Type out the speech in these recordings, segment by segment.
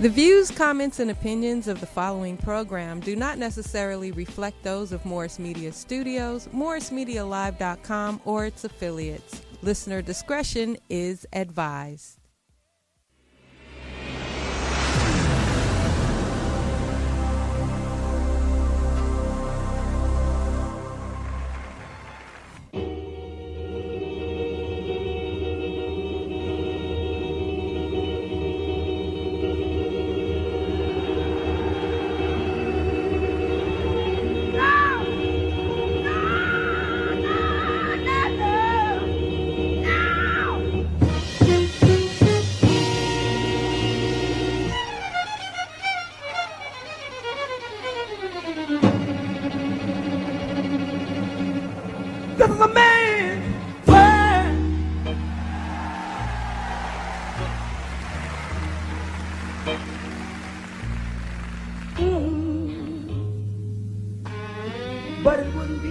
The views, comments, and opinions of the following program do not necessarily reflect those of Morris Media Studios, MorrisMediaLive.com, or its affiliates. Listener discretion is advised. But it wouldn't be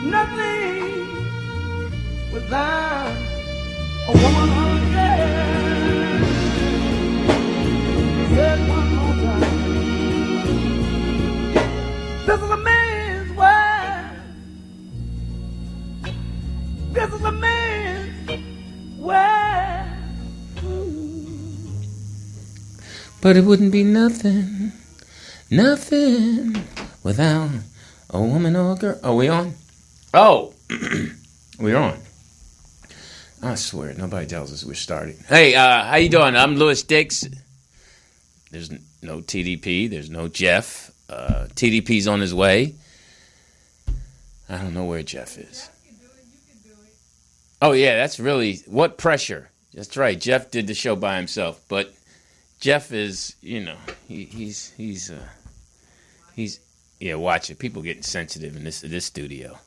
nothing without a woman or a girl. Said one more time, this is a man's world. This is a man's world. But it wouldn't be nothing without a woman or a girl. Are we on? Oh, we're on. I swear, nobody tells us we're starting. Hey, how you doing? I'm Louis Dix. There's no TDP. There's no Jeff. TDP's on his way. I don't know where Jeff is. You can do it. Oh, yeah, that's really... What pressure? That's right. Jeff did the show by himself, but Jeff is, he's yeah, watch it. People getting sensitive in this studio.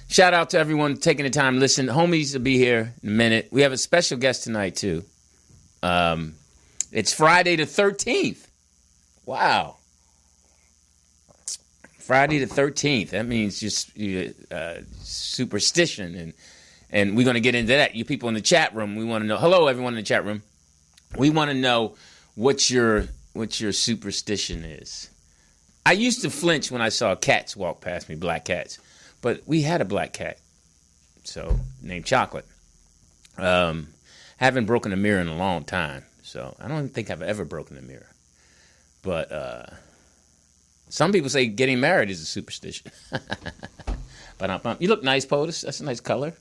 Shout out to everyone taking the time to listen. Homies will be here in a minute. We have a special guest tonight, too. It's Friday the 13th. Wow. Friday the 13th. That means just superstition. And we're going to get into that. You people in the chat room, we want to know. Hello, everyone in the chat room. We want to know what your superstition is. I used to flinch when I saw cats walk past me, black cats. But we had a black cat, so named Chocolate. Haven't broken a mirror in a long time, so I don't think I've ever broken a mirror. But some people say getting married is a superstition. But you look nice, POTUS. That's a nice color.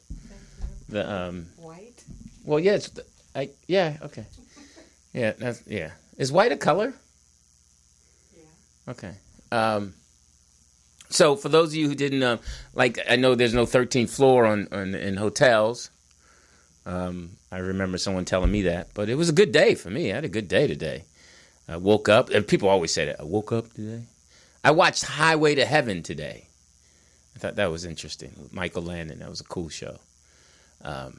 The White? Well, yeah, okay. Yeah. Is white a color? Yeah. Okay. So for those of you who didn't I know there's no 13th floor in hotels. I remember someone telling me that, but it was a good day for me. I had a good day today. I woke up, and people always say that. I woke up today. I watched Highway to Heaven today. I thought that was interesting with Michael Landon. That was a cool show. I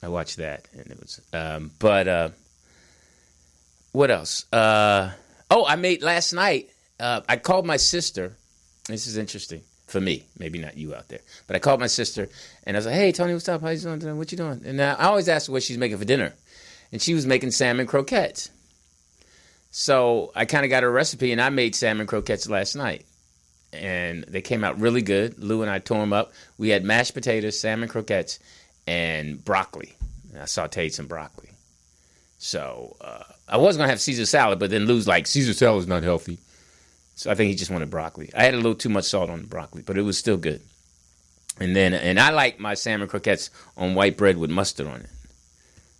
watched that, and it was. What else? I made last night. I called my sister. This is interesting for me. Maybe not you out there. But I called my sister, and I was like, hey, Tony, what's up? How you doing? What you doing? And I always ask her what she's making for dinner. And she was making salmon croquettes. So I kind of got her recipe, and I made salmon croquettes last night. And they came out really good. Lou and I tore them up. We had mashed potatoes, salmon croquettes, and broccoli. And I sauteed some broccoli. So I was going to have Caesar salad, but then Lou's like, Caesar salad's not healthy. So I think he just wanted broccoli. I had a little too much salt on the broccoli, but it was still good. And I like my salmon croquettes on white bread with mustard on it.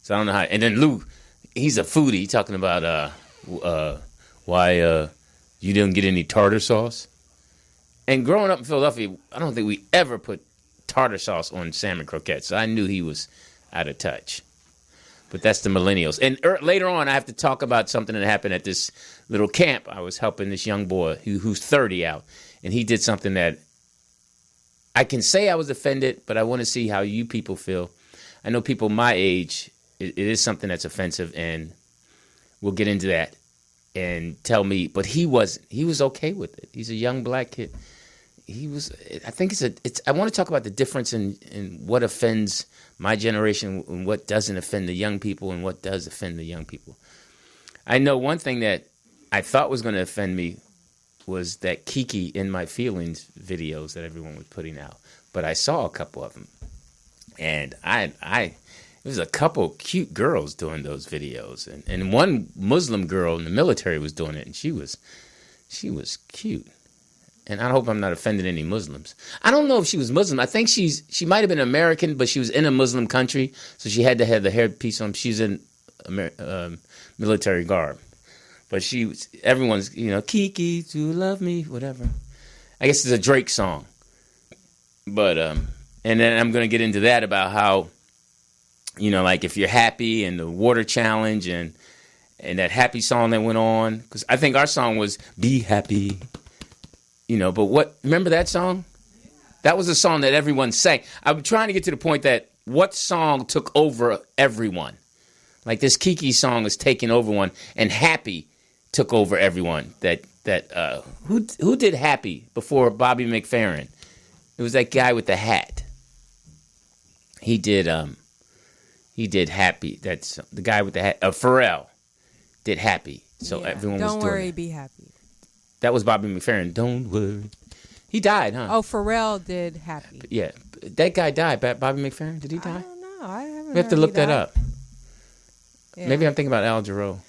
So I don't know how. And then Lou, he's a foodie, talking about why you didn't get any tartar sauce. And growing up in Philadelphia, I don't think we ever put tartar sauce on salmon croquettes. So I knew he was out of touch. But that's the millennials. And later on, I have to talk about something that happened at this little camp. I was helping this young boy who's 30 out. And he did something that I can say I was offended, but I want to see how you people feel. I know people my age, it is something that's offensive, and we'll get into that. And tell me, but he was okay with it. He's a young black kid. I think I want to talk about the difference in what offends my generation and what doesn't offend the young people and what does offend the young people. I know one thing that I thought was going to offend me was that Kiki in My Feelings videos that everyone was putting out. But I saw a couple of them. And it was a couple cute girls doing those videos. And one Muslim girl in the military was doing it, and she was cute. And I hope I'm not offending any Muslims. I don't know if she was Muslim. I think she might have been American, but she was in a Muslim country, so she had to have the hairpiece on. She's in military garb. But everyone's, Kiki, to love me, whatever. I guess it's a Drake song. But, and then I'm going to get into that about how, like if you're happy and the water challenge and that happy song that went on. Because I think our song was Be Happy. But remember that song? That was a song that everyone sang. I'm trying to get to the point that what song took over everyone? Like this Kiki song is taking over one, and Happy took over everyone. Who did Happy before Bobby McFerrin? It was that guy with the hat. He did Happy. That's the guy with the hat. Pharrell did Happy. So everyone was doing Don't worry, it. be happy. That was Bobby McFerrin. Don't worry. He died, huh? Oh, Pharrell did Happy. Yeah. That guy died. Bobby McFerrin. Did he die? I don't know. I haven't. We have to look that died. up. Yeah. Maybe I'm thinking about Al Jarreau.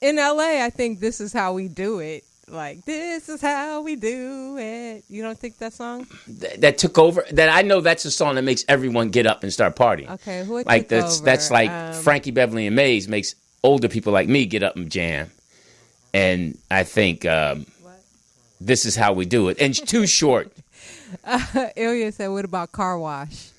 In LA, I think This Is How We Do It. Like, this is how we do it. You don't think that song? That took over. That I know that's a song that makes everyone get up and start partying. Okay, who like took that's over? That's like Frankie Beverly and Maze makes older people like me get up and jam. And I think This Is How We Do It. And Too Short. Ilya said, what about Car Wash?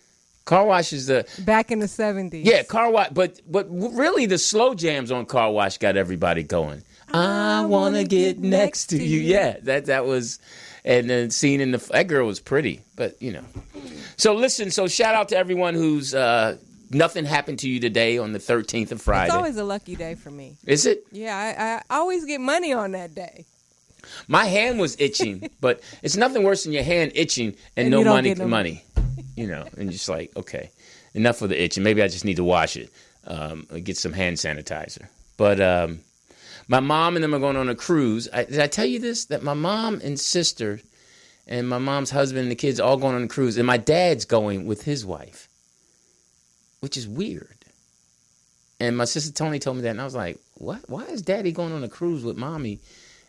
Car Wash is back in the 70s. Yeah, Car Wash. But really the slow jams on Car Wash got everybody going. I want to get next to you. Yeah, that was, and then scene in that girl was pretty, but So listen, shout out to everyone who's, nothing happened to you today on the 13th of Friday. It's always a lucky day for me. Is it? Yeah, I always get money on that day. My hand was itching, but it's nothing worse than your hand itching and no money. And just like, okay, enough of the itching. Maybe I just need to wash it, get some hand sanitizer. But my mom and them are going on a cruise. Did I tell you this? That my mom and sister and my mom's husband and the kids all going on a cruise. And my dad's going with his wife, which is weird. And my sister Tony told me that. And I was like, what? Why is daddy going on a cruise with mommy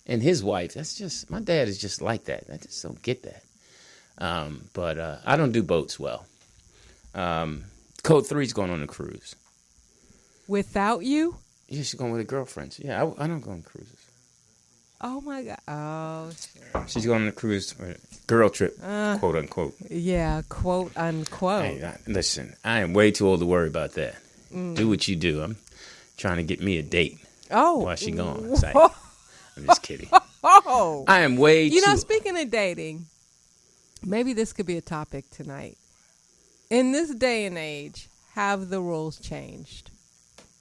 and his wife? That's just, my dad is just like that. I just don't get that. But I don't do boats well. Code 3's going on a cruise. Without you? Yeah, she's going with her girlfriends. Yeah, I don't go on cruises. Oh, my God. Oh, sure. She's going on a cruise, girl trip, quote unquote. Yeah, quote unquote. Hey, listen, I am way too old to worry about that. Do what you do. I'm trying to get me a date. Oh. While she gone. Like, I'm just kidding. Oh. I am way too... speaking of dating, maybe this could be a topic tonight. In this day and age, have the rules changed?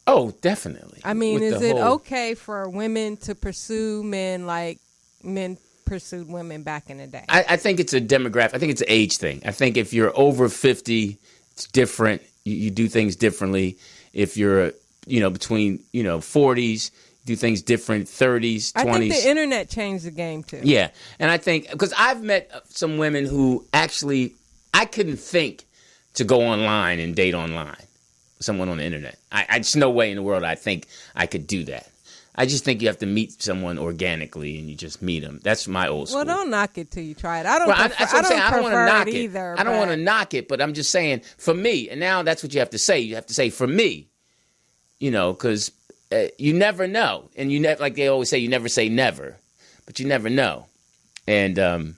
Oh, definitely. I mean, is it okay for women to pursue men like men pursued women back in the day? I think it's a demographic. I think it's an age thing. I think if you're over 50, it's different. You do things differently. If you're, between, 40s, do things different, 30s, 20s. I think the internet changed the game, too. Yeah. And I think, because I've met some women who actually, I couldn't think to go online and date online. Someone on the internet. I just no way in the world I think I could do that. I just think you have to meet someone organically and you just meet them. That's my old school. Well, don't knock it till you try it. I don't want to knock it either. I don't want to knock it, but I'm just saying for me, and now that's what you have to say. You have to say for me, because you never know. And you never, like they always say, you never say never, but you never know. And,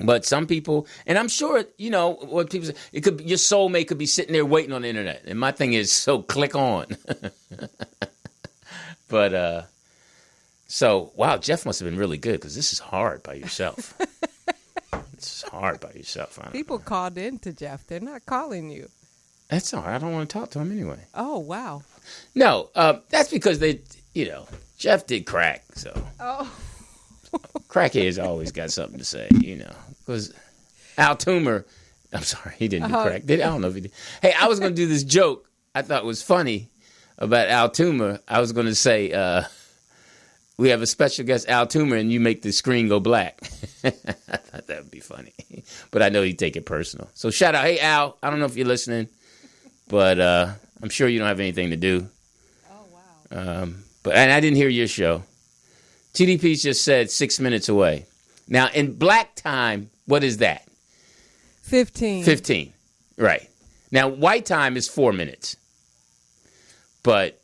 but some people, and I'm sure, what people say, it could be, your soulmate could be sitting there waiting on the internet. And my thing is, so click on. But, wow, Jeff must have been really good because this is hard by yourself. This is hard by yourself. People called in to Jeff. They're not calling you. That's all right. I don't want to talk to him anyway. Oh, wow. No, that's because Jeff did crack, so. Oh. Crackheads always got something to say, because Al Toomer, I'm sorry, he didn't do crack. I don't know if he did. Hey, I was going to do this joke I thought was funny about Al Toomer. I was going to say, we have a special guest, Al Toomer, and you make the screen go black. I thought that would be funny. But I know he'd take it personal. So shout out. Hey, Al, I don't know if you're listening, but I'm sure you don't have anything to do. Oh, wow. And I didn't hear your show. TDP's just said 6 minutes away. Now, in black time, what is that? 15. 15, right. Now, white time is 4 minutes. But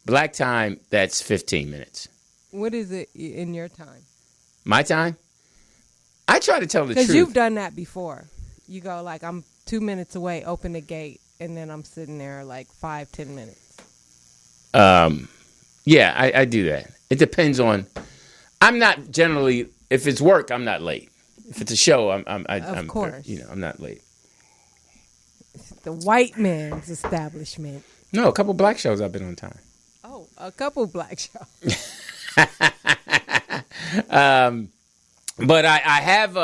black time, that's 15 minutes. What is it in your time? My time? I try to tell the truth. Because you've done that before. You go like, I'm 2 minutes away, open the gate, and then I'm sitting there like 5-10 minutes. Yeah, I do that. It depends on. I'm not generally. If it's work, I'm not late. If it's a show, Of course. I'm not late. It's the white man's establishment. No, a couple black shows I've been on time. Oh, a couple black shows. But I have,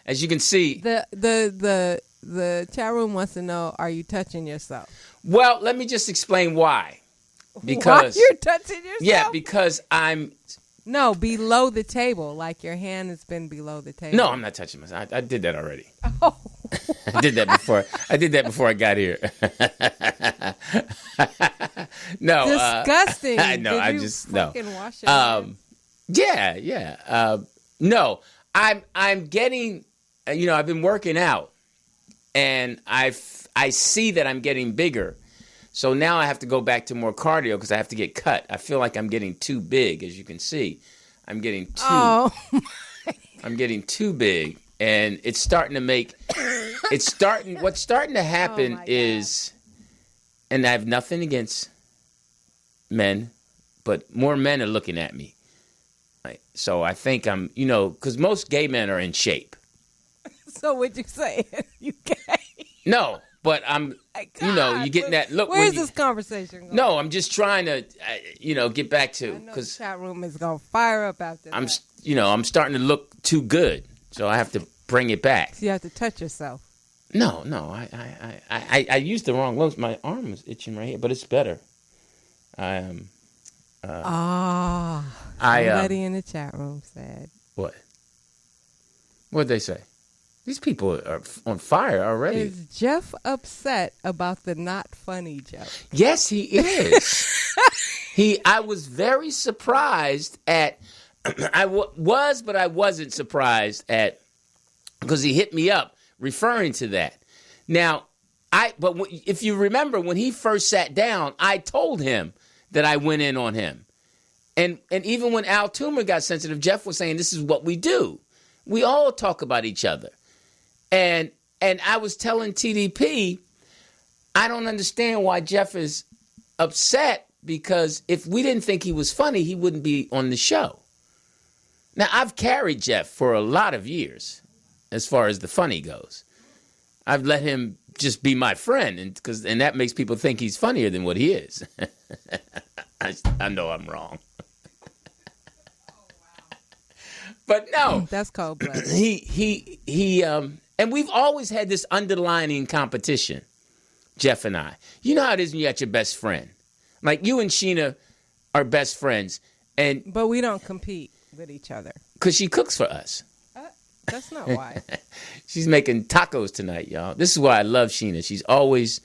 as you can see. The chat room wants to know: are you touching yourself? Well, let me just explain why. Because why you're touching yourself? Yeah, because I'm. No, below the table, like your hand has been below the table. No, I'm not touching myself. I did that already. Oh. I did that before. I did that before I got here. No, disgusting. I know. Did you just fucking wash your hands? Yeah. No, I'm getting. I've been working out, and I see that I'm getting bigger. So now I have to go back to more cardio because I have to get cut. I feel like I'm getting too big, as you can see. I'm getting too. Oh. I'm getting too big, and it's starting to make. It's starting. What's starting to happen is, and I have nothing against men, but more men are looking at me. So I think I'm, because most gay men are in shape. So what'd you say? You gay? No, but I'm, you getting that look. Where's this conversation going? No, I'm just trying to, get back to. I know the chat room is going to fire up after that. I'm starting to look too good. So I have to bring it back. So you have to touch yourself. No, I used the wrong lotion. My arm was itching right here, but it's better. Somebody in the chat room said. What? What'd they say? These people are on fire already. Is Jeff upset about the not funny joke? Yes, he is. I was very surprised at. But I wasn't surprised at because he hit me up referring to that. Now, if you remember when he first sat down, I told him that I went in on him. And even when Al Toomer got sensitive, Jeff was saying, this is what we do. We all talk about each other. And I was telling TDP, I don't understand why Jeff is upset because if we didn't think he was funny, he wouldn't be on the show. Now, I've carried Jeff for a lot of years as far as the funny goes. I've let him just be my friend, and that makes people think he's funnier than what he is. I know I'm wrong. But no. That's cold-blooded. And we've always had this underlining competition, Jeff and I. You know how it is when you got your best friend. Like you and Sheena are best friends. But we don't compete with each other. Because she cooks for us. That's not why. She's making tacos tonight, y'all. This is why I love Sheena. She's always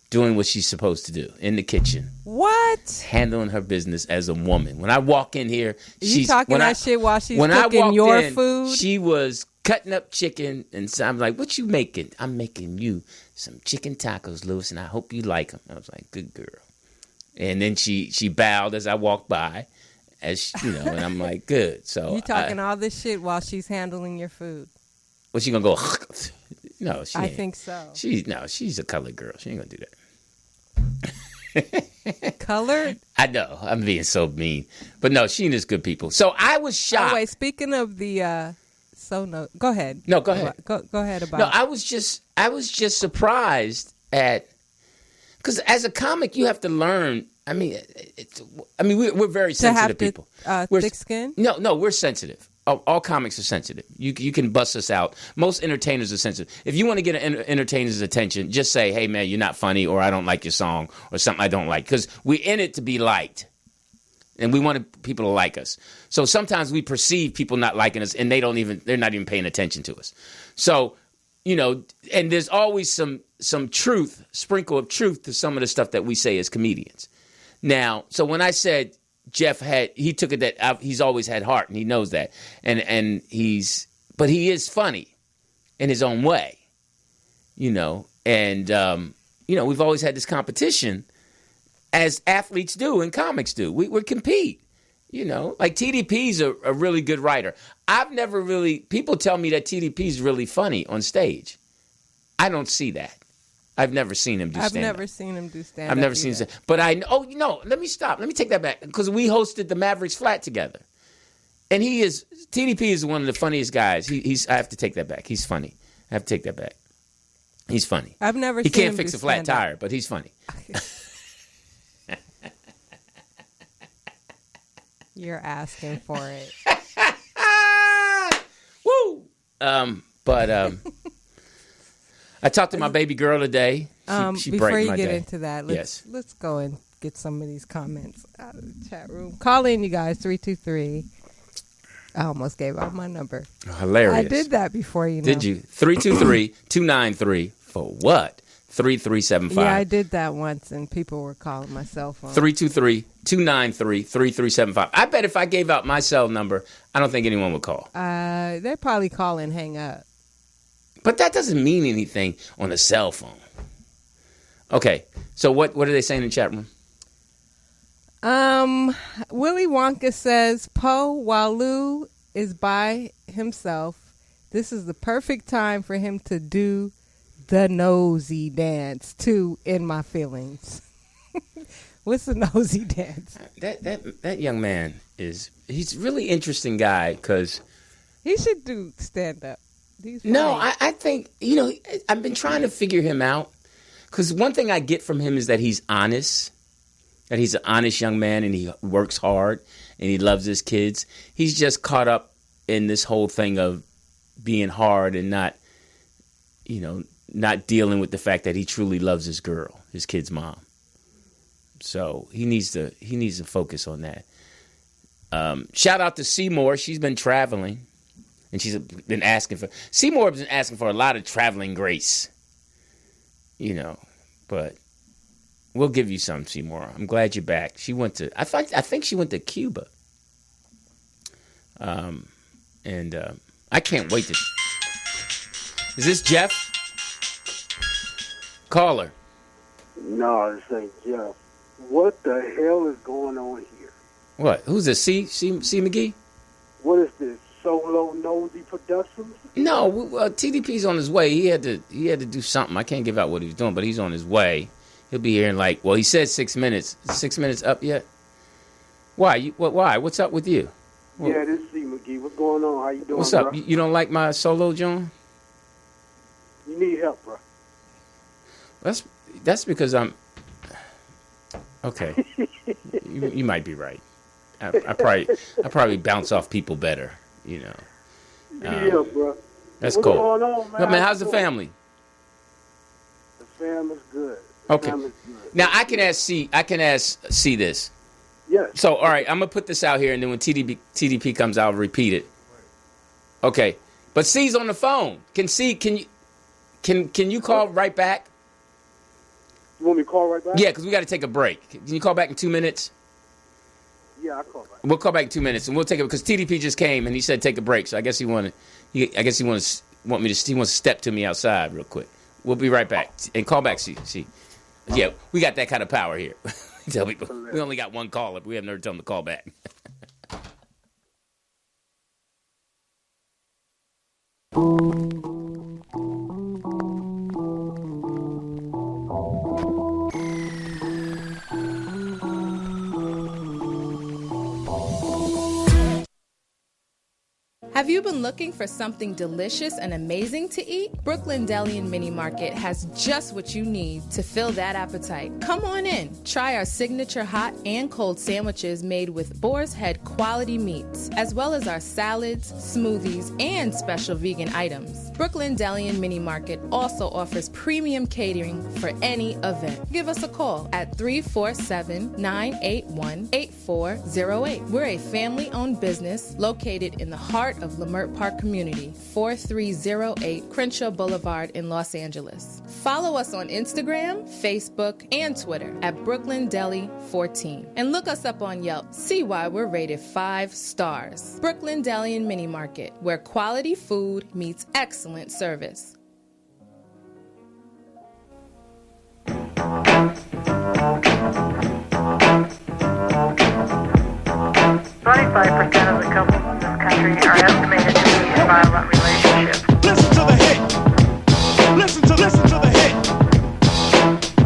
doing what she's supposed to do in the kitchen. What? Handling her business as a woman. When I walk in here, she's talking that shit while she's cooking your food. She was cutting up chicken, and so I'm like, "What you making?" I'm making you some chicken tacos, Lewis, and I hope you like them. I was like, "Good girl." And then she bowed as I walked by, and I'm like, "Good." So you talking all this shit while she's handling your food. Well, she gonna go? No, she. I ain't. think so. She's a colored girl. She ain't gonna do that. Colored? I know. I'm being so mean. But no, Sheena's good people. So I was shocked. Oh, wait, speaking of the go ahead. No, go ahead. Go ahead about No, I was just surprised at because as a comic you have to learn. We're very sensitive people. Thick skin? No, we're sensitive. all comics are sensitive. You can bust us out. Most entertainers are sensitive. If you want to get an entertainer's attention, just say, hey, man, you're not funny, or I don't like your song, or something I don't like. Because we're in it to be liked. And we want people to like us. So sometimes we perceive people not liking us, and they're not even paying attention to us. So, and there's always some sprinkle of truth to some of the stuff that we say as comedians. Now, so when I said Jeff he took it that he's always had heart, and he knows that. But he is funny in his own way, and, we've always had this competition as athletes do and comics do. We compete, like TDP's a really good writer. People tell me that TDP's really funny on stage. I don't see that. I've never seen him do stand-up. I've never seen him do stand-up. I've never seen him. But let me stop. Let me take that back, because we hosted the Mavericks Flat together. And TDP is one of the funniest guys. I have to take that back. He's funny. I have to take that back. He's funny. I've never seen him. He can't do fix a flat tire, but he's funny. You're asking for it. Woo! I talked to my baby girl today. She before you my get day. into that, let's go and get some of these comments out of the chat room. Call in, you guys, 323. I almost gave out my number. Hilarious. I did that before, Did you? 323-293 for what? 3375. Yeah, I did that once, and people were calling my cell phone. 323-293-3375. I bet if I gave out my cell number, I don't think anyone would call. They'd probably call and hang up. But that doesn't mean anything on a cell phone. Okay, so what are they saying in the chat room? Willy Wonka says, Poe, while Lou is by himself, this is the perfect time for him to do the nosy dance, too, in my feelings. What's the nosy dance? That young man he's a really interesting guy, because he should do stand-up. No, I think, I've been trying to figure him out, because one thing I get from him is that he's honest, that he's an honest young man, and he works hard, and he loves his kids. He's just caught up in this whole thing of being hard and not dealing with the fact that he truly loves his girl, his kid's mom. So he needs to focus on that. Shout out to Seymour. She's been traveling, and she's been asking for Seymour has been asking for a lot of traveling grace. But we'll give you some, Seymour. I'm glad you're back. She went to I think she went to Cuba. I can't wait to. Is this Jeff? Caller. No, this ain't Jeff. What the hell is going on here? What? Who's this? C McGee? What is this? Solo Nosy Productions? No, TDP's on his way. He had to do something. I can't give out what he was doing, but he's on his way. He'll be here in he said 6 minutes. 6 minutes up yet? Why? Why? What's up with you? Yeah, this is C McGee. What's going on? How you doing, What's up? Bro? You don't like my solo, John? You need help, bro. That's because I'm okay. you might be right. I probably bounce off people better, Yeah, bro. That's What's cool. going on, man? No, man, how's the family? The family's good. Okay. Now I can ask C this. Yes. So all right, I'm gonna put this out here, and then when TDP comes out, I'll repeat it. Okay. But C's on the phone. Can you call right back? You want me to call right back? Yeah, because we got to take a break. Can you call back in 2 minutes? Yeah, I'll call back. We'll call back in 2 minutes, and we'll take it because TDP just came and he said take a break. So I guess he wants to step to me outside real quick. We'll be right back and call back. See, yeah, we got that kind of power here. Tell people we only got one caller, but we have never told them to call back. Have you been looking for something delicious and amazing to eat? Brooklyn Deli and Mini Market has just what you need to fill that appetite. Come on in. Try our signature hot and cold sandwiches made with Boar's Head quality meats, as well as our salads, smoothies, and special vegan items. Brooklyn Deli and Mini Market also offers premium catering for any event. Give us a call at 347-981-8408. We're a family-owned business located in the heart of Leimert Park Community, 4308 Crenshaw Boulevard in Los Angeles. Follow us on Instagram, Facebook, and Twitter at Brooklyn Deli 14. And look us up on Yelp. See why we're rated 5 stars. Brooklyn Deli and Mini Market, where quality food meets excellent service. 25% of the couples in this country are estimated to be in violent relationships. Listen to the hit. Listen to the hit.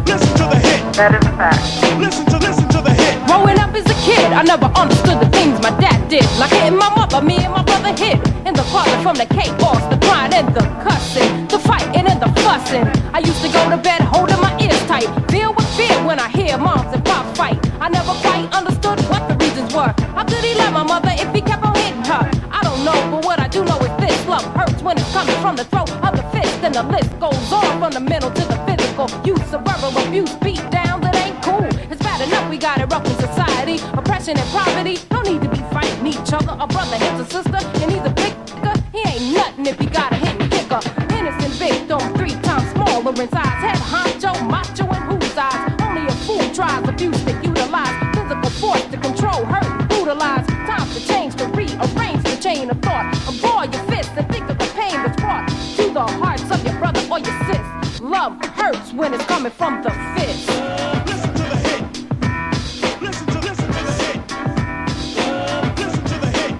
Listen to the hit. That is a fact. Listen to the hit. Growing up as a kid, I never understood the things my dad did. Like hitting my mother, me and my brother hid. And the father from the cakewalks, the crying and the cussing, the fighting and the fussing. I used to go to bed holding my ears tight, filled with fear when I hear moms and pops fight. I never quite understood what the reasons were. How could he love my mother if he kept on hitting her? I don't know, but what I do know is this: love hurts when it's coming from the throat of the fist. And the list goes on from the mental to the physical. Use of verbal abuse, beat down, that ain't cool. It's bad enough we got it rough in society. Oppression and poverty don't need to be fighting each other. A brother hits a sister and he's a big nigga. He ain't nothing if he got a hitting kicker. Innocent victim, 3 times smaller in size. Head honcho, macho, and whose eyes? Only a fool tries abuse to utilize physical force to control, hurt, brutalize. Time to change, to rearrange the chain of thought. Ball your fists and think of the pain that's brought to the hearts of your brother or your sis. Love hurts when it's coming from the fist. Listen to the hit. Listen to the hit. Listen to the hit.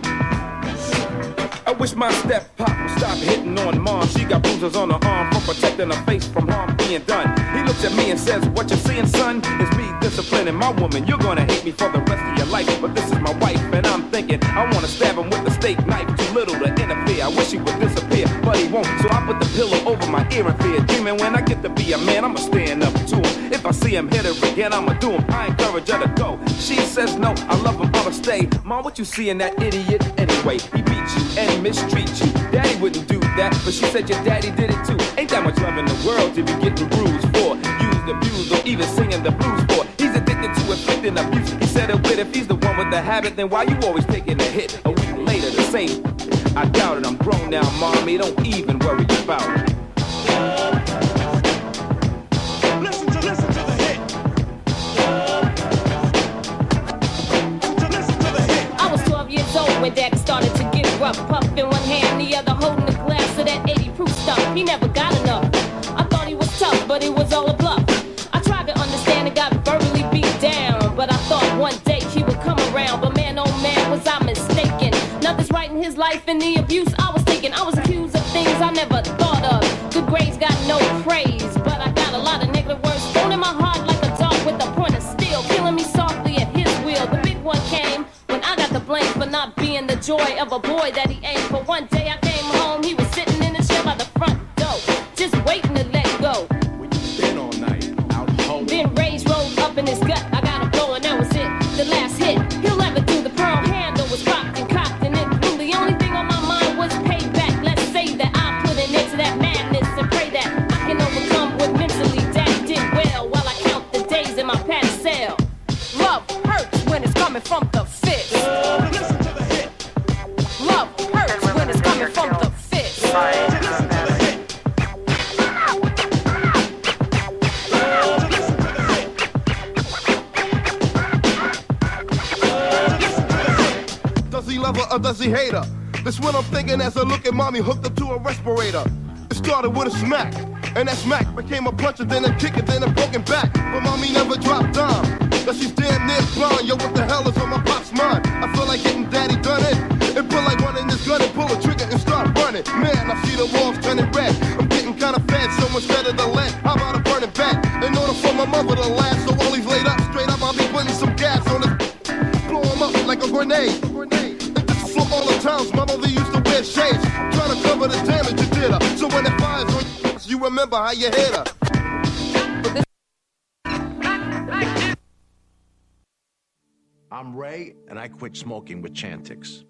I wish my step pop would stop hitting on mom. She got bruises on her arm for protecting her face from harm being done. He looks at me and says, what you're seeing, son, is me disciplining my woman. You're gonna hate me for the rest of your life, but this is my wife, and I'm thinking I wanna stab him with a steak knife. Too little to interfere. I wish he would disappear, but he won't. So I put the pillow over my ear in fear, dreaming when I get to be a man, I'ma stand up to him. If I see him hit her again, I'ma do him. I encourage her to go. She says no, I love him, I'ma stay. Mom, what you see in that idiot anyway? He beats you and mistreats you. Daddy wouldn't do that, but she said your daddy did it too. Ain't that much love in the world to be getting bruised for, used, abused, or even singing the blues for. He's addicted to inflicting abuse. He said it with, if he's the one with the habit, then why you always taking a hit? A week later, the same. I doubt it, I'm grown now, mommy, don't even worry about it. Listen to the hit. Listen to the hit. I was 12 years old when Dad started to get rough. Puff in one hand, the other holding a glass of that 80 proof stuff. He never got enough. I thought he was tough, but it was all a bluff. I tried to understand and got verbally beat down, but I thought one day he would come around. But man, oh man, was I mistaken. Nothing's right in his life, and the abuse I was taking. I was accused of things I never thought of. Good grades got no praise, but I got a lot of negative words thrown in my heart like a dog with a point of steel, killing me softly at his will. The big one came when I got the blame for not being the joy of a boy that he ain't. But one day I came home, he was sitting in the chair by the front door, just waiting to let go. When you been all night out home. Then rage rolled up in his gut. I got him going, that was it. The last hit. He'll ever do the pearl handle was rocked and cocked, and it blew. The only thing on my mind was payback. Let's say that I put an end to that madness and pray that I can overcome what mentally Daddy did well while I count the days in my padded cell. Love hurts when it's coming from the fist. Listen to the hit. Love hurts when it's coming from the fist. Listen to the hit. Does he love her or does he hate her? That's what I'm thinking as I look at mommy hooked up to a respirator. It started with a smack, and that smack became a punch, and then a kick, and then a broken back. But mommy never dropped down. That she's damn near blind. Yo, what the hell is on my pop's mind? I feel like getting daddy done it. And pull like running this gun and pull a trigger and start running. Man, I see the walls turning red. I'm getting kinda fed, so instead of the lead, how about a burning bed? In order for my mother to last, so while he's laid up straight up, I'll be putting some gas on it. Blow him up like a grenade. And this is for all the times my mother used to wear head shapes, trying to cover the damage you did her. So when it fires on you remember how you hit her. I'm Ray, and I quit smoking with Chantix.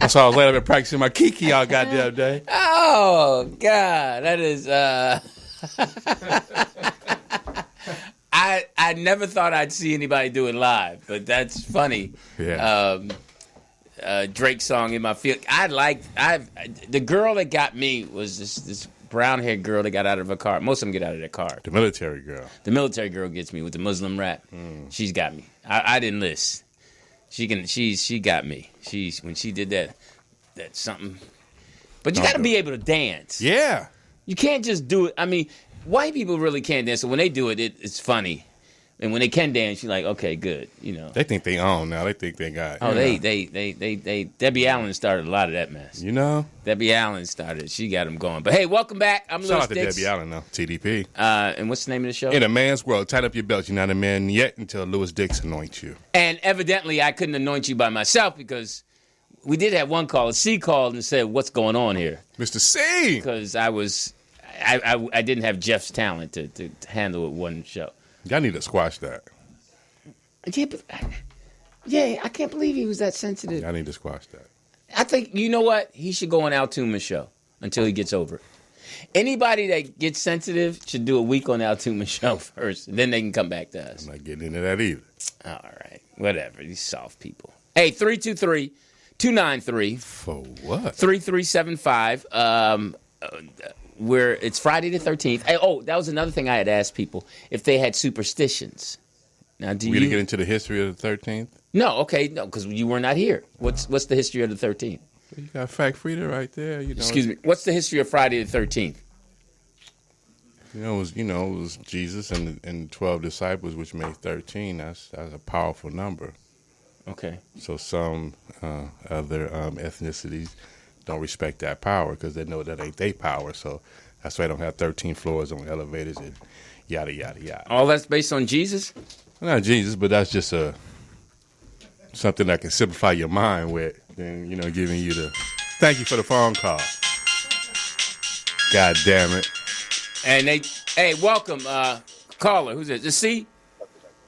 That's why I was laying up and practicing my kiki all goddamn day. Oh, God. That is... I never thought I'd see anybody do it live, but that's funny. Yeah. Drake song in my field. The girl that got me was this brown-haired girl that got out of a car. Most of them get out of their car. The military girl. The military girl gets me with the Muslim rap. She's got me. I didn't list. She got me. When she did that's something. But you got to be able to dance. Yeah. You can't just do it. I mean, white people really can't dance. So when they do it, it's funny. And when they can dance, you're like, okay, good. You know. They think they own now. They think they got. Oh, they. Debbie Allen started a lot of that mess. You know. Debbie Allen started. She got them going. But hey, welcome back. I'm Louis Shout out to Dix. Debbie Allen, though. TDP. And what's the name of the show? In a man's world, tighten up your belt. You're not a man yet until Louis Dix anoints you. And evidently, I couldn't anoint you by myself because we did have one caller. C called and said, "What's going on here, Mr. C?" Because I didn't have Jeff's talent to handle it one show. Y'all need to squash that. Yeah, I can't believe he was that sensitive. Y'all need to squash that. I think, you know what? He should go on Al Toomer's show until he gets over it. Anybody that gets sensitive should do a week on Al Toomer's show first. Then they can come back to us. I'm not getting into that either. All right. Whatever. These soft people. Hey, 323-293. For what? 3375. Where it's Friday the 13th. Hey, that was another thing I had asked people. If they had superstitions. Now, We're going to get into the history of the 13th? No, because you were not here. What's the history of the 13th? You got Fact Frida right there. You know, Excuse me. What's the history of Friday the 13th? It was Jesus and the 12 disciples, which made 13. That's a powerful number. Okay. So some other ethnicities don't respect that power because they know that ain't their power. So that's why they don't have 13 floors on elevators and yada, yada, yada. All that's based on Jesus? Not Jesus, but that's just something that can simplify your mind with, and giving you the. Thank you for the phone call. God damn it! And hey, welcome, caller. Who's this? Is C?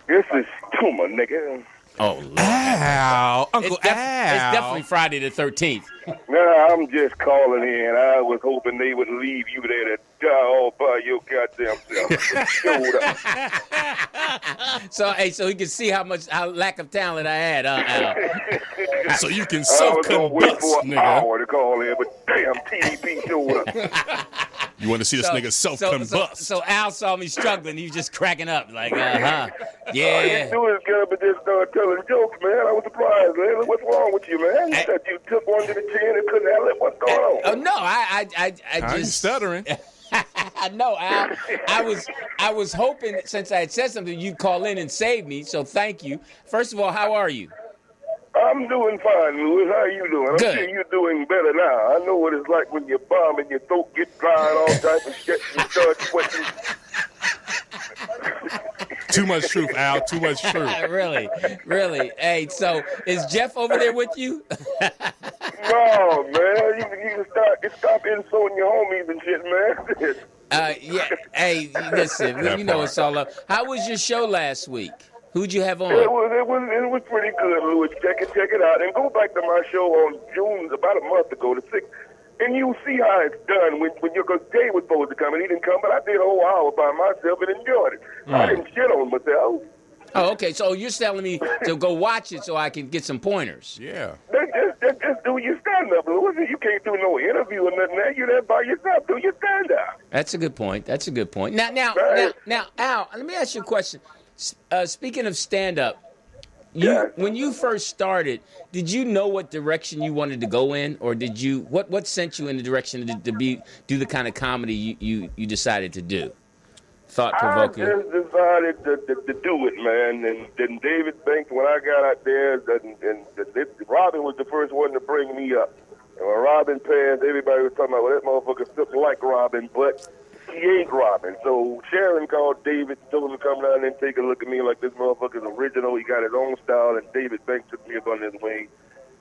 This is Tuma, nigga. Oh, Lord. Ow, Uncle It's definitely Friday the 13th. Nah, I'm just calling in. I was hoping they would leave you there to die all by your goddamn self. So he can see how lack of talent I had. Al. So you can I was self-combust, gonna wait for an nigga. hour to call in, but damn, TDP showed up. You want to see this nigga self-combust? So Al saw me struggling. He was just cracking up, like, All you yeah. do is get up and just start telling jokes, man. I was surprised, man. What's wrong with you, man? You said you took one to the chin and couldn't handle it. What's going on? Oh no, I I'm just stuttering. No, Al. I was hoping since I had said something, you'd call in and save me. So thank you. First of all, how are you? I'm doing fine, Louis. How are you doing? I'm Good. sure you're doing better now. I know what it's like when you're bombing, your throat gets dry and all type of shit, and you start sweating. Too much truth, Al. Too much truth. Really. Hey, so is Jeff over there with you? No, man. You can stop insulting your homies and shit, man. Yeah. Hey, listen. You know it's all up. How was your show last week? Who'd you have on? It was pretty good, Louis. Check it out. And go back to my show on June, about a month ago, the 6th. And you'll see how it's done when because Jay was supposed to come and he didn't come, but I did a whole hour by myself and enjoyed it. I didn't shit on myself. Oh, okay. So you're telling me to go watch it so I can get some pointers. Yeah. Just do your stand-up, Louis. You can't do no interview or nothing there. You're there by yourself. Do your stand-up. That's a good point. Now, Al, let me ask you a question. Speaking of stand-up, when you first started, did you know what direction you wanted to go in, or did you what sent you in the direction to do the kind of comedy you decided to do? Thought provoking. I just decided to do it, man. And then David Banks, when I got out there, and Robin was the first one to bring me up. And when Robin passed, everybody was talking about, well, that motherfucker's just like Robin, but he ain't Robin. So Sharon called David, told him to come down and take a look at me like this motherfucker's original. He got his own style, and David Banks took me up on his wing.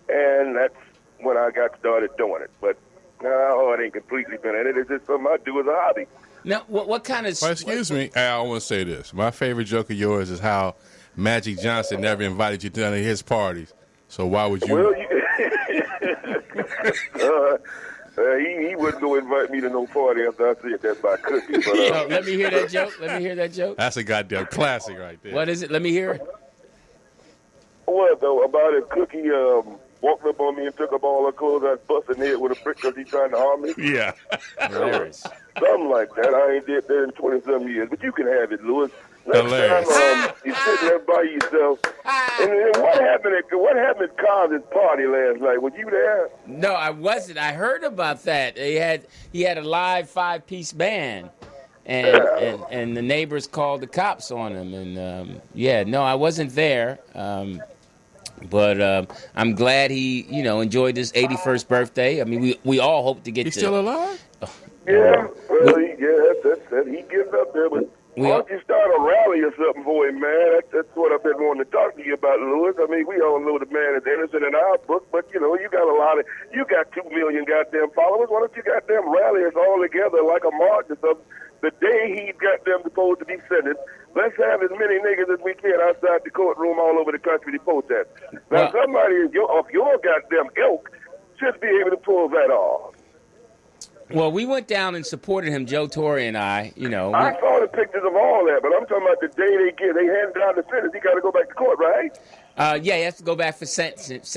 And that's when I got started doing it. But no, it ain't completely been at it. It's just something I do as a hobby. Now, what kind of... Well, excuse me, I want to say this. My favorite joke of yours is how Magic Johnson never invited you to any of his parties. So why would you... Well, he wouldn't go invite me to no party after I said that by Cookie. But, let me hear that joke. That's a goddamn classic right there. What is it? Let me hear it. What, though, about it, Cookie walked up on me and took up all her clothes. I busted her head with a brick because he trying to harm me. Yeah. Hilarious. Something like that. I ain't did that in 20-some years. But you can have it, Louis. Hilarious. You're sitting there by yourself. And then what happened at Carl's party last night? Were you there? No, I wasn't. I heard about that. He had a live 5-piece band. And the neighbors called the cops on him. And, no, I wasn't there. But I'm glad he, enjoyed his 81st birthday. I mean, we all hope to get He's still alive? Yeah, well, he gets up there, but why don't you start a rally or something for him, man? That's what I've been wanting to talk to you about, Louis. I mean, we all know the man is innocent in our book, but, you got 2 million goddamn followers. Why don't you goddamn rally us all together like a march or something? The day he's goddamn supposed to be sentenced, let's have as many niggas as we can outside the courtroom all over the country to protest. Now, somebody of your goddamn ilk should be able to pull that off. Well, we went down and supported him, Joe Torre and I, I saw the pictures of all that, but I'm talking about the day they handed down the sentence. He got to go back to court, right? He has to go back for sentence.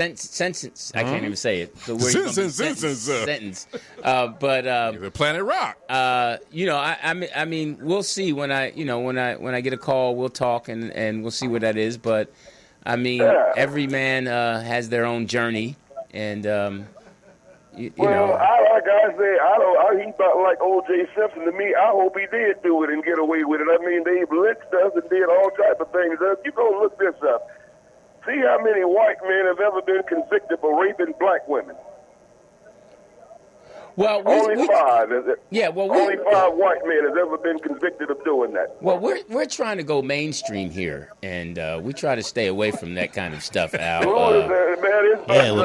I can't even say it. So sentence. But Planet Rock. I mean, we'll see when I get a call, we'll talk and we'll see what that is. But I mean, every man has their own journey, and like I say, he about like O.J. Simpson to me. I hope he did do it and get away with it. I mean, they lynched us and did all type of things. You go look this up. See how many white men have ever been convicted for raping black women. Well, only 5. Only 5 white men have ever been convicted of doing that. Well, we're trying to go mainstream here, and we try to stay away from that kind of stuff, Al.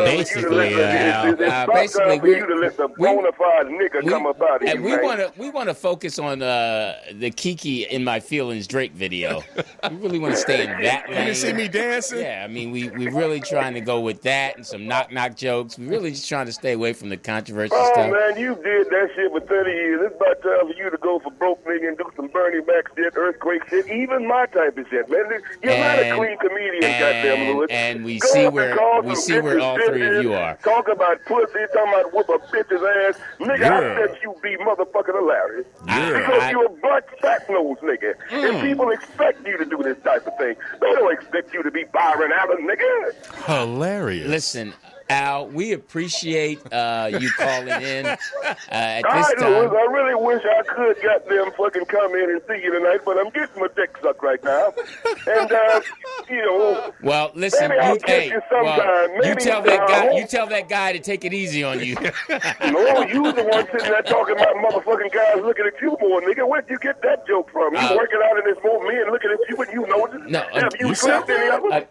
Basically, for you to let the bona fide nigga come up out of you, we want to focus on the Kiki in My Feelings Drake video. We really want to stay in that lane. You see me dancing? Yeah, I mean, we really trying to go with that and some knock jokes. We really just trying to stay away from the controversial stuff. Man, you did that shit for 30 years. It's about time for you to go for broke nigga and do some Bernie Mac shit, earthquake shit, even my type of shit, man. You're not a clean comedian, goddamn Louis. And we see where all 3 of you are. Talk about pussy, talking about whoop a bitch's ass. Nigga, I bet you be motherfucking hilarious. Because you're a black fat nose nigga. And people expect you to do this type of thing. They don't expect you to be Byron Allen, nigga. Hilarious. Listen, Al, we appreciate you calling in at this time. I really wish I could goddamn fucking come in and see you tonight, but I'm getting my dick sucked right now. And, well, listen, you tell that guy to take it easy on you. No, you the one sitting there talking about motherfucking guys looking at you more, nigga. Where'd you get that joke from? You working out in this moment, men looking at you and you know it. No, have you slept any of them?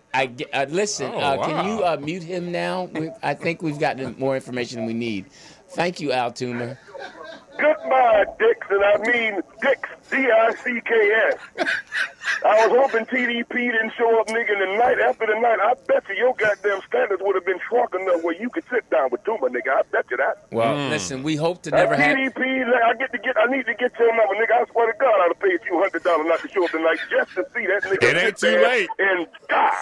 Listen, can you mute him now? I think we've gotten more information than we need. Thank you, Al Toomer. Goodbye, dicks, and I mean dicks, D-I-C-K-S. I was hoping TDP didn't show up, nigga, the night after the night. I bet you your goddamn standards would have been shrunk enough where you could sit down with Toomer, nigga. I bet you that. Well, listen, we hope to never have... TDP, I need to get your number, nigga. I swear to God, I'd have paid you $100 not to show up tonight just to see that nigga. It ain't too late. And die.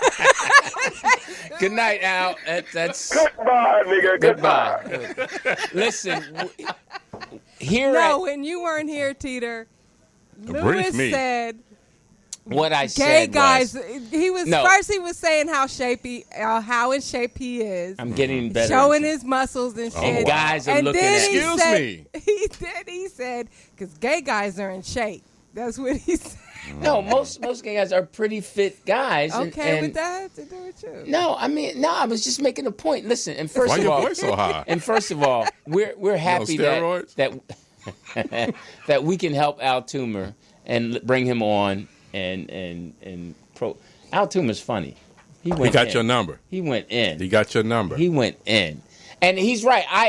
Good night, Al. That's... Goodbye, nigga. Goodbye. Listen... when you weren't here, Teeter, Louis said what I gay said guys. was, He was first. He was saying how in shape he is. I'm getting better. Showing his muscles and shit. And guys are and looking then at. Excuse me. He said, because gay guys are in shape. That's what he said. No, most gay guys are pretty fit guys. Okay, with that to do with you. No, I was just making a point. Listen, and first Why of your all, voice so high? And first of all, we're happy that that we can help Al Toomer and bring him on and Al Toomer's funny. He got your number. He went in. He got your number. He went in, and he's right. I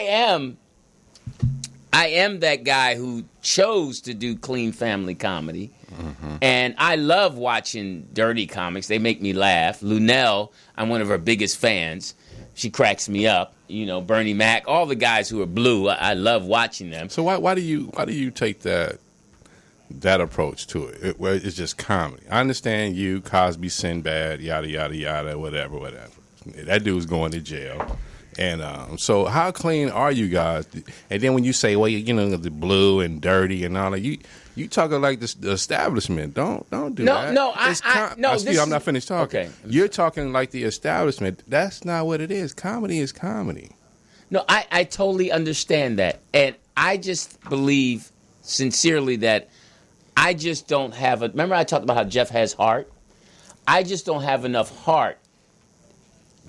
am that guy who chose to do clean family comedy. Mm-hmm. And I love watching dirty comics. They make me laugh. Lunell, I'm one of her biggest fans. She cracks me up. You know, Bernie Mac, all the guys who are blue. I love watching them. So why do you take that approach to it? Where it's just comedy. I understand you, Cosby, Sinbad, yada yada yada, whatever. That dude's going to jail. And so how clean are you guys? And then when you say, well, you know, the blue and dirty and all that, you talking like the establishment. Don't do that. No, I'm not finished talking. Okay. You're talking like the establishment. That's not what it is. Comedy is comedy. No, I totally understand that. And I just believe sincerely that I just don't have a... Remember I talked about how Jeff has heart? I just don't have enough heart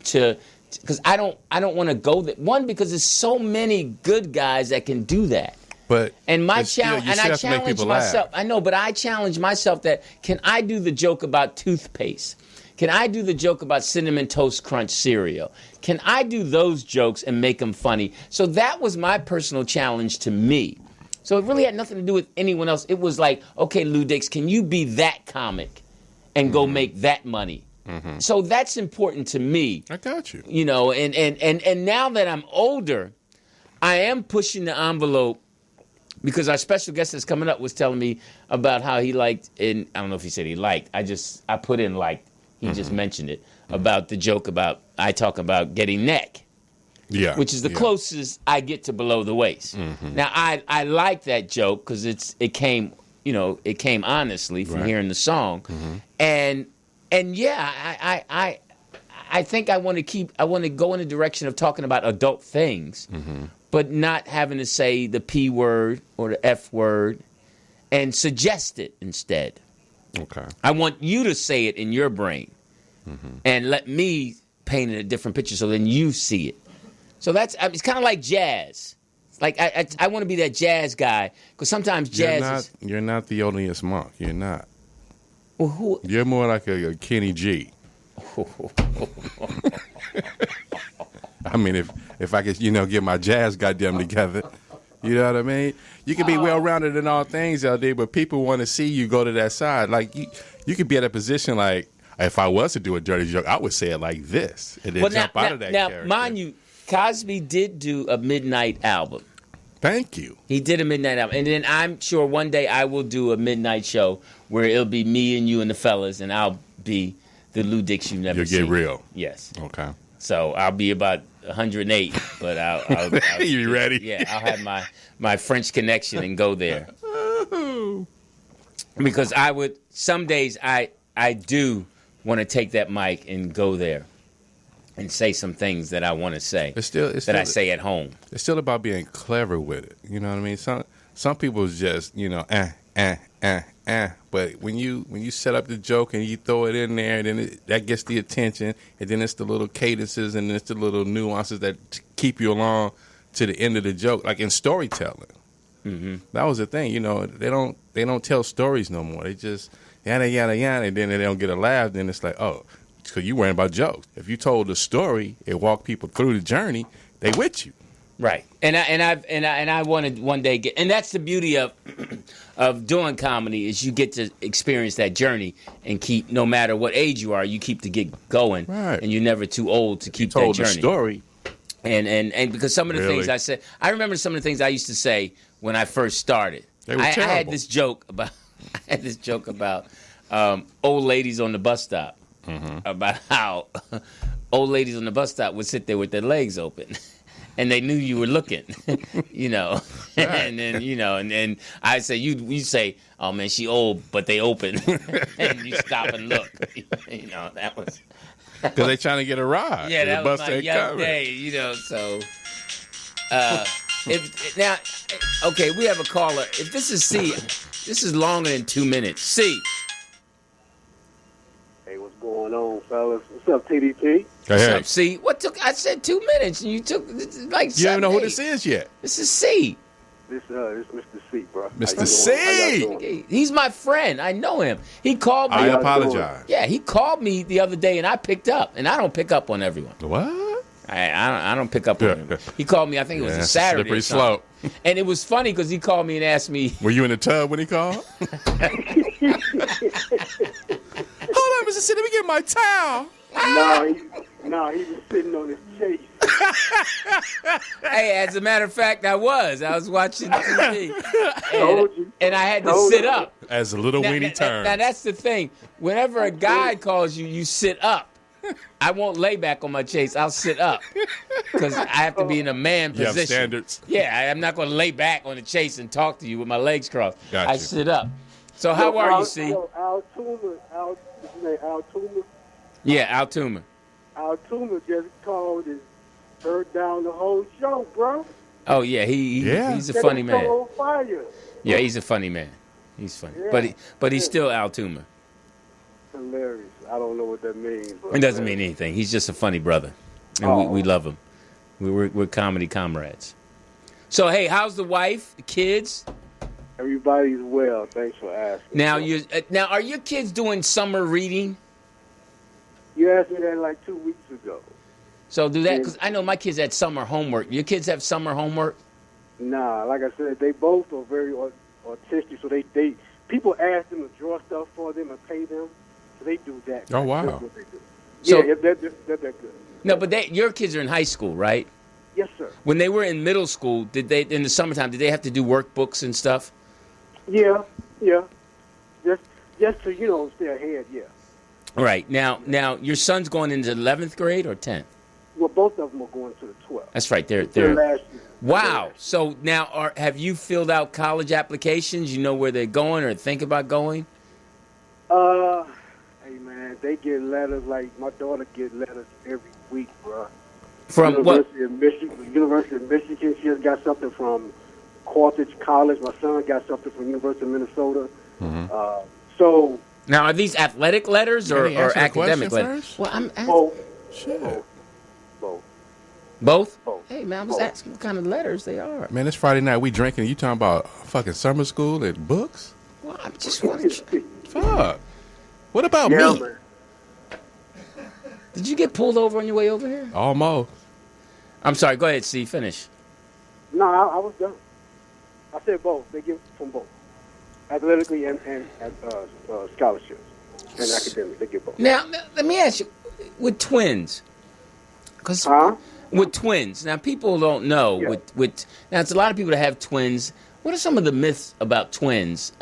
to... Because I don't want to go there. One, because there's so many good guys that can do that. But and my challenge, and I challenge myself. I know, but I challenge myself that can I do the joke about toothpaste? Can I do the joke about Cinnamon Toast Crunch cereal? Can I do those jokes and make them funny? So that was my personal challenge to me. So it really had nothing to do with anyone else. It was like, okay, Lou Dix, can you be that comic and go make that money? Mm-hmm. So that's important to me. I got you. You know, and now that I'm older, I am pushing the envelope because our special guest that's coming up was telling me about how he liked, and I don't know if he said he liked. I put in liked. He just mentioned it about the joke about I talk about getting neck. Yeah, which is the closest I get to below the waist. Mm-hmm. Now I like that joke because it came honestly from hearing the song, and yeah, I think I want to go in the direction of talking about adult things, but not having to say the P word or the F word, and suggest it instead. Okay, I want you to say it in your brain, and let me paint it a different picture so then you see it. So it's kind of like jazz. Like I want to be that jazz guy because sometimes jazz. You're not the Thelonious Monk. You're not. Well, who? You're more like a Kenny G. I mean, if I could, get my jazz goddamn together, you know what I mean? You can be well-rounded in all things, LD, but people want to see you go to that side. Like, you could be at a position like, if I was to do a dirty joke, I would say it like this and then jump out of that character. Now, mind you, Cosby did do a midnight album. Thank you. He did a midnight album. And then I'm sure one day I will do a midnight show where it'll be me and you and the fellas, and I'll be the Lou Dix you've never seen. You'll get real. Yes. Okay. So I'll be about 108, but I'll you ready? Yeah, I'll have my French connection and go there. Because some days I do want to take that mic and go there and say some things that I want to say I say at home. It's still about being clever with it. You know what I mean? Some people just, but when you set up the joke and you throw it in there, then that gets the attention, and then it's the little cadences and it's the little nuances that keep you along to the end of the joke, like in storytelling. Mm-hmm. That was the thing, they don't tell stories no more. They just yada yada yada, and then they don't get a laugh. Then it's like, oh, because you worrying about jokes. If you told the story, it walked people through the journey. They with you. Right, and I wanted one day and that's the beauty of doing comedy is you get to experience that journey and keep, no matter what age you are, you keep to get going, right. And you're never too old to keep that journey. The story, and because some of the things I said, I remember some of the things I used to say when I first started. They were terrible. I had this joke about old ladies on the bus stop, about how old ladies on the bus stop would sit there with their legs open. and they knew you were looking, you know. And then, you know, and then I say, you say, oh, man, she old, but they open. And you stop and look. You know, that was. Because they trying to get a ride. Yeah, that was my young coming. day, you know, so. Now, okay, we have a caller. If this is C, this is longer than 2 minutes. C. Hey, what's going on, fellas? What's up, TDP? What's up, C? I said 2 minutes, and you took like 7, You don't even know who 8. this is yet. This is C. This Mr. C, bro. Mr. C. He's my friend. I know him. He called me. I apologize. Yeah, he called me the other day, and I picked up. And I don't pick up on everyone. What? I don't pick up on him. He called me, I think it was a Saturday. Pretty slow. And it was funny because he called me and asked me. Were you in the tub when he called? Hold on, Mr. C, let me get my towel. No, he was sitting on his chase. Hey, as a matter of fact, I was watching TV. And I had to sit up. As a little weenie turns. Now, that's the thing. Whenever a guy calls you, you sit up. I won't lay back on my chase. I'll sit up because I have to be in a man position. You have standards. Yeah, I'm not going to lay back on the chase and talk to you with my legs crossed. Gotcha. I sit up. So how are you, C? Al Toomer. Yeah, Al Toomer. Al Toomer just called and turned down the whole show, bro. Oh yeah, he's a funny man. On fire. Yeah, he's a funny man. He's funny, but he's still Al Toomer. Hilarious. I don't know what that means. It doesn't mean anything. He's just a funny brother, and we love him. We're comedy comrades. So hey, how's the wife, the kids? Everybody's well. Thanks for asking. Now are your kids doing summer reading? You asked me that like 2 weeks ago. So do that because I know my kids had summer homework. Your kids have summer homework? Nah, like I said, they both are very autistic. So they people ask them to draw stuff for them and pay them. So they do that. Oh, wow. That's what they do. So, yeah, they're good. No, but your kids are in high school, right? Yes, sir. When they were in middle school, in the summertime, did they have to do workbooks and stuff? Yeah. Just to, stay ahead, yeah. Right. Now, your son's going into 11th grade or 10th? Well, both of them are going to the 12th. That's right. They're last year. Wow. So now, have you filled out college applications? You know where they're going or think about going? Hey, man, they get letters like my daughter gets letters every week, bro. From University of Michigan. She has got something from Carthage College. My son got something from University of Minnesota. Mm-hmm. So now, are these athletic letters or academic letters? Well, I'm asking. Both? Hey, man, I was asking what kind of letters they are. Man, it's Friday night. We drinking. You talking about fucking summer school and books? Well, I'm just wondering. Fuck. What about me? Man. Did you get pulled over on your way over here? Almost. I'm sorry. Go ahead, C. Finish. No, I was done. I said both. They give from both. Athletically and scholarships and academic. They give both. Now, let me ask you, with twins, with twins. Now, people don't know. Yeah. Now, it's a lot of people that have twins. What are some of the myths about twins?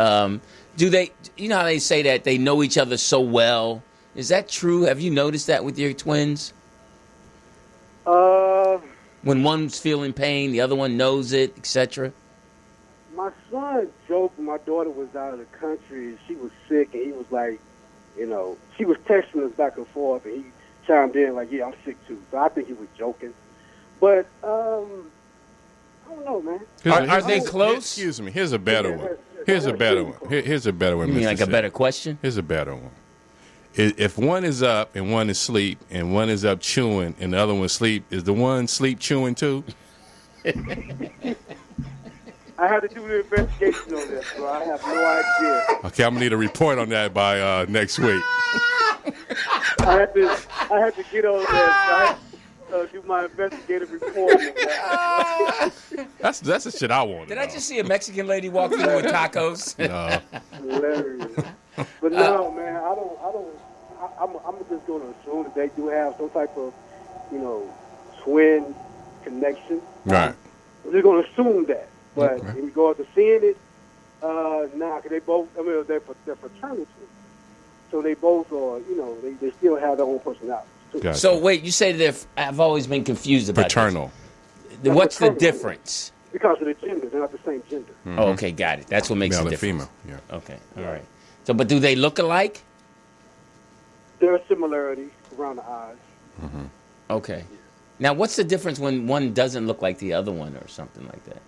Do they? You know how they say that they know each other so well? Is that true? Have you noticed that with your twins? When one's feeling pain, the other one knows it, etc. My son joked when my daughter was out of the country and she was sick, and he was like, she was texting us back and forth, and he chimed in like, yeah, I'm sick too. So I think he was joking. But, I don't know, man. Are they close? Excuse me. Here's a better one. Here's a better one. Here's a better one. You mean like a better question? Here's a better one. If one is up and one is asleep, and one is up chewing and the other one sleep, is the one sleep chewing too? I had to do the investigation on this, bro. I have no idea. Okay, I'm gonna need a report on that by next week. I had to get on this. I had to do my investigative report on that. That's the shit I want. Did I just see a Mexican lady walk through with tacos? No. Hilarious. But no, man, I'm just going to assume that they do have some type of, twin connection. Right. I'm just going to assume that. But in regard to seeing it, because they both, they're fraternal. So they both are, they still have their own personalities, too. Gotcha. So, wait, you say I've always been confused about paternal. What's the difference? Because of the gender. They're not the same gender. Mm-hmm. Oh, okay, got it. That's what makes Male the and difference. female. Yeah. Okay, all right. So, but do they look alike? There are similarities around the eyes. Mm-hmm. Okay. Now, what's the difference when one doesn't look like the other one or something like that?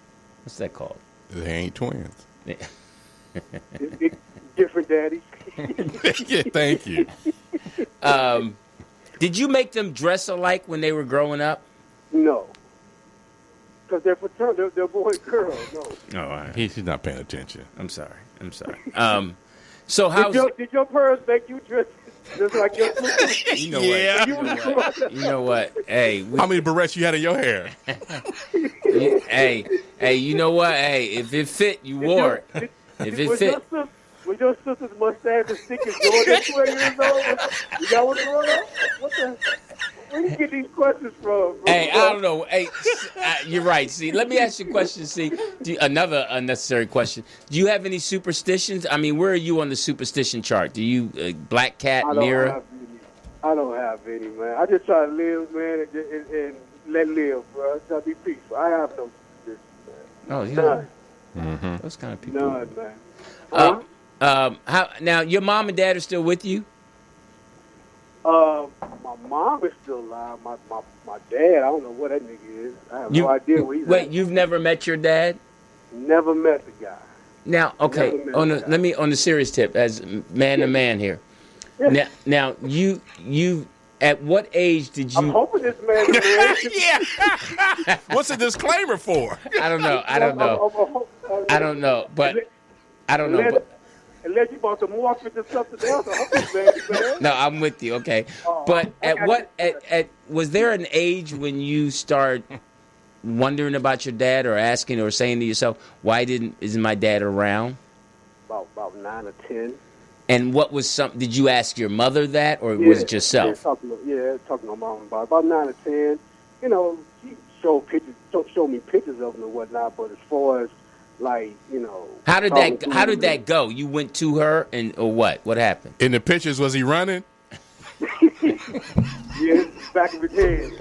What's that called? They ain't twins. Different daddies. Yeah, thank you. Did you make them dress alike when they were growing up? No. Because they're fraternal. They're boy and girl. No. Oh, all right. He's not paying attention. I'm sorry. So how did your parents make you dress just like your sister? You know Yeah. what? You know what? Hey, how many barrettes you had in your hair? Hey, you know what? Hey, if it fit, you wore it. If it fit. Was your sister's mustache as thick as yours at 12 years old? You got one growing up? What the? Where do you get these questions from? Hey, I don't know. Hey, you're right. See, let me ask you a question. See, another unnecessary question. Do you have any superstitions? I mean, where are you on the superstition chart? Do you black cat, mirror? I don't have any, man. I just try to live, man, and let live, bro. I try to be peaceful. I have no superstitions, man. Oh, yeah. Mm-hmm. Those kind of people. None, man. How now? Your mom and dad are still with you? My mom is still alive. My dad, I don't know what that nigga is. I have no idea where he's at. Wait, you've never met your dad? Never met the guy. Now, okay. On the serious tip, as man to man here. Yeah. Now, you at what age did you? I'm hoping this man. Yeah. What's the disclaimer for? I don't know. But I don't know. Unless you bought the morphine or something else, I hope this man. No, I'm with you. Okay, but at was there an age when you start wondering about your dad, or asking, or saying to yourself, "Why isn't my dad around?" About 9 or 10. And what was did you ask your mother that, or was it yourself? Talking to my mom about 9 or 10. You know, she showed me pictures of him and whatnot. But as far as how did that go? You went to her or what? What happened? In the pictures, was he running? Yeah, back of his head.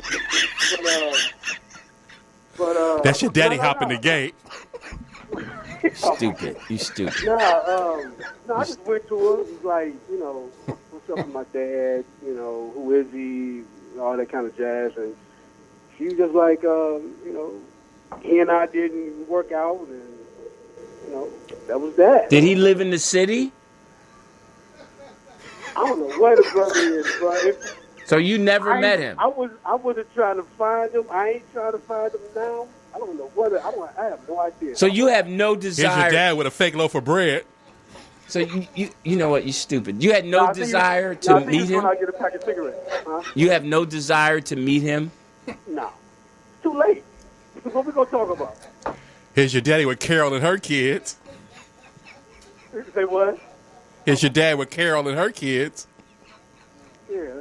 But that's your daddy hopping the gate. Stupid. You stupid. No, I just went to her. It was like, what's up with my dad? Who is he? All that kind of jazz. And she was just like, he and I didn't work out, and that was that. Did he live in the city? I don't know where the brother is, but so you never met him? I wasn't trying to find him. I ain't trying to find him now. I don't know whether I have no idea. So you have no desire. Here's your dad with a fake loaf of bread. So you know what? You're stupid. You had no desire to meet him. When I get a pack of cigarettes. Huh? You have no desire to meet him. No, it's too late. What we gonna talk about? Here's your daddy with Carol and her kids. Say what? Here's your dad with Carol and her kids. Yeah,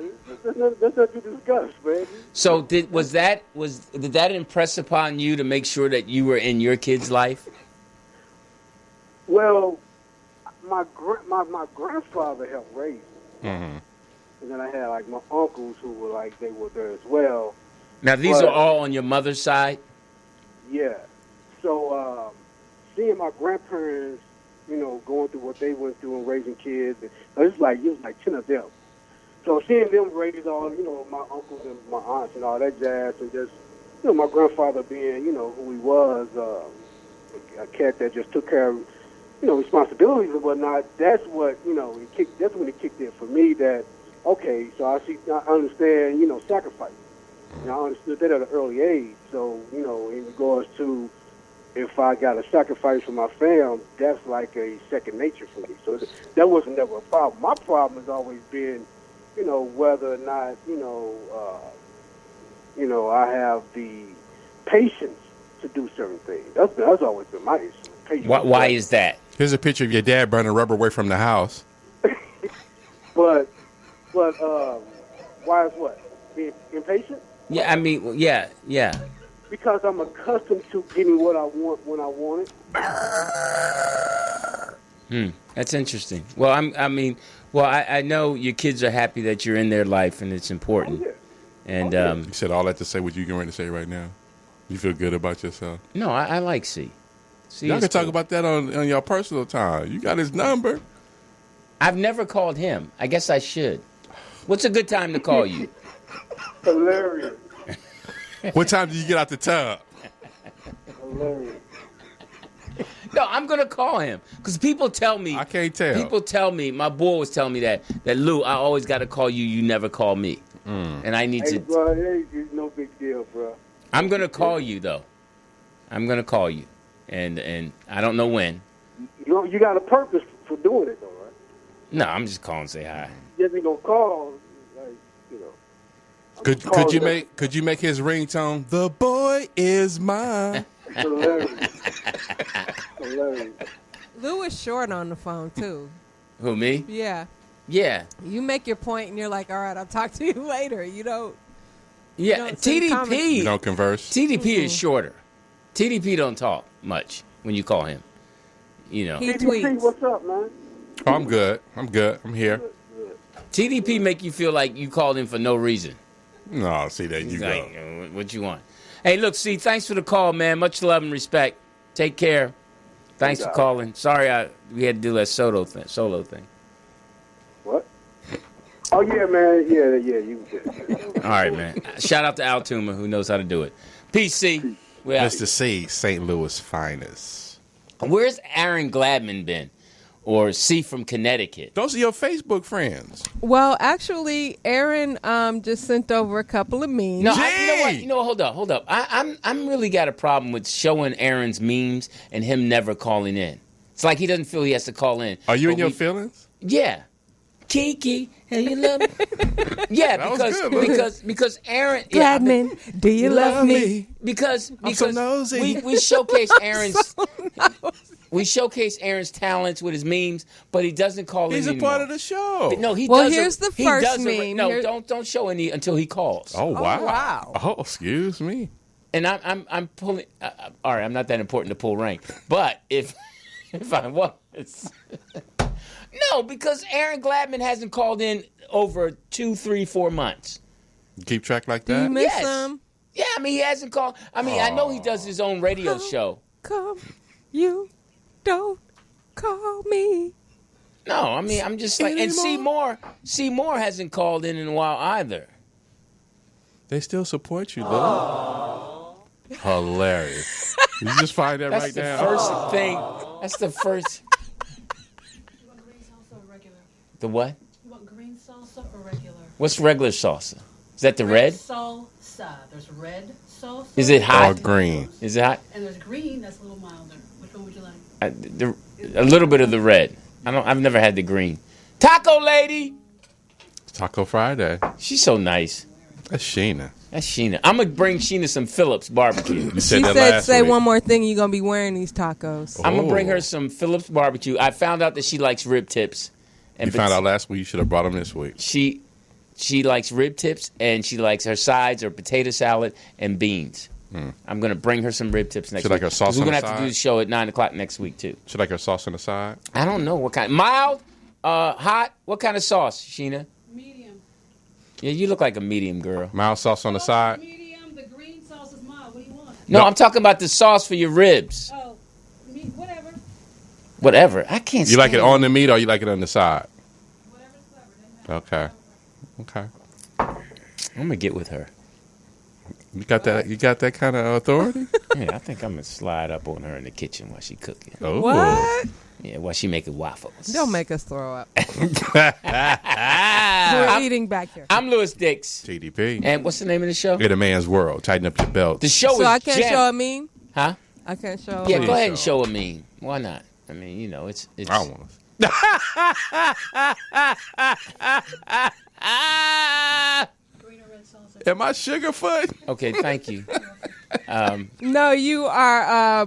that's not to discuss, man. So did that impress upon you to make sure that you were in your kid's life? Well, my grandfather helped raise me. Mm-hmm. And then I had my uncles who were they were there as well. Now these are all on your mother's side? Yeah. So seeing my grandparents, going through what they went through and raising kids, it was like 10 of them. So seeing them raise all, my uncles and my aunts and all that jazz, and just, my grandfather being, who he was, a cat that just took care of, responsibilities and whatnot. That's what, that's when it kicked in for me. That okay, so I understand, sacrifice. I understood that at an early age. So, in regards to if I got to sacrifice for my fam, that's like a second nature for me. So that wasn't never a problem. My problem has always been, whether or not, I have the patience to do certain things. That's always been my issue. Patience. Why is that? Here's a picture of your dad burning rubber away from the house. But why is what? Being impatient? Yeah, I mean, yeah. Because I'm accustomed to getting what I want when I want it. That's interesting. Well, I know your kids are happy that you're in their life and it's important. Oh, yeah. And you said all that to say what you're going to say right now. You feel good about yourself? No, I like C. C Y'all is can talk cool. about that on your personal time. You got his number. I've never called him. I guess I should. What's a good time to call you? Hilarious. What time do you get out the tub? Hilarious. No, I'm going to call him. Because people tell me. I can't tell. People tell me. My boy was telling me that Lou, I always got to call you. You never call me. And I need Hey, to. bro, it's no big deal, bro. I'm going to call you, though. I'm going to call you. And I don't know when. You got a purpose for doing it, though, right? No, I'm just calling to say hi. You just ain't gonna call, like, you know. Could you make his ringtone? The boy is mine. Hilarious. Hilarious. Lou is short on the phone, too. Who, me? Yeah. Yeah. You make your point, and you're like, all right, I'll talk to you later. You don't. Yeah, don't send comments. TDP. You don't converse? TDP is shorter. TDP don't talk much when you call him. You know. He TDP, tweets. what's up, man? Oh, I'm good. I'm here. TDP make you feel like you called him for no reason. No, see, there you He's go. like, what you want? Hey, look, see, thanks for the call, man. Much love and respect. Take care. Thanks for calling. Sorry we had to do that solo thing. What? Oh, yeah, man. Yeah, you good. All right, man. Shout out to Al Tuma, who knows how to do it. PC. We're out. Mr. C, St. Louis finest. Where's Aaron Gladman been? Or C from Connecticut? Those are your Facebook friends. Well, actually, Aaron just sent over a couple of memes. No, you know what? You know what? Hold up. I'm really got a problem with showing Aaron's memes and him never calling in. It's like he doesn't feel he has to call in. Are you in your feelings? Yeah. Kiki, and you love me? Yeah, That was good, because Aaron Gladman, do you love me? Because so nosy. we showcase Aaron's we showcase Aaron's talents with his memes, but he doesn't call in He's a anymore. part of the show. But no, he Well, doesn't. here's the he first doesn't- meme. No, Here- don't show any until he calls. Oh, wow. wow. Oh, excuse me. And I'm pulling. All right, I'm not that important to pull rank, but if I was. No, because Aaron Gladman hasn't called in over 2, 3, 4 months. You keep track like Do you that? miss Yes. him? Yeah, I mean, he hasn't called. I mean, I know he does his own radio show. Come, you don't call me. No, I mean, I'm just like, and Seymour hasn't called in a while either. They still support you, though. Hilarious. You just find that That's right the now. first thing. That's the first. The what? You want green salsa or regular? What's regular salsa? Is that the red? Salsa. There's red salsa. Is it hot? Or green. Is it hot? And there's green that's a little milder. Which one would you like? A little bit of the red. I've never had the green. Taco lady. Taco Friday. She's so nice. That's Sheena. That's Sheena. I'm gonna bring Sheena some Phillips barbecue. You said She that said, last say week. one more thing, you're going to be wearing these tacos. I'm gonna bring her some Phillips barbecue. I found out that she likes rib tips. You found out last week. You should have brought them this week. She likes rib tips, and she likes her sides or potato salad and beans. I'm going to bring her some rib tips next She week. like her sauce We're on going the to have to side? do the show at 9 o'clock next week, too. Should like her sauce on the side? I don't know what kind. Mild? Hot? What kind of sauce, Sheena? Medium. Yeah, you look like a medium girl. Mild sauce on the side? Medium. The green sauce is mild. What do you want? No, I'm talking about the sauce for your ribs. Oh, whatever. Whatever. I can't You like it stand on the meat or you like it on the side? Okay. Okay. I'm going to get with her. You got that kind of authority? Yeah, I think I'm going to slide up on her in the kitchen while she cooking. Oh. What? Yeah, while she making waffles. Don't make us throw up. We're eating back here. I'm Louis Dix. TDP. And what's the name of the show? In a man's world. Tighten up your belt. The show is So I can't Jam- show a meme? Huh? I can't show Yeah, a go meme. ahead and show a meme. Why not? I mean, you know, it's. I don't want to. Am I Sugarfoot? Okay, thank you. No, you are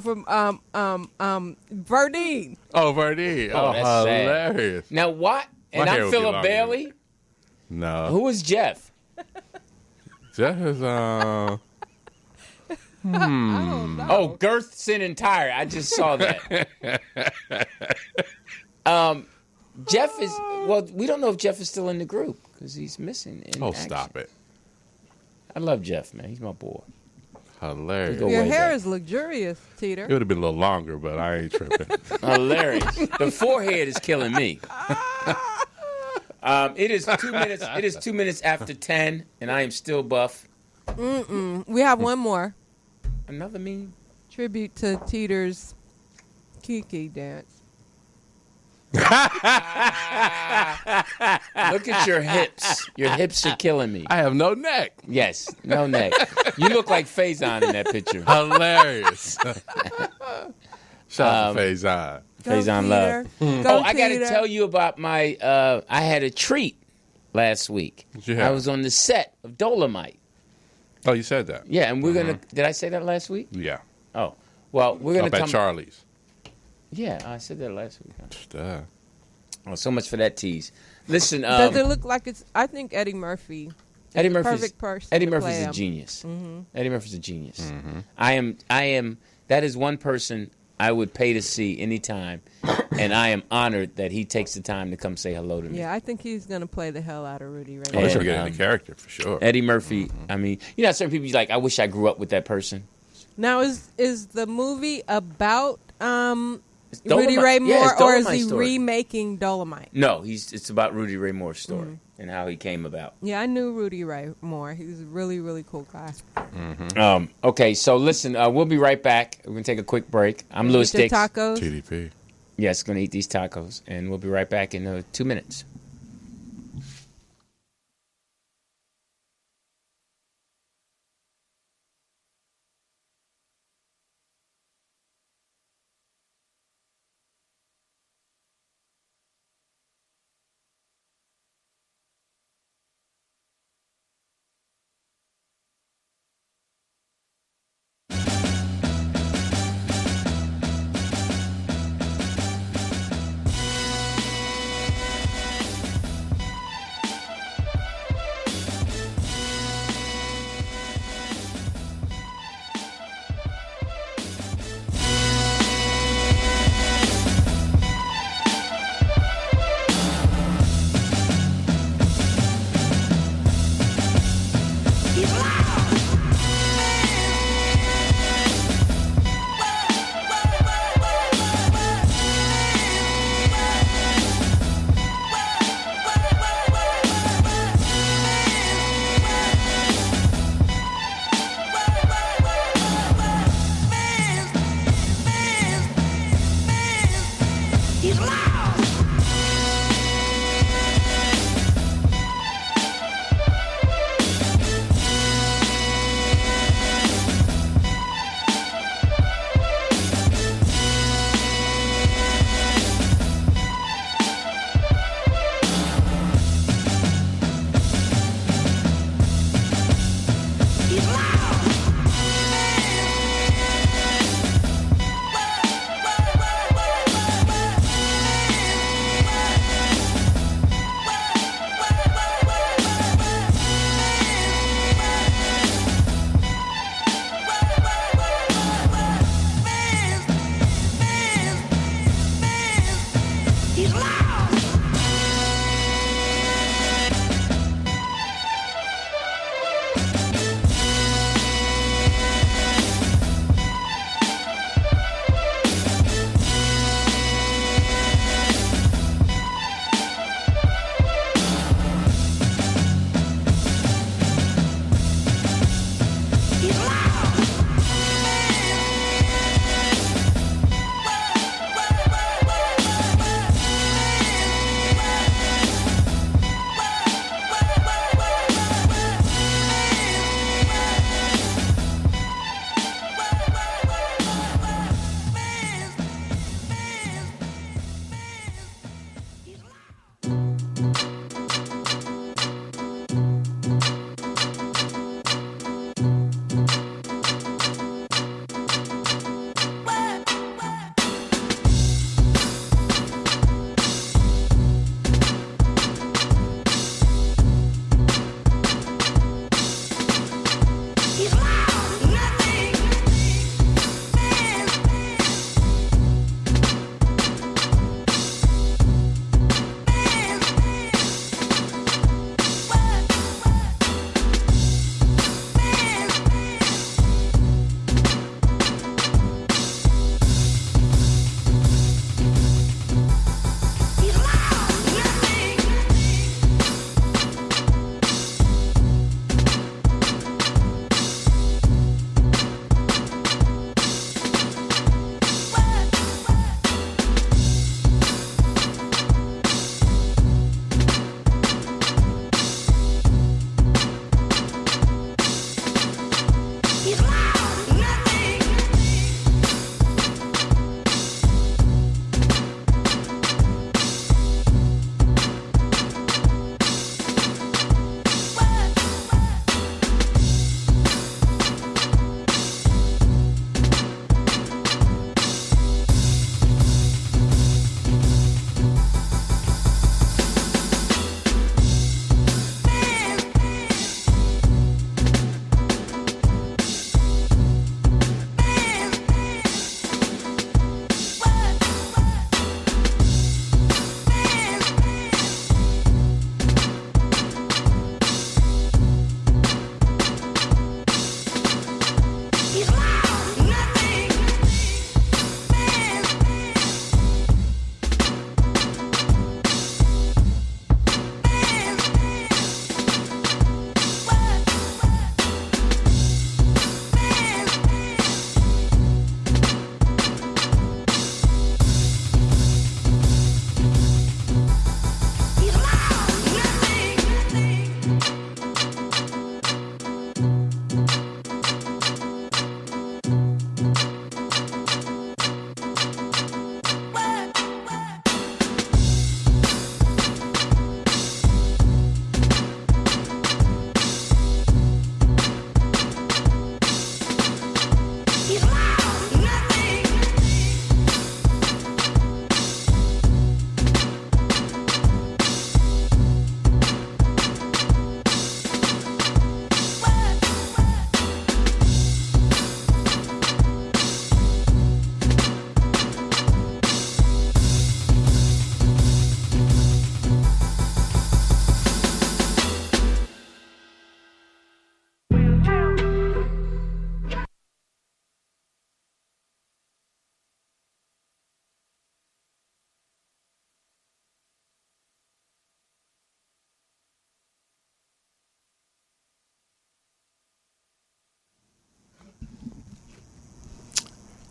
from Verdine. Oh, Verdine. Oh, Oh, that's sad. hilarious. Now what? And My hair I'm would be Philip longer than Bailey. No. Who is Jeff? Jeff is, Oh, Girth, Sin, and Tire. I just saw that. Jeff is. Well, we don't know if Jeff is still in the group because he's missing. In Oh, action. stop it. I love Jeff, man. He's my boy. Hilarious. Go Your way hair back. is luxurious, Teeter. It would have been a little longer, but I ain't tripping. Hilarious. The forehead is killing me. It is 2 minutes. It is 2 minutes after 10, and I am still buff. We have one more Another meme. tribute to Teeter's Kiki dance. Look at your hips. Your hips are killing me. I have no neck. Yes, no neck. You look like Faison in that picture. Hilarious. Shout out to Faison. Faison love. Go, I got to Teeter. tell you about my. I had a treat last week. What'd you have? I was on the set of Dolomite. Oh, you said that. Yeah, and we're gonna. Did I say that last week? Yeah. Oh, well, we're gonna Up at come. Charlie's. Yeah, I said that last week. Huh? Oh, so much for that tease. Listen, Does it look like it's? I think Eddie Murphy. Eddie the Murphy's perfect person. Eddie to Murphy's play a him. genius. Mm-hmm. Eddie Murphy's a genius. I am. That is one person I would pay to see anytime, and I am honored that he takes the time to come say hello to me. Yeah, I think he's gonna play the hell out of Rudy Ray. Oh, he's And, gonna get into character for sure. Eddie Murphy. I mean, you know, certain people be like, I wish I grew up with that person. Now, is the movie about Rudy Dolomite. Ray Yeah, Moore, it's or is Dolomite he story. remaking Dolomite? No, it's about Rudy Ray Moore's story and how he came about. Yeah, I knew Rudy Ray Moore. He was a really, really cool guy. Okay, so listen, we'll be right back. We're gonna take a quick break. I'm Louis Eat the Dix. tacos. TDP. Yes, gonna eat these tacos, and we'll be right back in 2 minutes.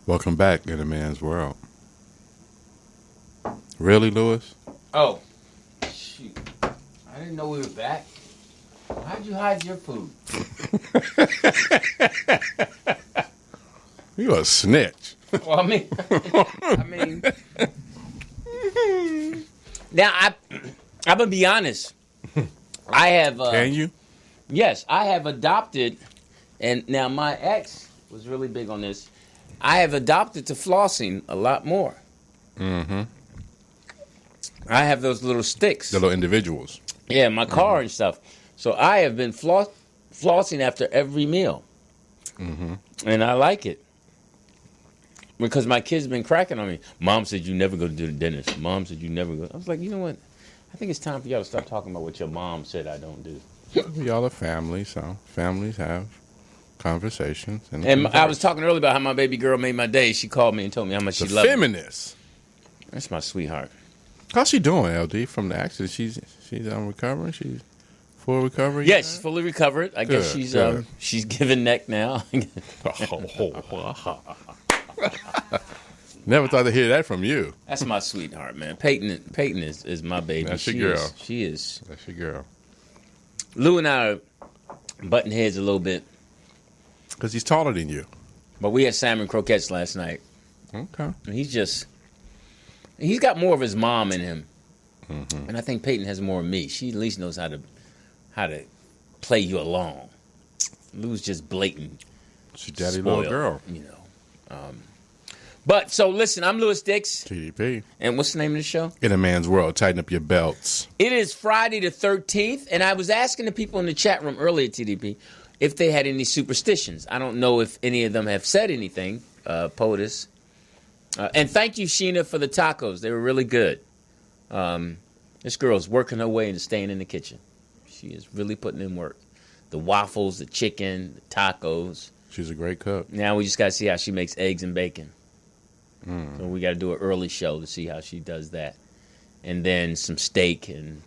Welcome back in a man's world. Really, Lewis? Oh, shoot. I didn't know we were back. How'd you hide your food? You a snitch. Well, now I'm gonna be honest. I have. Can you? Yes, I have adopted, and now my ex was really big on this. I have adopted to flossing a lot more. Mm-hmm. I have those little sticks. The little individuals. Yeah, my car and stuff. So I have been flossing after every meal. Mm-hmm. And I like it. Because my kids have been cracking on me. Mom said you never go to the dentist. Mom said you never go. I was like, you know what? I think it's time for y'all to start talking about what your mom said I don't do. Y'all are family, so families have conversations. And I was talking earlier about how my baby girl made my day. She called me and told me how much she loved me. Feminist. That's my sweetheart. How's she doing, LD, from the accident? She's recovering? She's full recovery? Yeah, she's fully recovered. I guess she's giving neck now. Never thought to hear that from you. That's my sweetheart, man. Peyton is my baby. That's your girl. She is. That's your girl. Lou and I are butting heads a little bit. Because he's taller than you. But we had salmon croquettes last night. Okay. And he's got more of his mom in him. Mm-hmm. And I think Peyton has more of me. She at least knows how to play you along. Lou's just blatant. She's daddy spoiled, little girl. You know. But so listen, I'm Louis Dix. TDP. And what's the name of the show? In a Man's World. Tighten up your belts. It is Friday the 13th, and I was asking the people in the chat room earlier, TDP, if they had any superstitions. I don't know if any of them have said anything, POTUS. And thank you, Sheena, for the tacos. They were really good. This girl's working her way into staying in the kitchen. She is really putting in work. The waffles, the chicken, the tacos. She's a great cook. Now we just got to see how she makes eggs and bacon. So we got to do an early show to see how she does that. And then some steak and,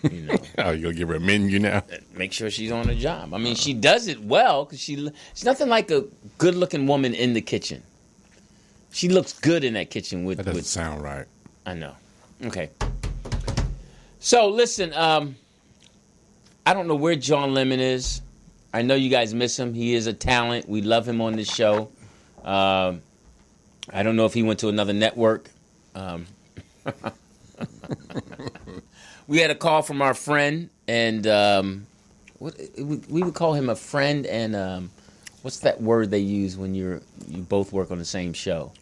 you know. Oh, you're going to give her a menu now? Make sure she's on the job. I mean, she does it well because she's nothing like a good-looking woman in the kitchen. She looks good in that kitchen with. That doesn't sound right. I know. Okay. So listen, I don't know where John Lemon is. I know you guys miss him. He is a talent. We love him on this show. I don't know if he went to another network. We had a call from our friend, and we would call him a friend. And what's that word they use when you both work on the same show?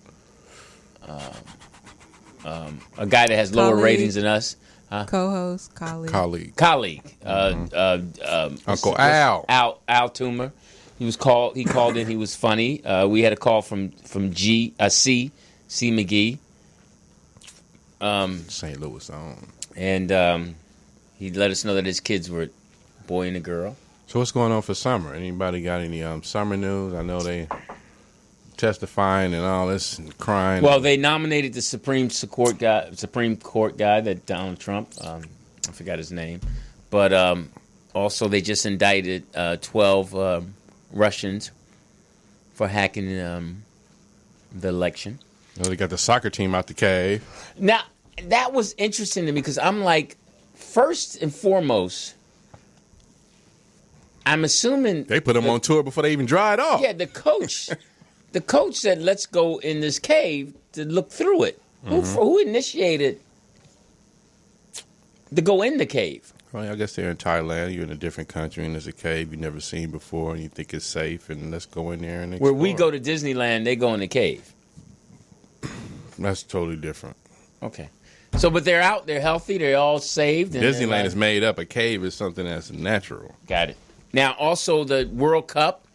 A guy that has lower ratings than us. Co-host, colleague. Uncle Al. Al Toomer. He called in. He was funny. We had a call from C McGee. St. Louis on. And he let us know that his kids were a boy and a girl. So what's going on for summer? Anybody got any summer news? I know they testifying and all this and crying. Well, they nominated the Supreme Court guy that Donald Trump. I forgot his name, but also they just indicted 12 Russians for hacking the election. Well, they got the soccer team out the cave. Now that was interesting to me because I'm like, first and foremost, I'm assuming they put them on tour before they even dried off. Yeah, the coach. The coach said, "Let's go in this cave to look through it." Mm-hmm. Who initiated to go in the cave? Well, I guess they're in Thailand. You're in a different country, and there's a cave you've never seen before, and you think it's safe, and let's go in there and explore. Where we go to Disneyland, they go in the cave. That's totally different. Okay. So, but they're out. They're healthy. They're all saved. And Disneyland is made up. A cave is something that's natural. Got it. Now, also the World Cup.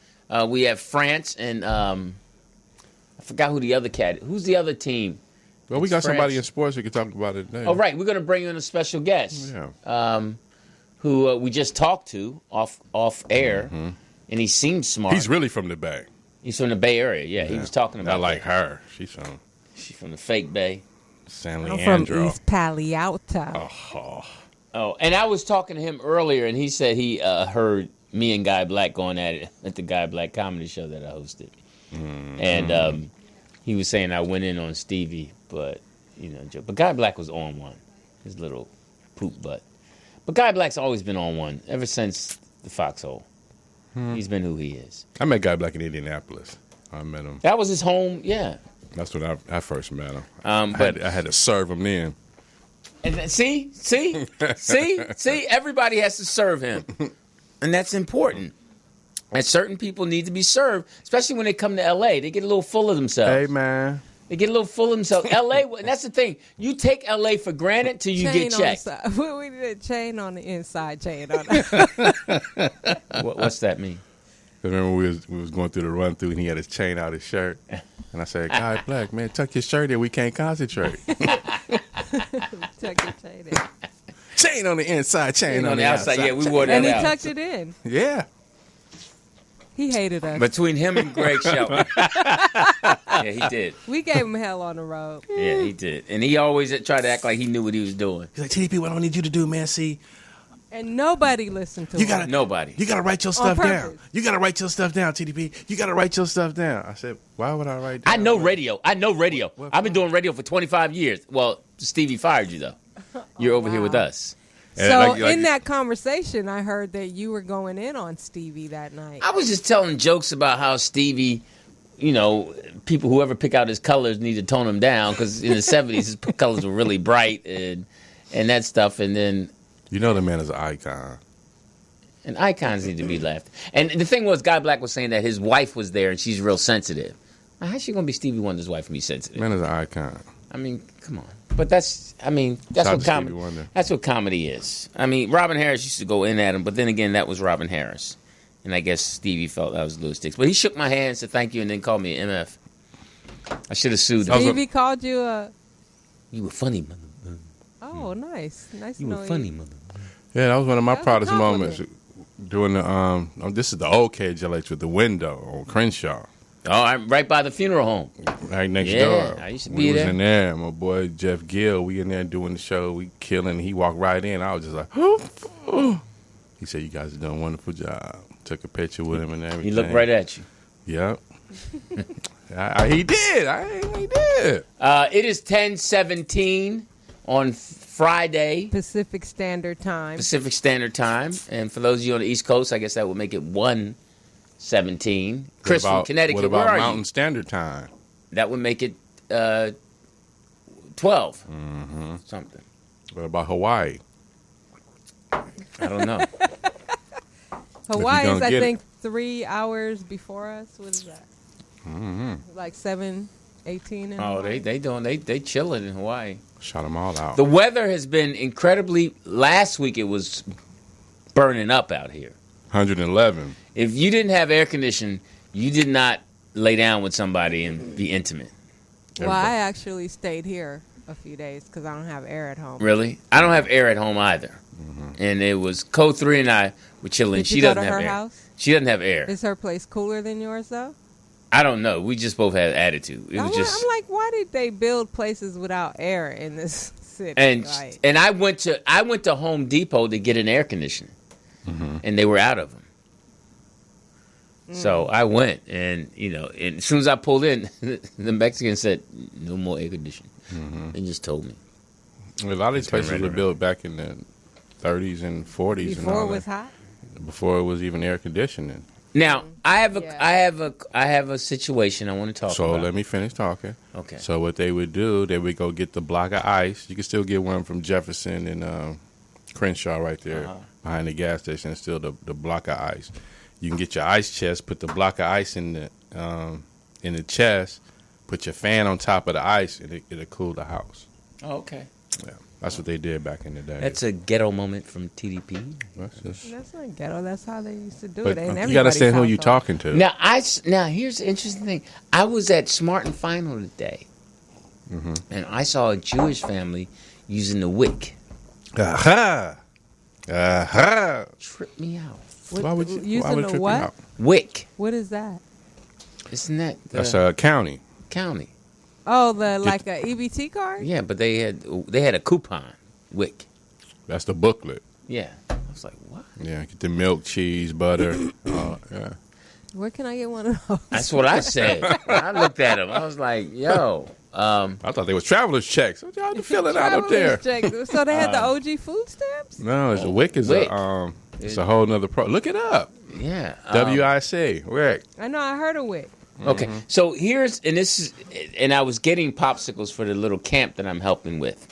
We have France and I forgot who the other cat. Who's the other team? Well, we got somebody in sports we can talk about it today. Oh, right. We're going to bring in a special guest. Yeah. Who we just talked to off air, and he seems smart. He's really from the Bay. He's from the Bay Area. Yeah, he was talking about. I like her. She's from the fake Bay. San I'm Leandro. from East Palo Alto. Oh, and I was talking to him earlier, and he said he heard me and Guy Black going at it at the Guy Black comedy show that I hosted. And he was saying I went in on Stevie, but but Guy Black was on one. His little poop butt. But Guy Black's always been on one ever since the Foxhole. He's been who he is. I met Guy Black in Indianapolis. I met him. That was his home. Yeah. That's when I first met him. But I had to serve him then. And see, everybody has to serve him, and that's important. And certain people need to be served, especially when they come to L.A. They get a little full of themselves. Hey, man. They get a little full of themselves. L.A., and that's the thing. You take L.A. for granted till you get checked. We did a chain on the inside, chain on the What's that mean? Remember we was going through the run through and he had his chain out his shirt, and I said, "Guy Black, man, tuck your shirt in. We can't concentrate." Tuck your chain in. Chain on the inside, chain on the outside. Yeah, we wore that And he out. tucked it in. Yeah. He hated us. Between him and Greg Shelton. Yeah, he did. We gave him hell on the road. Yeah, he did. And he always tried to act like he knew what he was doing. He's like, TDP, what I need you to do, man, see. And nobody listened to him. Nobody. You got to write your stuff down. You got to write your stuff down, TDP. You got to write your stuff down. I said, why would I write down? I know radio. I've been doing radio for 25 years. Well, Stevie fired you, though. You're over here with us. So in that conversation, I heard that you were going in on Stevie that night. I was just telling jokes about how Stevie, people whoever pick out his colors need to tone them down because in the 70s his colors were really bright and that stuff. And then the man is an icon. And icons need to be left. And the thing was, Guy Black was saying that his wife was there and she's real sensitive. How's she gonna be Stevie Wonder's wife and be sensitive? Man is an icon. I mean, come on. But that's what comedy. That's what comedy is. I mean, Robin Harris used to go in at him, but then again, that was Robin Harris, and I guess Stevie felt that was Louis Sticks. But he shook my hand, said thank you, and then called me an MF. I should have sued him. Stevie called you a. You were funny, mother. Oh, nice You were funny, mother. Yeah, that was one of my proudest moments. Doing the this is the old KJLH with the window on Crenshaw. Oh, I'm right by the funeral home. Right next door. I used to we be was there. in there. My boy Jeff Gill, we in there doing the show. We killing. He walked right in. I was just like, He said, "You guys are doing a wonderful job." Took a picture with him and everything. He looked right at you. Yep. He did. He did. It is 10:17 on Friday. Pacific Standard Time. And for those of you on the East Coast, I guess that would make it 1:17. Chris from Connecticut, what about where are Mountain you? Standard Time? That would make it 12. Something. What about Hawaii? I don't know. Hawaii is, I think, 3 hours before us. What is that? Like 7:18. Oh, they chilling in Hawaii. Shot them all out. The weather has been incredibly. Last week it was burning up out here. 111. If you didn't have air conditioning, you did not lay down with somebody and be intimate. Well, I actually stayed here a few days because I don't have air at home. Really? I don't have air at home either. And it was Code 3 and I were chilling. Did you go to her house? She doesn't have air. Is her place cooler than yours, though? I don't know. We just both had attitude. It was I'm like, why did they build places without air in this city? And I went to Home Depot to get an air conditioner, and they were out of them. So I went, and and as soon as I pulled in, the Mexican said, "No more air conditioning." They just told me. A lot of these places were built back in the 30s and 40s. Before it was hot. Before it was even air conditioning. Now I have a situation I want to talk about. So let me finish talking. Okay. So what they would do, they would go get the block of ice. You can still get one from Jefferson and Crenshaw right there behind the gas station. It's still the block of ice. You can get your ice chest, put the block of ice in the chest, put your fan on top of the ice, and it'll cool the house. Oh, okay. Yeah, that's what they did back in the day. That's a ghetto moment from TDP. That's not ghetto. That's how they used to do But it. Ain't you got to understand who you're talking to. Now here's the interesting thing. I was at Smart and Final today, and I saw a Jewish family using the wick. Tripped me out. Why would it using trip you what? out? Wick. What is that? Isn't that That's a county. County. Oh, like a EBT card? Yeah, but they had a coupon. Wick. That's the booklet. Yeah. I was like, what? Yeah, get the milk, cheese, butter. Yeah. Where can I get one of those? That's what I said. I looked at him. I was like, yo. I thought they was traveler's checks. What y'all filling out up there? Checks. So they had the OG food stamps? No, it's a WIC is WIC. It's a whole nother Look it up. Yeah. WIC. WIC. I know. I heard of WIC. Okay, so and I was getting popsicles for the little camp that I'm helping with.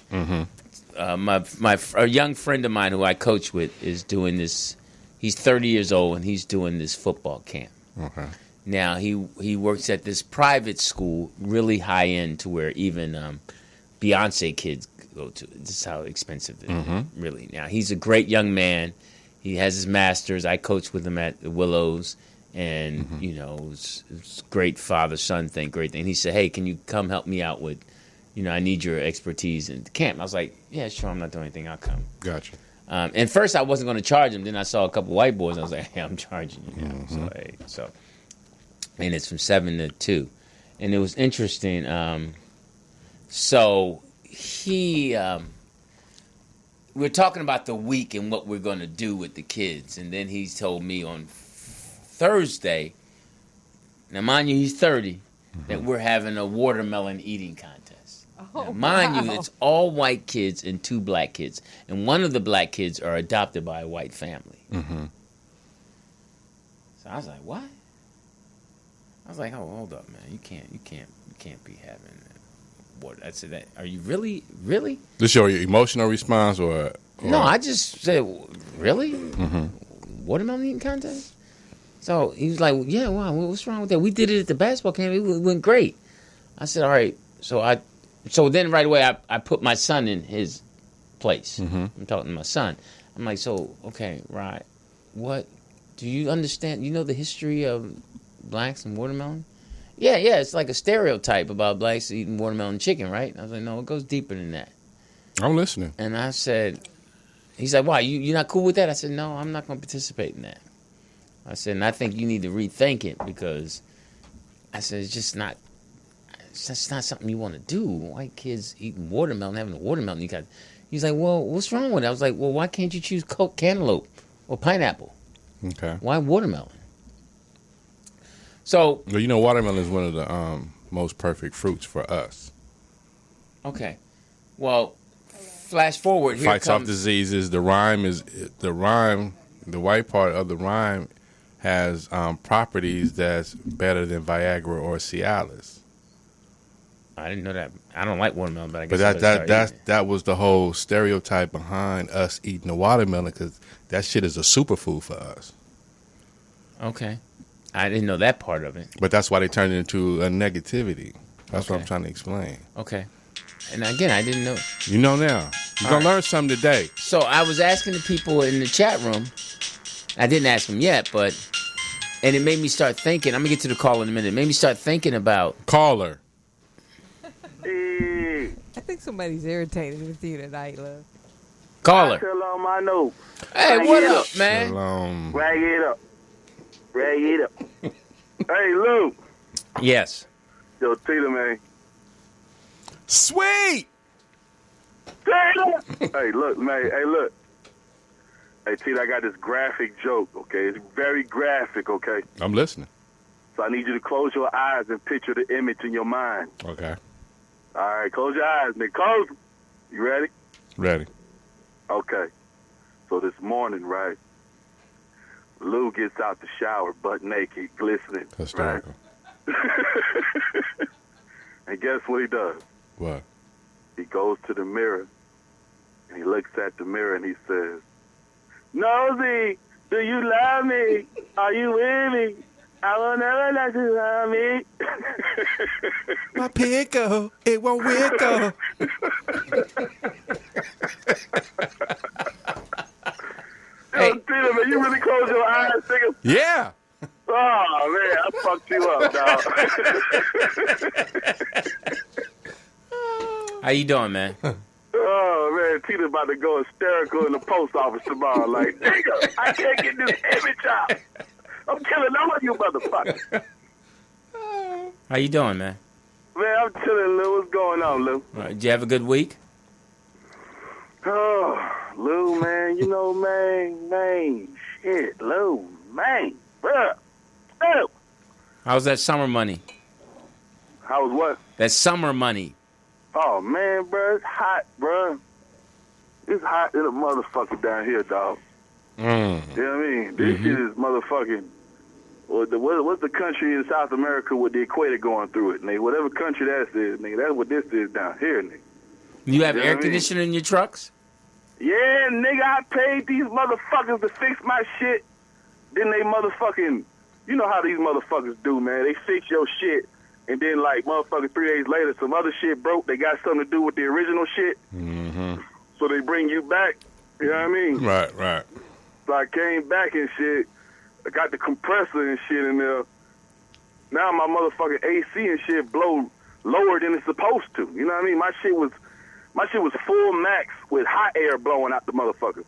A young friend of mine who I coach with is doing this. He's 30 years old and he's doing this football camp. Okay. Now he works at this private school, really high end, to where even Beyonce kids go to. This is how expensive it is, really. Now he's a great young man. He has his master's. I coach with him at the Willows. And, it's great father-son thing, great thing. And he said, hey, can you come help me out with, I need your expertise in the camp. I was like, yeah, sure, I'm not doing anything. I'll come. Gotcha. And first I wasn't going to charge him. Then I saw a couple white boys. And I was like, hey, I'm charging you. And it's from 7 to 2. And it was interesting. So he... we're talking about the week and what we're going to do with the kids. And then he told me on Thursday, now mind you, he's 30, that we're having a watermelon eating contest. Now, mind you, it's all white kids and 2 black kids. And one of the black kids are adopted by a white family. So I was like, what? I was like, oh, hold up, man. You can't be having water. I said, are you really? This your emotional response or? No, I just said, really? Watermelon eating contest? So he was like, yeah, wow, what's wrong with that? We did it at the basketball camp. It went great. I said, all right. So then right away I put my son in his place. I'm talking to my son. I'm like, so, okay, right. What, do you understand, the history of blacks and watermelon? Yeah, it's like a stereotype about blacks eating watermelon and chicken, right? I was like, no, it goes deeper than that. I'm listening. And I said, he's like, why, you're not cool with that? I said, no, I'm not going to participate in that. I said, and I think you need to rethink it because I said, it's just not something you want to do. White kids eating watermelon, having a watermelon. He's like, well, what's wrong with it? I was like, well, why can't you choose cantaloupe or pineapple? Okay. Why watermelon? So. Well, watermelon is one of the most perfect fruits for us. Okay. Well, flash forward. Here Fights off diseases. The white part of the rhyme has properties that's better than Viagra or Cialis. I didn't know that. I don't like watermelon, but I guess that was the whole stereotype behind us eating the watermelon because that shit is a superfood for us. Okay. I didn't know that part of it. But that's why they turned it into a negativity. That's what I'm trying to explain. Okay. And again, I didn't know. You know now. You're going to learn something today. So I was asking the people in the chat room. I didn't ask them yet, and it made me start thinking. I'm going to get to the call in a minute. It made me start thinking about. Caller. I think somebody's irritated with you tonight, love. Caller. Shalom, I know. Hey, what up, man? Shalom. Rag it up. Hey, Lou. Yes. Yo, Tita, man. Sweet. Hey, look, man. Hey, look. Hey, Tita, I got this graphic joke, okay? It's very graphic, okay? I'm listening. So I need you to close your eyes and picture the image in your mind. Okay. All right, close your eyes, man. Close them. You ready? Ready. Okay. So this morning, right, Lou gets out the shower, butt naked, glistening. Historical. Right? And guess what he does? What? He goes to the mirror, and he looks at the mirror, and he says, Nosy, do you love me? Are you with me? I will never let you love me. My pickle, it won't wiggle. Yo, Peter, man, you really close your eyes, nigga? Yeah. Oh, man, I fucked you up, dog. How you doing, man? Oh, man, Tita's about to go hysterical in the post office tomorrow. Like, nigga, I can't get this image out. I'm killing all of you motherfuckers. How you doing, man? Man, I'm chilling, Lou. What's going on, Lou? Did you have a good week? Oh, Lou, man, you know, man, shit, Lou, man, bruh. damn. How's that summer money? How's what? That summer money. Oh, man, bro, it's hot, bro. It's hot in a motherfucker down here, dog. You know what I mean? This shit is motherfucking... What's the country in South America with the equator going through it, nigga? Whatever country that is, nigga, that's what this is down here, nigga. You have You know air what I mean? conditioning in your trucks? Yeah, nigga, I paid these motherfuckers to fix my shit. Then they motherfucking... You know how these motherfuckers do, man. They fix your shit, and then, like, motherfucker, 3 days later, some other shit broke. They got something to do with the original shit. So they bring you back. You know what I mean? Right. So I came back and shit. I got the compressor and shit in there. Now my motherfucking AC and shit blow lower than it's supposed to. You know what I mean? My shit was full max with hot air blowing out the motherfucker.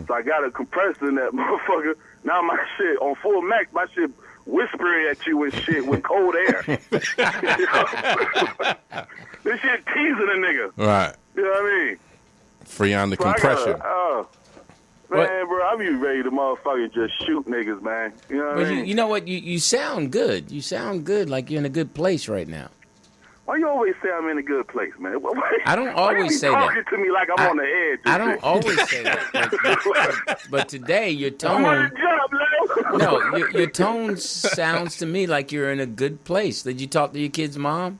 So I got a compressor in that motherfucker. Now my shit on full max, my shit whispering at you and shit with cold air. This shit teasing a nigga. Right. You know what I mean? Free on the So I compression. Man, bro, I be ready to motherfucking just shoot niggas, man. You know what I But mean? you know what? You sound good. You sound good, like you're in a good place right now. Why you always say I'm in a good place, man? I don't Why you always be say talking that. to me like I'm on the edge. I don't always say that. But today, your tone... I'm on the job, Leo. No, your tone sounds to me like you're in a good place. Did you talk to your kid's mom?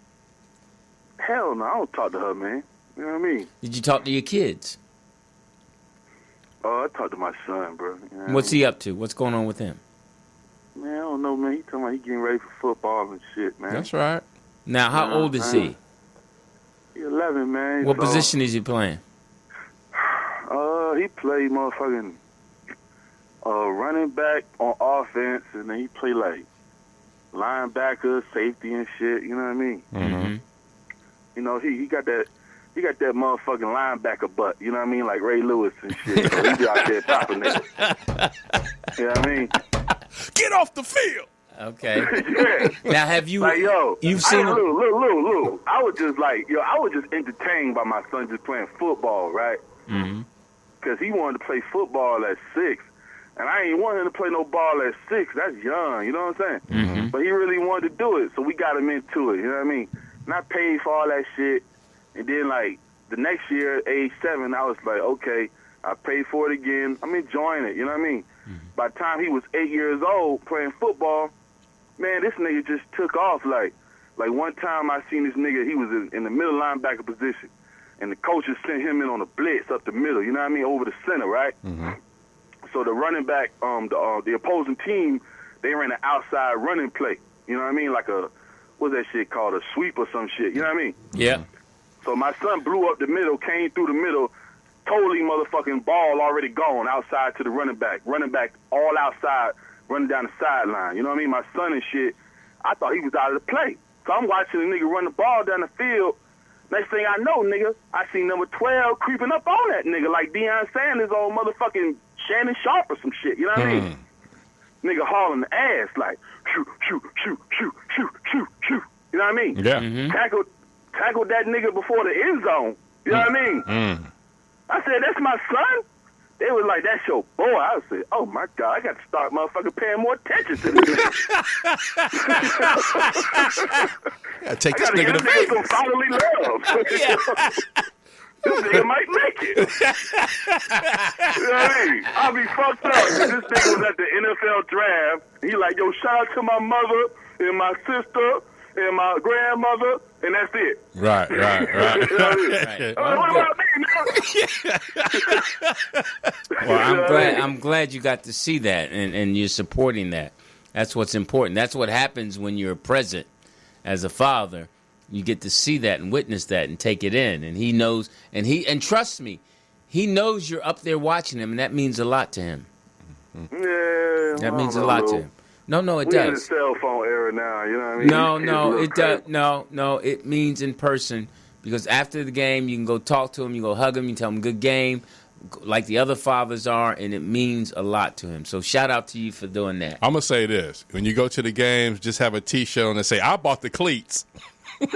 Hell no, I don't talk to her, man. You know what I mean? Did you talk to your kids? Oh, I talked to my son, bro. You know What's he up to? What's going on with him? Man, I don't know, man. He talking about he getting ready for football and shit, man. That's right. Now, how old is he? He 11, man. What So, position is he playing? He played motherfucking running back on offense, and then he play like linebacker, safety, and shit. You know what I mean? Mm-hmm. You know, he got that motherfucking linebacker butt. You know what I mean? Like Ray Lewis and shit. So he be out there popping niggas. You know what I mean? Get off the field. Okay. Yeah. Now, have you? Like, yo, you've seen him. Look. I was just like, I was just entertained by my son just playing football, right? Mm-hmm. Because he wanted to play football at 6. And I ain't want him to play no ball at 6. That's young, you know what I'm saying? Mm-hmm. But he really wanted to do it, so we got him into it, you know what I mean? And I paid for all that shit. And then, like, the next year, age 7, I was like, okay, I paid for it again. I'm enjoying it, you know what I mean? Mm-hmm. By the time he was 8 years old playing football, man, this nigga just took off. Like one time I seen this nigga, he was in the middle linebacker position. And the coaches sent him in on a blitz up the middle, you know what I mean, over the center, right? Mm-hmm. So the running back, the opposing team, they ran an outside running play. You know what I mean? Like what's that shit called? A sweep or some shit. You know what I mean? Yeah. So my son blew up the middle, came through the middle, totally motherfucking ball already gone outside to the running back. Running back all outside, running down the sideline. You know what I mean? My son and shit, I thought he was out of the play. So I'm watching the nigga run the ball down the field. Next thing I know, nigga, I see number 12 creeping up on that nigga like Deion Sanders on motherfucking Shannon Sharp or some shit. You know what I mean? Nigga hauling the ass like, shoot. You know what I mean? Yeah. Mm-hmm. Tackled that nigga before the end zone. You know what I mean? I said, that's my son? They was like, that's your boy. I said, oh, my God, I got to start motherfucking paying more attention to this nigga. Take this I nigga got to to give some fatherly love. This nigga might make it. You know what I mean? I'll be fucked up. This nigga was at the NFL draft. He like, yo, shout out to my mother and my sister and my grandmother, and that's it. Right. You know what I mean? Right. What about me, man? Well, I'm glad you got to see that, and you're supporting that. That's what's important. That's what happens when you're present as a father. You get to see that and witness that and take it in. And he knows, and trust me, he knows you're up there watching him, and that means a lot to him. Yeah, that means a lot to him. No, it does. We in the cell phone era now, you know what I mean? No, it does. No, it means in person, because after the game, you can go talk to him, you go hug him, you tell him good game, like the other fathers are, and it means a lot to him. So shout out to you for doing that. I'm going to say this. When you go to the games, just have a T-shirt on and say, I bought the cleats. That's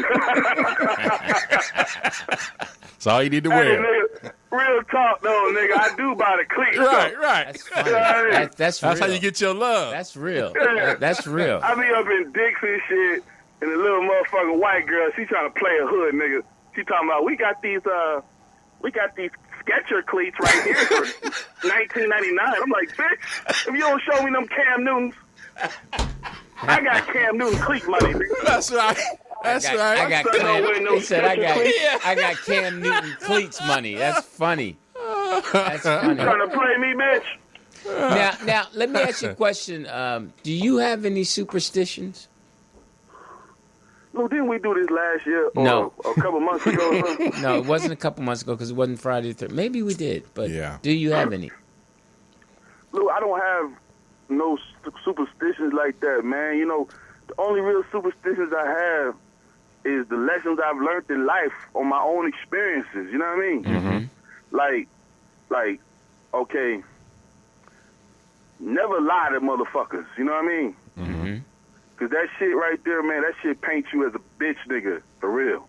all you need to wear. real talk though, nigga. I do buy the cleats. Right, though. right. That's funny. You know what I mean? That's That's real. how you get your love. That's real. Yeah. That's real. I be up in Dix and shit, and the little motherfucking white girl, she trying to play a hood, nigga. She talking about we got these Sketcher cleats right here for $19.99. I'm like, bitch, if you don't show me them Cam Newtons, I got Cam Newton cleat money. Nigga. That's right. That's right. I got Son don't wear Cam, no he said, Skechers I got Cam Newton cleats money. That's funny. That's funny. Trying to play me, bitch. Now, let me ask you a question. Do you have any superstitions? No, didn't we do this last year or No. a couple months ago or something? No, it wasn't a couple months ago because it wasn't Friday the 3rd. Maybe we did, but do you have any? Look, I don't have no superstitions like that, man. You know, the only real superstitions I have is the lessons I've learned in life on my own experiences. You know what I mean? Mm-hmm. Like, okay, never lie to motherfuckers. You know what I mean? Mm-hmm. Cause that shit right there, man, that shit paints you as a bitch nigga for real.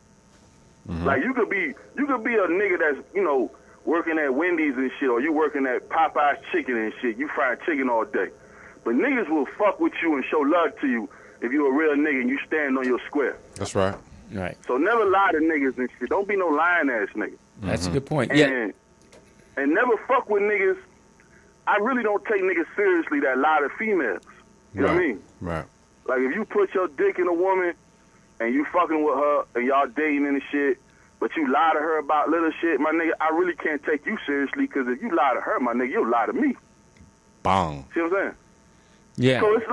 Mm-hmm. Like you could be a nigga that's, you know, working at Wendy's and shit, or you working at Popeye's Chicken and shit. You frying chicken all day, but niggas will fuck with you and show love to you if you a real nigga and you stand on your square. That's right. Right. So never lie to niggas and shit. Don't be no lying ass nigga. That's a good point. And never fuck with niggas. I really don't take niggas seriously that lie to females. You know what I mean? Right. Like, if you put your dick in a woman and you fucking with her and y'all dating and shit, but you lie to her about little shit, my nigga, I really can't take you seriously because if you lie to her, my nigga, you'll lie to me. Bong. See what I'm saying? Yeah. So it's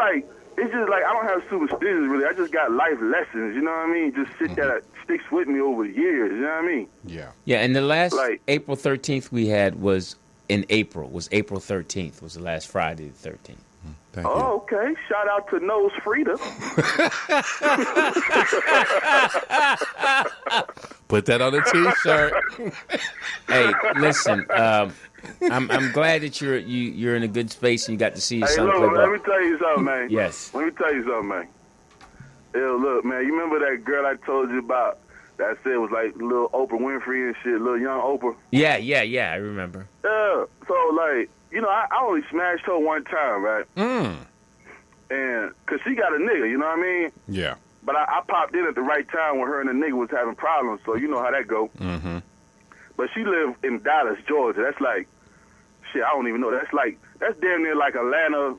just like I don't have superstitions, really. I just got life lessons, you know what I mean? Just shit that sticks with me over the years, you know what I mean? Yeah. Yeah, and the last April 13th we had was in April. Was April 13th. Was the last Friday the 13th. Okay. Shout out to Nose Frida. Put that on a T-shirt. Hey, listen. I'm glad that you're in a good space and you got to see your son play look, ball. let me tell you something, man. Yes. Let me tell you something, man. Yo, look, man. You remember that girl I told you about? That I said was like little Oprah Winfrey and shit, little young Oprah. Yeah. I remember. Yeah. So like, you know, I only smashed her one time, right? And cause she got a nigga, you know what I mean? Yeah. But I popped in at the right time when her and the nigga was having problems, so you know how that go. Mm-hmm. But she lived in Dallas, Georgia. That's like, shit, I don't even know. That's damn near like Atlanta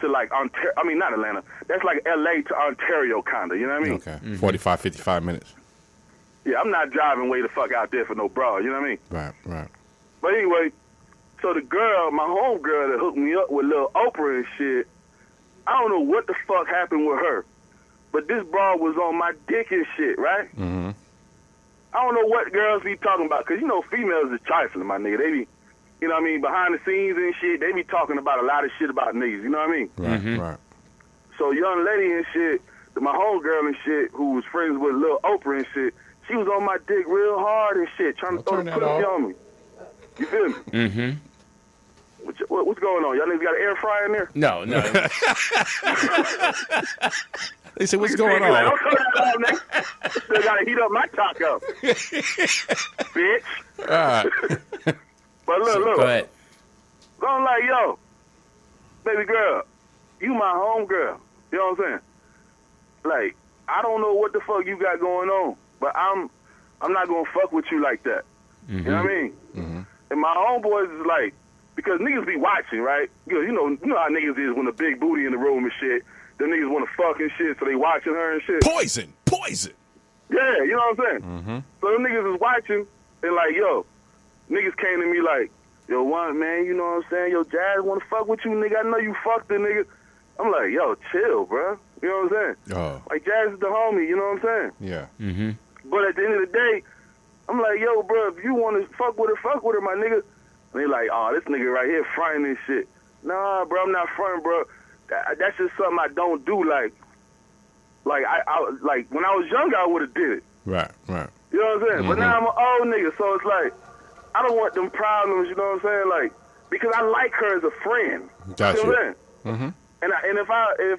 to like Ontario. I mean, not Atlanta. That's like L.A. to Ontario, kind of. You know what I mean? Okay. 45, 55 minutes. Yeah, I'm not driving way the fuck out there for no bra. You know what I mean? Right. But anyway, so the girl, my home girl that hooked me up with little Oprah and shit, I don't know what the fuck happened with her, but this bra was on my dick and shit, right? Mm-hmm. I don't know what girls be talking about, because, you know, females is trifling, my nigga. They be, you know what I mean, behind the scenes and shit, they be talking about a lot of shit about niggas, you know what I mean? Right. So young lady and shit, my home girl and shit, who was friends with little Oprah and shit, she was on my dick real hard and shit, trying to throw the pussy on me. You feel me? Mm-hmm. What's going on? Y'all niggas got an air fryer in there? No. They said, what's going on? Don't turn that on, nigga. Still gotta heat up my taco. Bitch. All right. But look. Go ahead. I'm like, yo, baby girl, you my home girl. You know what I'm saying? Like, I don't know what the fuck you got going on, but I'm not gonna fuck with you like that. Mm-hmm. You know what I mean? Mm-hmm. And my homeboys is like, because niggas be watching, right? Because you know how niggas is when a big booty in the room and shit. The niggas want to fuck and shit, so they watching her and shit. Poison. Yeah, you know what I'm saying? Mm-hmm. So them niggas is watching, and like, yo, niggas came to me like, yo, one man, you know what I'm saying? Yo, Jazz want to fuck with you, nigga. I know you fucked the nigga. I'm like, yo, chill, bro. You know what I'm saying? Oh. Like, Jazz is the homie, you know what I'm saying? Yeah. Mm-hmm. But at the end of the day, I'm like, yo, bro, if you want to fuck with her, my nigga. And they like, oh, this nigga right here fronting and shit. Nah, bro, I'm not fronting, bro. That's just something I don't do. Like I like when I was younger, I would have did it. Right. You know what I'm saying? Mm-hmm. But now I'm an old nigga, so it's like I don't want them problems. You know what I'm saying? Like because I like her as a friend. Gotcha. You know what I'm saying? Mm-hmm. And if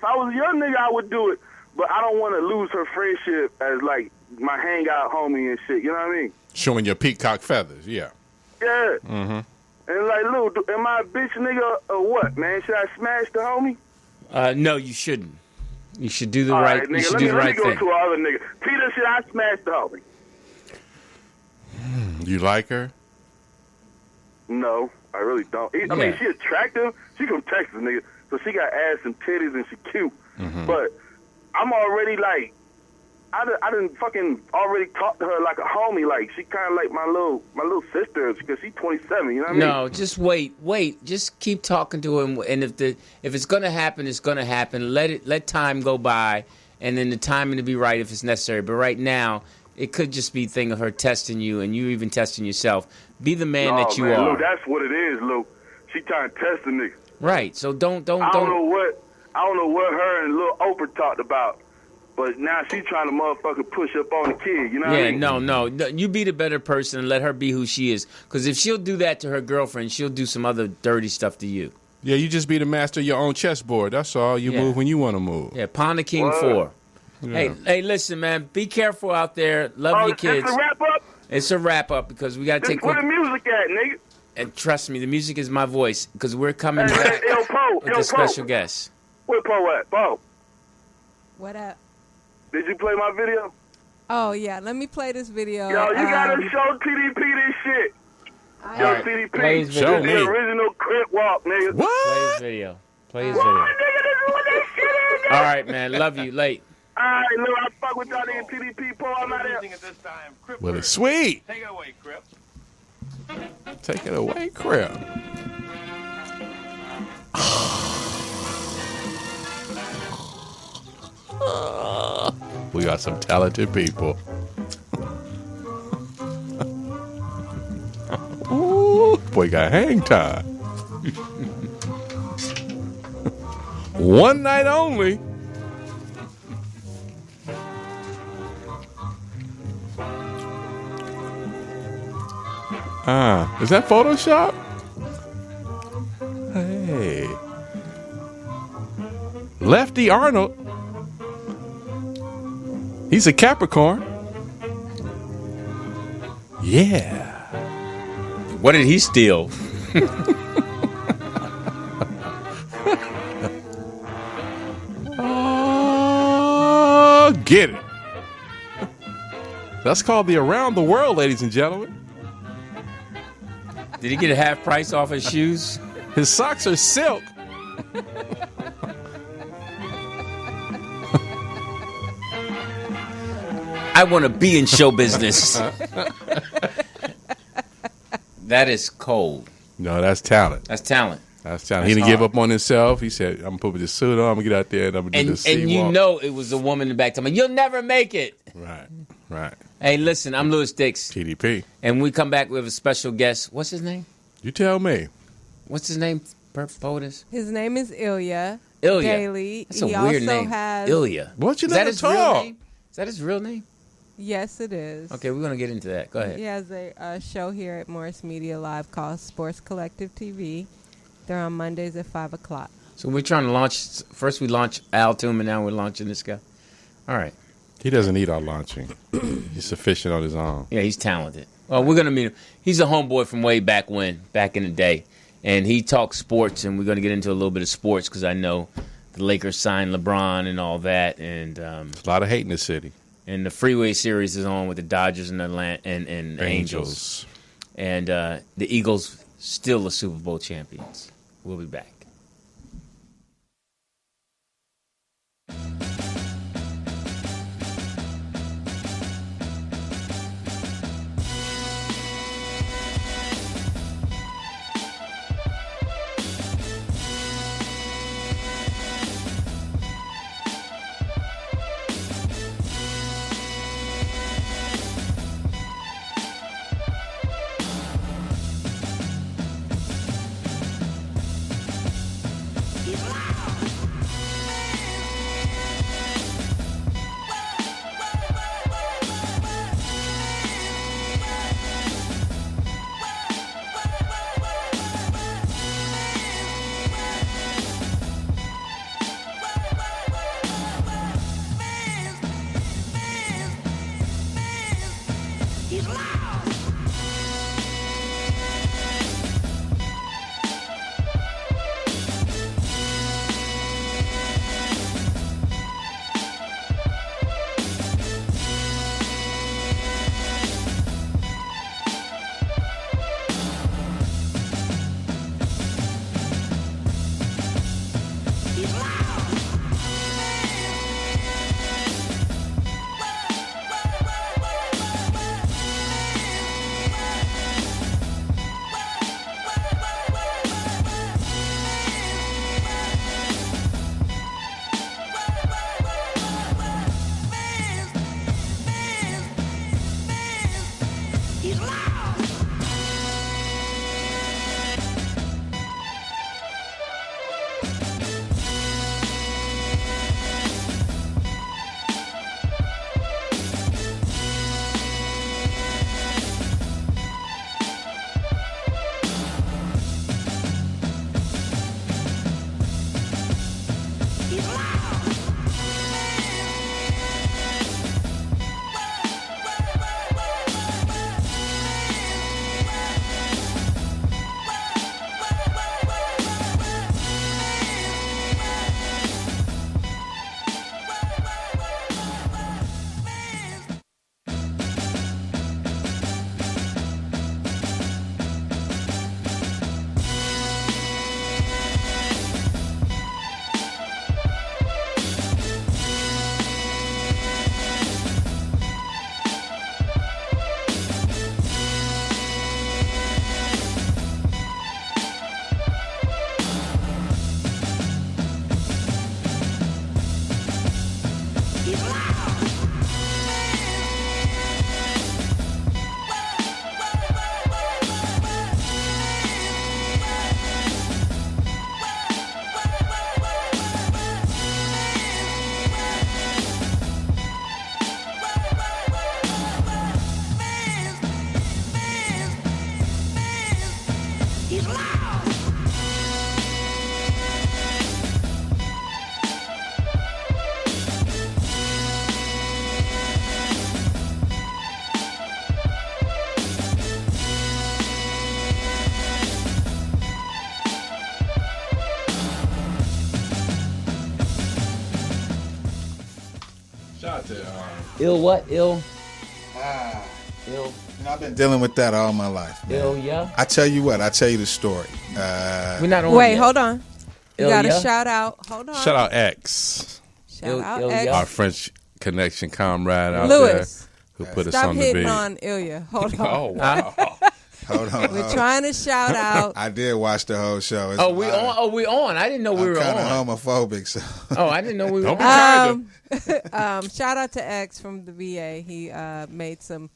I was a young nigga, I would do it. But I don't want to lose her friendship as like my hangout homie and shit. You know what I mean? Showing your peacock feathers. Yeah. Yeah. Mm-hmm. And like, Lou, am I a bitch nigga or what, man? Should I smash the homie? No, you shouldn't. You should do the All right. nigga, You should do the right let me thing. go to our other nigga. Peter, should I smash the homie? You like her? No, I really don't. I mean, she attractive. She from Texas, nigga. So she got ass and titties and she cute. Mm-hmm. But I'm already like, I done fucking already talked to her like a homie. Like she kind of like my little sister because she's 27. You know what I mean? No, just wait. Just keep talking to him, and if it's gonna happen, it's gonna happen. Let time go by, and then the timing to be right if it's necessary. But right now, it could just be a thing of her testing you, and you even testing yourself. Be the man that you are. Lou, that's what it is, Lou. She trying to test the nigga. Right. So don't. I don't know what her and Lil Oprah talked about. But now she's trying to motherfucker push up on the kid, you know what I mean? No. You be the better person and let her be who she is. Because if she'll do that to her girlfriend, she'll do some other dirty stuff to you. Yeah, you just be the master of your own chessboard. That's all. You move when you want to move. Yeah, pawn the king 4. Yeah. Hey, listen, man. Be careful out there. Love your kids. It's a wrap up? It's a wrap up because we got to take... Where the music at, nigga? And trust me, the music is my voice because we're coming back with a special guest. Where Poe at? Poe. What up? Did you play my video? Oh, yeah. Let me play this video. Yo, you gotta show TDP this shit. Yo, right. TDP. Play his This video. is the original Crip Walk, nigga. Play his video. Nigga, this is what that shit is, nigga. All right, man. Love you. Late. All right, look, I fuck with y'all nigga TDP. Poe, I'm out here. Well, it's sweet. Take it away, Crip. Take it away, Crip. We got some talented people. Ooh, boy got hang time. One night only. Is that Photoshop? Hey. Lefty Arnold. He's a Capricorn. Yeah. What did he steal? Get it. That's called the Around the World, ladies and gentlemen. Did he get a half price off his shoes? His socks are silk. I want to be in show business. That is cold. No, that's talent. That's talent. That's talent. He didn't give up on himself. He said, I'm going to put this suit on. I'm going to get out there and I'm going to do this. And you know it was a woman in the back telling me, you'll never make it. Right. Hey, listen, I'm Louis Dix. TDP. And when we come back, we have a special guest. What's his name? You tell me. What's his name, POTUS? His name is Ilya. Ilya. Daly. That's a he weird also name. Has, Ilya. What's your Is that name? his real name? Is that his real name? Yes, it is. Okay, we're going to get into that. Go ahead. He has a show here at Morris Media Live called Sports Collective TV. They're on Mondays at 5 o'clock. So we're trying to launch. First we launched Al Toom, and now we're launching this guy. All right. He doesn't need our launching. He's sufficient on his own. Yeah, he's talented. Well, we're going to meet him. He's a homeboy from way back when, back in the day. And he talks sports, and we're going to get into a little bit of sports because I know the Lakers signed LeBron and all that. And there's a lot of hate in the city. And the Freeway Series is on with the Dodgers and and Angels. And the Eagles still the Super Bowl champions. We'll be back. Ill what? Ill? Ill. You know, I've been dealing with that all my life. Man. Ill, yeah. I tell you what. I tell you the story. We're not on Wait, yet. hold on. You Ill, got to yeah? shout out. Hold on. Shout out X. Shout out X. Our French connection comrade out Lewis. there who put us Stop on the hitting beat. on Ilya. Hold on. Oh, wow. Hold on. We're trying to shout out. I did watch the whole show. It's We on? Oh, we on. I didn't know we were kind of on. homophobic. So. Oh, I didn't know we were on. Shout out to X from the VA. He made some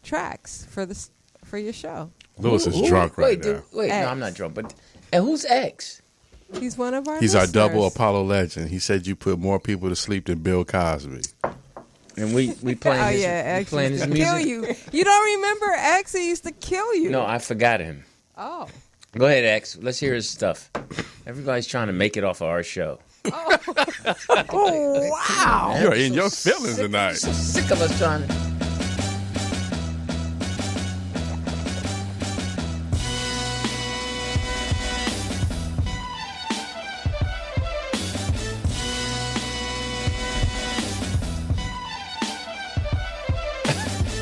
tracks for your show. Lewis is drunk right now. Wait, no, I'm not drunk. But who's X? He's one of our He's our listeners. double Apollo legend. He said you put more people to sleep than Bill Cosby. And we playing Oh his, yeah, X playing used his to music. kill you. You don't remember X? He used to kill you. No, I forgot him. Oh. Go ahead, X. Let's hear his stuff. Everybody's trying to make it off of our show. Oh wow! You're in your feelings tonight. So sick of us trying to.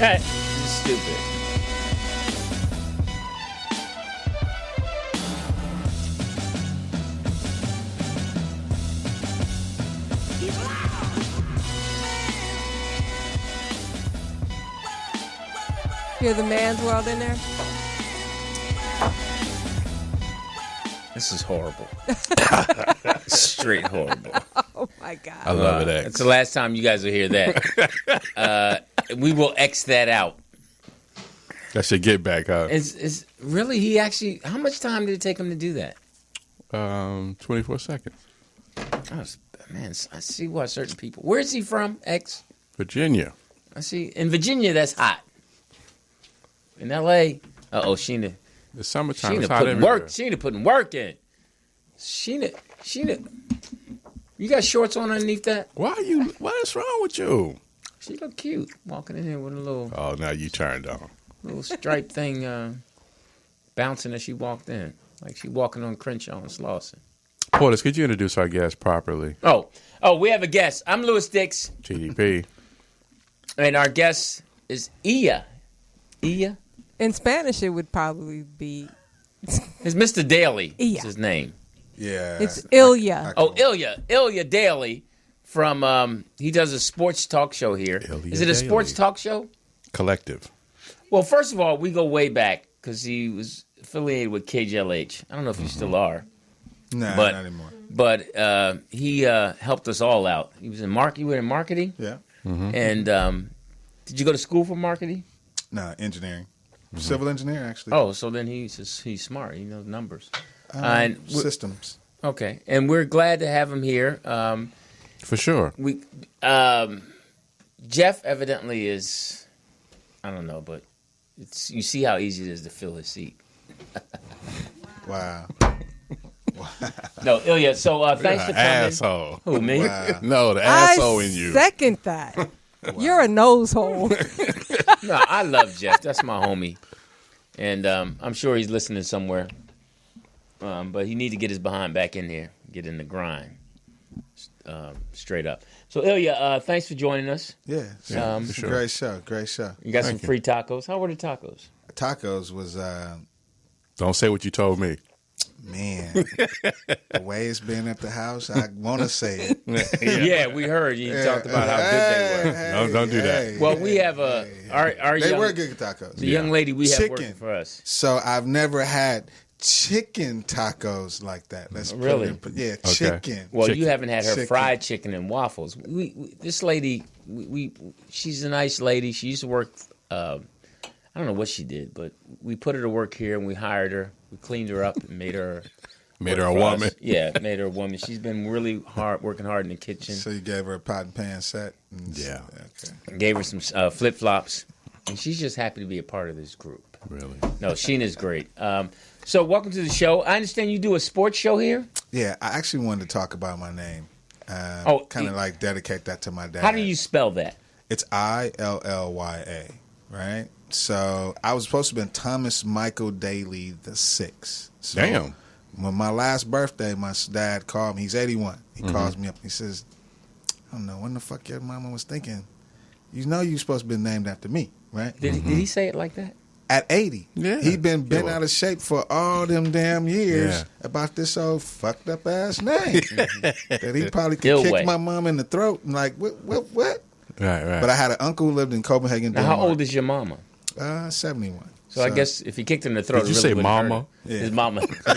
You stupid. Hear the man's world in there? This is horrible. Straight horrible. Oh my God. I love it, X. It's the last time you guys will hear that. We will X that out. That's your get back, huh? Is really he actually? How much time did it take him to do that? 24 seconds. Man, I see why certain people. Where is he from? X. Virginia. I see in Virginia. That's hot. In L.A. Sheena. The summertime Sheena is hot putting everywhere. work. Sheena putting work in. Sheena. You got shorts on underneath that? What is wrong with you? She look cute walking in here with a little. Oh, now you turned on. Little striped thing bouncing as she walked in, like she walking on Crenshaw and Slauson. Portis, could you introduce our guest properly? Oh, we have a guest. I'm Louis Dix. TDP. And our guest is Iya. Iya? In Spanish, it would probably be. It's Mr. Daly. Iya. Is his name. Yeah. It's Ilya. Ilya Daly from, he does a sports talk show here. Is it a sports talk show? Collective. Well, first of all, we go way back because he was affiliated with KJLH. I don't know if you still are. Nah, not anymore. But he helped us all out. He was in you were in marketing? Yeah. And did you go to school for marketing? No, engineering. Civil engineer, actually. Oh, so then he's smart. He knows numbers. Systems. Okay. And we're glad to have him here. For sure. Jeff evidently is, I don't know, but you see how easy it is to fill his seat. Wow. No, Ilya, so thanks for coming. Asshole. Who, me? Wow. No, the asshole in you. Second that. You're a nose hole. No, I love Jeff. That's my homie. And I'm sure he's listening somewhere. But he needs to get his behind back in there, get in the grind, straight up. So, Ilya, thanks for joining us. Yeah, sure. Great show, great show. You got some free tacos. How were the tacos? Tacos was, Don't say what you told me. man, the way it's been at the house, I want to say it. Yeah, we heard you talked about how good they were. Don't do that. Well, we have our They young, were good tacos. the young lady we have Chicken. working for us. So I've never had chicken tacos like that. Let's put Really? it in, yeah, Okay. chicken. Well, Chicken. you haven't had her Chicken. fried chicken and waffles. This lady, she's a nice lady. She used to work. I don't know what she did, but we put her to work here and we hired her. We cleaned her up and made her a work for woman. us. Yeah, made her a woman. She's been really working hard in the kitchen. So you gave her a pot and pan set? Yeah. Okay. Gave her some flip flops, and she's just happy to be a part of this group. Really? No, Sheena's great. So welcome to the show. I understand you do a sports show here. Yeah, I actually wanted to talk about my name. Kind of like dedicate that to my dad. How do you spell that? It's Illya, right? So I was supposed to have been Thomas Michael Daly the Sixth. So Damn. When my last birthday, my dad called me. He's 81. He calls me up. He says, I don't know, when the fuck your mama was thinking? You know you're supposed to be named after me, right? Did he say it like that? At 80. Yeah. He'd been bent out of shape for all them damn years about this old fucked up ass name. That he probably could kick my mom in the throat and like, what? Right. But I had an uncle who lived in Copenhagen, Now, Denmark. how old is your mama? 71. So I guess if he kicked her in the throat, Did you it say really wouldn't hurt mama? her. His mama. Yeah.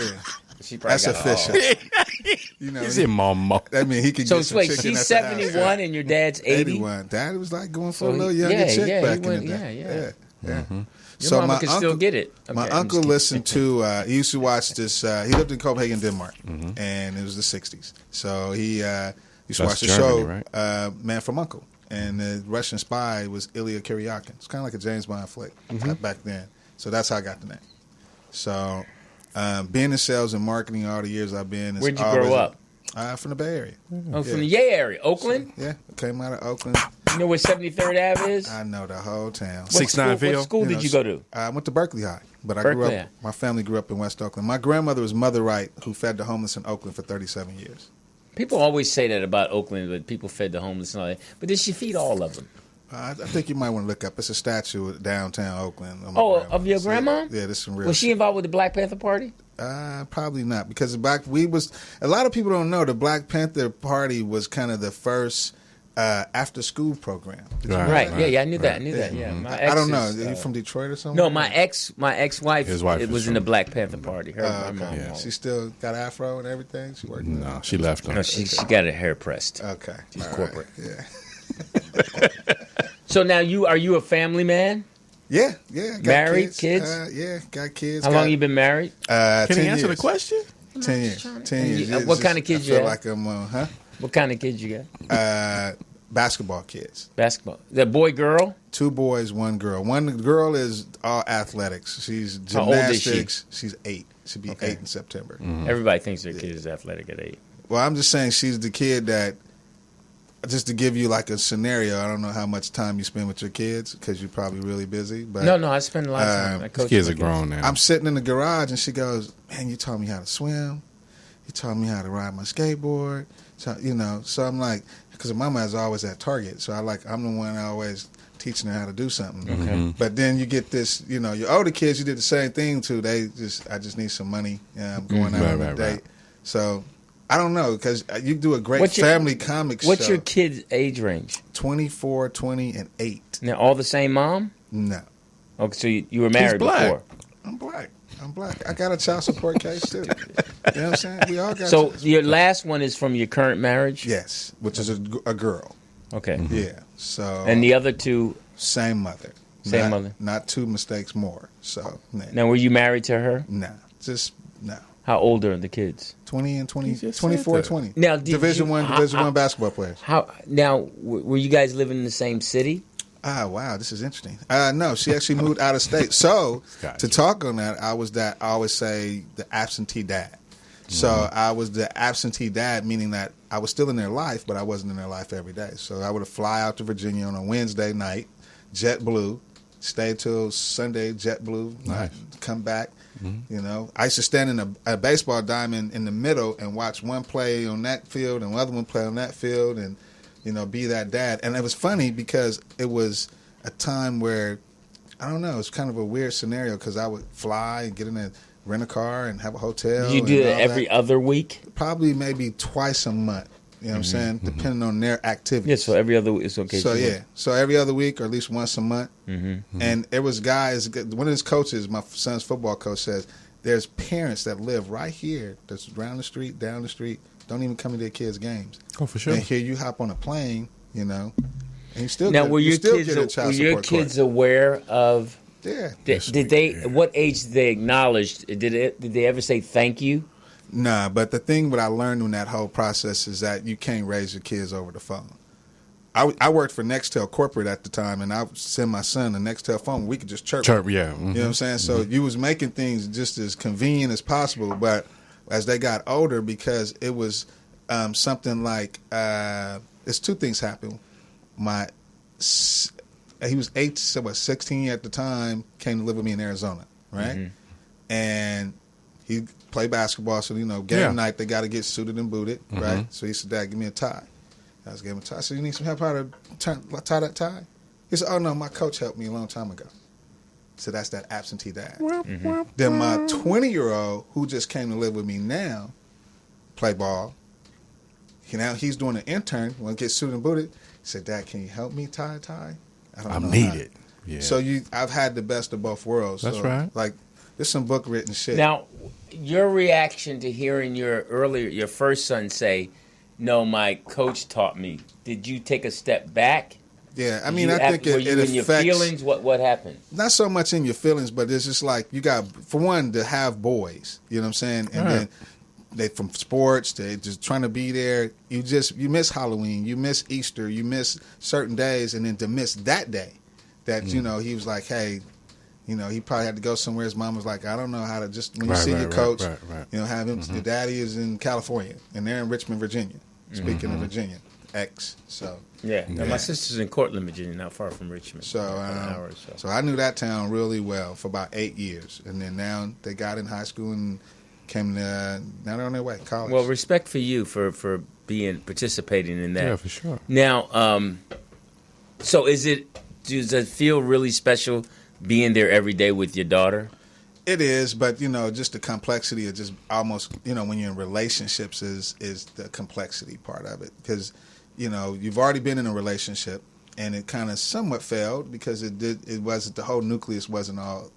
She probably That's got official. You know, he said mama. I mean, he could So get some wait, chicken she's at the house. 71 and your dad's 80? 81. Dad was like going for So a little he- younger yeah, chick yeah, back he went- in the day. yeah. Your So mama my could uncle, still get it. Okay, my I'm uncle just listened to, he used to watch this, he lived in Copenhagen, Denmark, and it was the 60s. So he used to watch the Germany, show, right? Man from U.N.C.L.E. And the Russian spy was Ilya Kuryakin. It's kind of like a James Bond flick back then. So that's how I got the name. So being in sales and marketing all the years I've been. Where'd you grow up? From the Bay Area. Oh, from the Yay area. Oakland? Yeah, came out of Oakland. You know where 73rd Ave is? I know the whole town. What school did you go to? I went to Berkeley High, but I Berkeley grew High. up. My family grew up in West Oakland. My grandmother was Mother Wright, who fed the homeless in Oakland for 37 years. People always say that about Oakland, but people fed the homeless and all that. But did she feed all of them? I think you might want to look up. It's a statue of downtown Oakland. Of of your grandma? Yeah, this is some real. Was she involved with the Black Panther Party? Probably not, because a lot of people don't know the Black Panther Party was kind of the first after school program. Did you know Right. that? Yeah, I knew that. I knew that. Yeah. My I don't know. ex is, Are you from Detroit or something? No, my ex-wife. His wife it is was in the from- Black Panther Party. Her, my mom. Yeah. She still got afro and everything. She worked. No, she left him. No, she got her hair pressed. Okay, She's all corporate. Right. Yeah. So now are you a family man? Yeah. Got Married, kids? Yeah, got kids. How long you been married? Can 10 he answer years. the question? 10 years. 10 years. And what kind of kids I feel you like I'm, What kind of kids you got? Basketball kids. Basketball. The boy, girl? 2 boys, 1 girl. One girl is all athletics. She's How old is gymnastics. She's 8. She'll be 8 in September. Everybody thinks their kid is athletic at 8. Well, I'm just saying she's the kid that, just to give you like a scenario, I don't know how much time you spend with your kids because you're probably really busy. But No, I spend a lot of time. I coach Kids my are grown now. I'm sitting in the garage and she goes, "Man, you taught me how to swim. You taught me how to ride my skateboard." So so I'm like, because mama is always at Target, so I'm the one always teaching her how to do something. Okay. But then you get this, your older kids, you did the same thing to. I just need some money. I'm going out on a date. So I don't know, because you do a great family comic show. What's your kids' age range? 24, 20, and 8. Now, all the same mom? No. Okay, so you were married before. I'm black. I got a child support case, too. You know what I'm saying? We all got So your last one is from your current marriage? Yes, which is a girl. Okay. Yeah. So. And the other two? Same mother. Same mother. Not 2 mistakes more. So. Nah. Now, were you married to her? Nah. Just no. How old are the kids? 20 and 20, 24, 20. Now, Division One basketball players. Were you guys living in the same city? Ah, wow, this is interesting. No, she actually moved out of state. So to talk on that, I always say the absentee dad. So I was the absentee dad, meaning that I was still in their life, but I wasn't in their life every day. So I would fly out to Virginia on a Wednesday night, JetBlue, stay till Sunday, JetBlue, nice. Come back. You know, I used to stand in a baseball diamond in the middle and watch one play on that field and another one play on that field, and you know, be that dad. And it was funny because it was a time where I don't know, it was kind of a weird scenario because I would fly and get in a rent a car and have a hotel. Did you do it every other week? Probably maybe twice a month. You know what I'm saying? Depending on their activities. Yeah, so every other week is okay. So yeah, so every other week or at least once a month. And it was guys. One of his coaches, my son's football coach, says there's parents that live right here, that's down the street, don't even come to their kids' games. Oh, for sure. And here you hop on a plane, you know, and you still now get, were your still kids get a child were your support kids card. aware of? Yeah. Did they? What age did they acknowledge? Did they ever say thank you? Nah, but the thing what I learned in that whole process is that you can't raise your kids over the phone. I worked for Nextel corporate at the time, and I would send my son a Nextel phone. We could just chirp. Yeah. You know what I'm saying? So you was making things just as convenient as possible, but as they got older, because it was something like, it's 2 things happened. He was 16 at the time, came to live with me in Arizona, right? And he played basketball, so, you know, game night, they got to get suited and booted, right? So he said, Dad, give me a tie. I was giving him a tie. I said, you need some help how to tie that tie? He said, oh, no, my coach helped me a long time ago. So that's that absentee dad. Then my 20-year-old, who just came to live with me now, play ball. Now he's doing an intern, when he gets suited and booted. He said, Dad, can you help me tie a tie? I'm needed. Yeah. So I've had the best of both worlds. That's so, right. Like, there's some book written shit. Now, your reaction to hearing your first son say, "No, my coach taught me." Did you take a step back? Yeah, I mean, I think it affects your feelings. What happened? Not so much in your feelings, but it's just like you got, for one, to have boys. You know what I'm saying? And then they from sports, they just trying to be there. You miss Halloween, you miss Easter, you miss certain days, and then to miss that day, that you know he was like, hey. You know, he probably had to go somewhere. His mom was like, I don't know how to just, when you see your coach, you know, have him, your daddy is in California, and they're in Richmond, Virginia. Speaking of Virginia, so. Yeah. Now, my sister's in Cortland, Virginia, not far from Richmond. So, an hour or so. So I knew that town really well for about 8 years. And then now they got in high school and came to, now they're on their way, college. Well, respect for you for participating in that. Yeah, for sure. Now, so does it feel really special being there every day with your daughter? It is, but, you know, just the complexity of just almost, you know, when you're in relationships is the complexity part of it. Because, you know, you've already been in a relationship, and it kind of somewhat failed because it wasn't, the whole nucleus wasn't all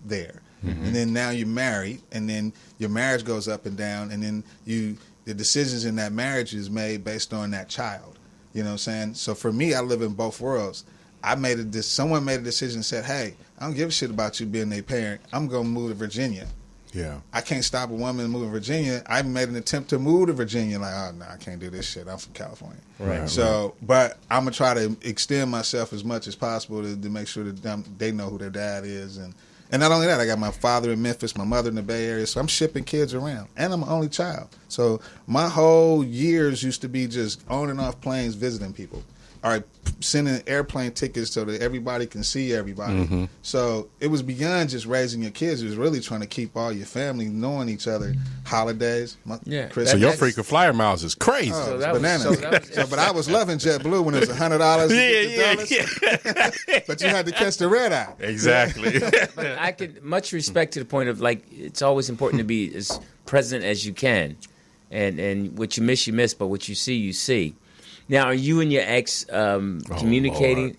there. And then now you're married, and then your marriage goes up and down, and then the decisions in that marriage is made based on that child. You know what I'm saying? So for me, I live in both worlds. Someone made a decision and said, hey, I don't give a shit about you being their parent. I'm going to move to Virginia. Yeah. I can't stop a woman from moving to Virginia. I made an attempt to move to Virginia. Like, oh, no, I can't do this shit. I'm from California. Right. So, but I'm going to try to extend myself as much as possible to make sure that they know who their dad is. And not only that, I got my father in Memphis, my mother in the Bay Area. So I'm shipping kids around. And I'm an only child. So my whole years used to be just on and off planes visiting people. All right, sending airplane tickets so that everybody can see everybody. So it was beyond just raising your kids. It was really trying to keep all your family knowing each other. Holidays, Christmas. So your freaking flyer miles is crazy. Oh, it's bananas. But I was loving JetBlue when it was $100. Yeah. But you had to catch the red eye. Exactly. But I could much respect to the point of, like, it's always important to be as present as you can. and what you miss, but what you see. Now, are you and your ex communicating?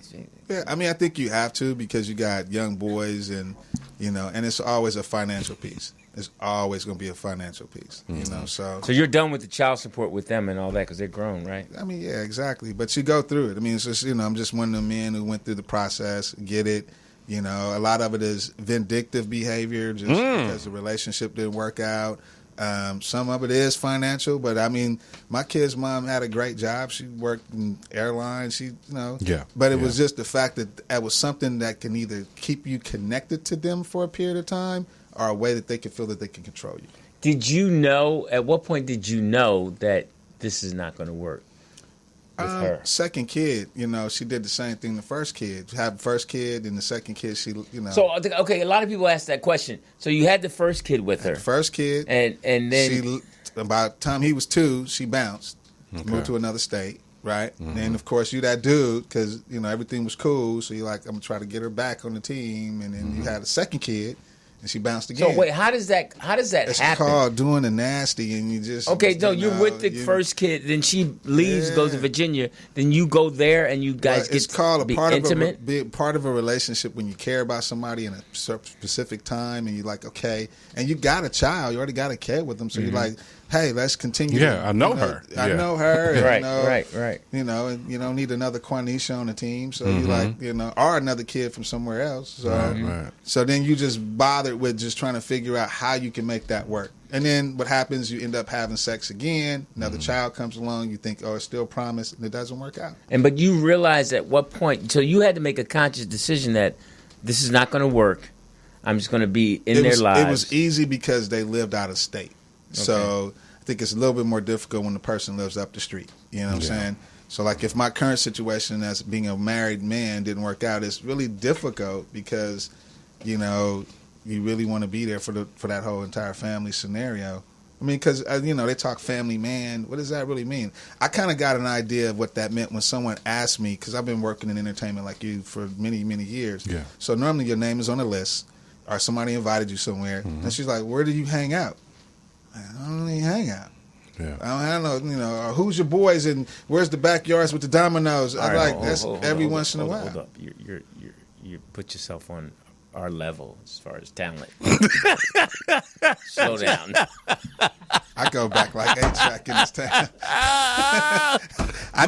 Yeah, I mean, I think you have to because you got young boys and, and it's always a financial piece. It's always going to be a financial piece, so. So you're done with the child support with them and all that because they're grown, right? I mean, yeah, exactly. But you go through it. I mean, it's just, I'm just one of the men who went through the process, get it. A lot of it is vindictive behavior just because the relationship didn't work out. Some of it is financial, but I mean, my kid's mom had a great job. She worked in airlines. But it was just the fact that it was something that can either keep you connected to them for a period of time or a way that they can feel that they can control you. Did you know, at what point did you know that this is not going to work with her? Second kid, she did the same thing the first kid. Had the first kid and the second kid, she. So, okay, a lot of people ask that question. So you had the first kid with her. The first kid. And then. About the time he was 2, she bounced. Moved to another state, right? Mm-hmm. And, of course, you that dude because, everything was cool. So you're like, I'm going to try to get her back on the team. And then you had a second kid. And she bounced again. So wait, how does that it's happen? It's called doing the nasty, and you just you're with the first kid. Then she leaves, goes to Virginia. Then you go there, and you guys it's called a part intimate. Part of a relationship when you care about somebody in a specific time, and you're like, okay, and you got a child, you already got a kid with them, so you're like, hey, let's continue. Yeah, I know her. I know her. And, right. And you don't need another Quanisha on the team, so you like, or another kid from somewhere else. So, so then you just bothered with just trying to figure out how you can make that work. And then what happens, you end up having sex again. Another child comes along. You think, oh, it's still promised, and it doesn't work out. But you realize at what point, so you had to make a conscious decision that this is not going to work. I'm just going to be in their lives. It was easy because they lived out of state. Okay. So I think it's a little bit more difficult when the person lives up the street. You know what I'm saying? So like if my current situation as being a married man didn't work out, it's really difficult because, you really want to be there for that whole entire family scenario. I mean, because, they talk family man. What does that really mean? I kind of got an idea of what that meant when someone asked me, because I've been working in entertainment like you for many, many years. Yeah. So normally your name is on a list or somebody invited you somewhere. And she's like, where do you hang out? I don't really hang out. Yeah. I don't know, who's your boys and where's the backyards with the dominoes? That's every once in a while. Hold up. You put yourself on our level as far as talent. Slow down. I go back like 8-track in this town.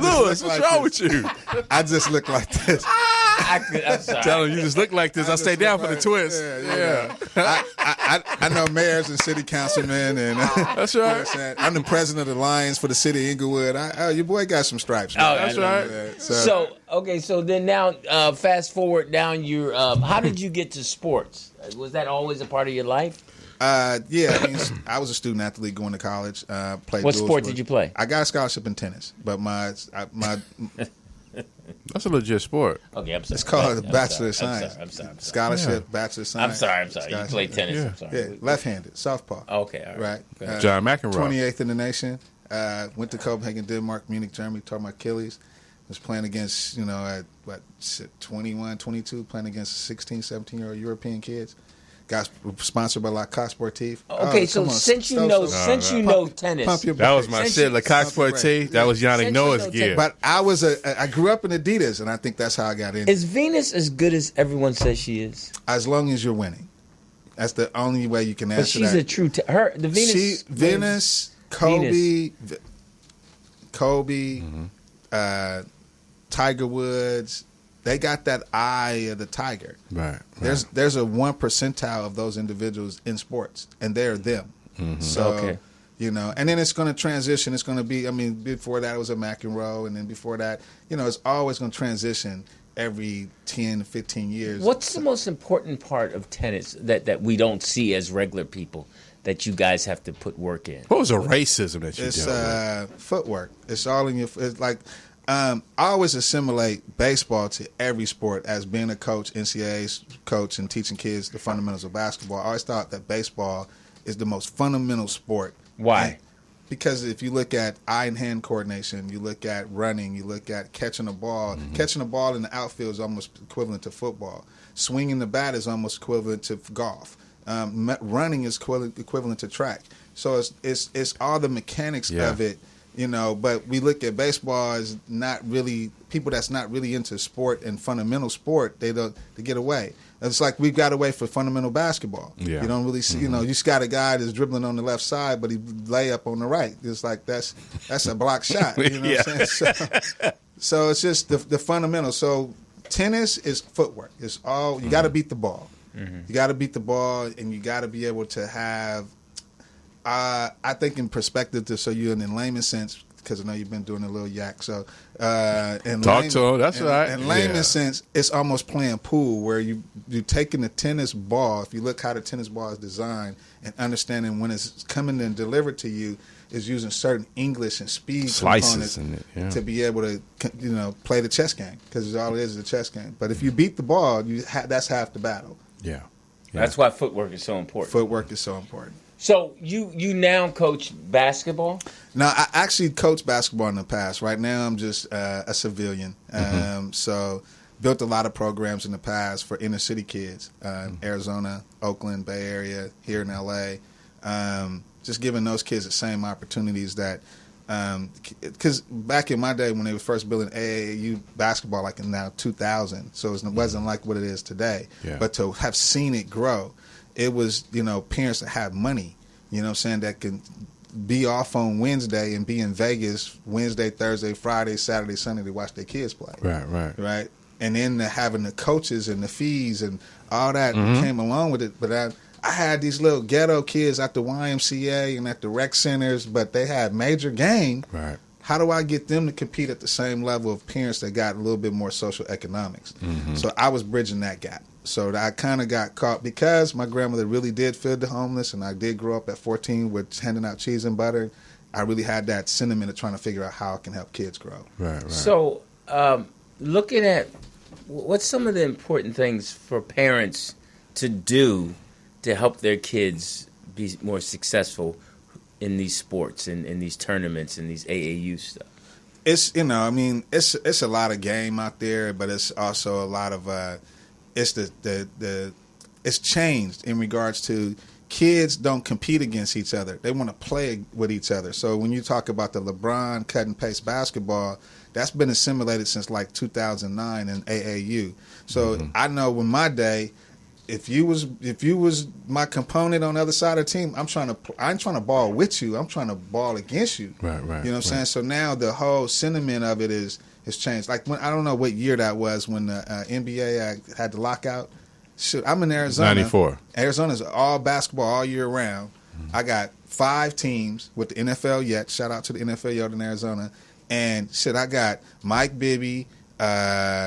Lewis, what's wrong with you? I just look like this. I'm sorry. Tell him you just look like this. I stay down for the twist. Yeah. I know mayors and city councilmen, and that's right. I'm the president of the Lions for the city of Inglewood. Your boy got some stripes. Man. Oh, that's right. So then now, fast forward down your. How did you get to sports? Was that always a part of your life? Yeah, I was a student athlete going to college. Played what sport did you play? I got a scholarship in tennis, but my that's a legit sport. Okay, I'm sorry. It's called a Bachelor of Science. I'm sorry. Scholarship, Bachelor of Science. I'm sorry. You played tennis. Yeah. I'm sorry. Yeah, left-handed, southpaw. Okay, all right. John McEnroe. 28th in the nation. Went to Copenhagen, Denmark, Munich, Germany. Tore my Achilles. Was playing against, at 21, 22, playing against 16, 17-year-old European kids. Got sponsored by La Coq Sportif. Okay, so since you know tennis, pump your that was my shit. La Coq Sportif. That was Yannick Noah's gear. But I grew up in Adidas, and I think that's how I got in. Is Venus as good as everyone says she is? As long as you're winning, that's the only way you can answer that. But she's a true. Venus, Kobe, Tiger Woods. They got that eye of the tiger. Right. There's a 1% of those individuals in sports, and they're them. Mm-hmm. So, and then it's going to transition. It's going to be, before that it was a McEnroe, and then before that, it's always going to transition every 10, 15 years. What's the most important part of tennis that we don't see as regular people that you guys have to put work in? What was the racism that you dealt with? It's footwork. It's all in your, it's like, I always assimilate baseball to every sport as being a coach, NCAA coach, and teaching kids the fundamentals of basketball. I always thought that baseball is the most fundamental sport. Why? Because if you look at eye and hand coordination, you look at running, you look at catching a ball. Mm-hmm. Catching a ball in the outfield is almost equivalent to football. Swinging the bat is almost equivalent to golf. Running is equivalent to track. So it's all the mechanics of it, you know. But we look at baseball as not really people that's not really into sport and fundamental sport. They get away. It's like we've got away for fundamental basketball. Yeah. You don't really see, you know, you just got a guy that's dribbling on the left side, but he lay up on the right. It's like that's a block shot. You know what I'm saying? So it's just the fundamentals. So tennis is footwork. It's all you got to beat the ball. You got to beat the ball, and you got to be able to have. I think in perspective, so you in layman's sense, because I know you've been doing a little yak. So talk to him. That's right. In layman's sense, it's almost playing pool, where you're taking the tennis ball. If you look how the tennis ball is designed, and understanding when it's coming and delivered to you, is using certain English and speed slices components to be able to, you know, play the chess game, because all it is a chess game. But if you beat the ball, that's half the battle. Yeah. That's why footwork is so important. Footwork is so important. So you now coach basketball? No, I actually coached basketball in the past. Right now I'm just a civilian. So built a lot of programs in the past for inner city kids, Arizona, Oakland, Bay Area, here in LA. Just giving those kids the same opportunities that, because back in my day when they were first building AAU basketball, like in now 2000, so it wasn't like what it is today. Yeah. But to have seen it grow, it was, you know, parents that have money, you know what I'm saying, that can be off on Wednesday and be in Vegas Wednesday, Thursday, Friday, Saturday, Sunday to watch their kids play. Right. And then having the coaches and the fees and all that came along with it. But I had these little ghetto kids at the YMCA and at the rec centers, but they had major game. Right. How do I get them to compete at the same level of parents that got a little bit more social economics? So I was bridging that gap. So I kind of got caught because my grandmother really did feed the homeless, and I did grow up at 14 with handing out cheese and butter. I really had that sentiment of trying to figure out how I can help kids grow. Right. So looking at what's some of the important things for parents to do to help their kids be more successful in these sports and in these tournaments and these AAU stuff? It's, you know, I mean, it's a lot of game out there, but it's also a lot of it's it's changed in regards to kids don't compete against each other. They want to play with each other. So when you talk about the LeBron cut and paste basketball, that's been assimilated since like 2009 in AAU. So I know in my day, if you was my component on the other side of the team, I ain't trying to ball with you. I'm trying to ball against you. Right. You know what I'm saying? So now the whole sentiment of it has changed. Like when I don't know what year that was when the NBA had the lockout. Shoot, I'm in Arizona. 94. Arizona's all basketball all year round. I got 5 teams with the NFL yet. Shout out to the NFL yet in Arizona. And shit, I got Mike Bibby, J.R.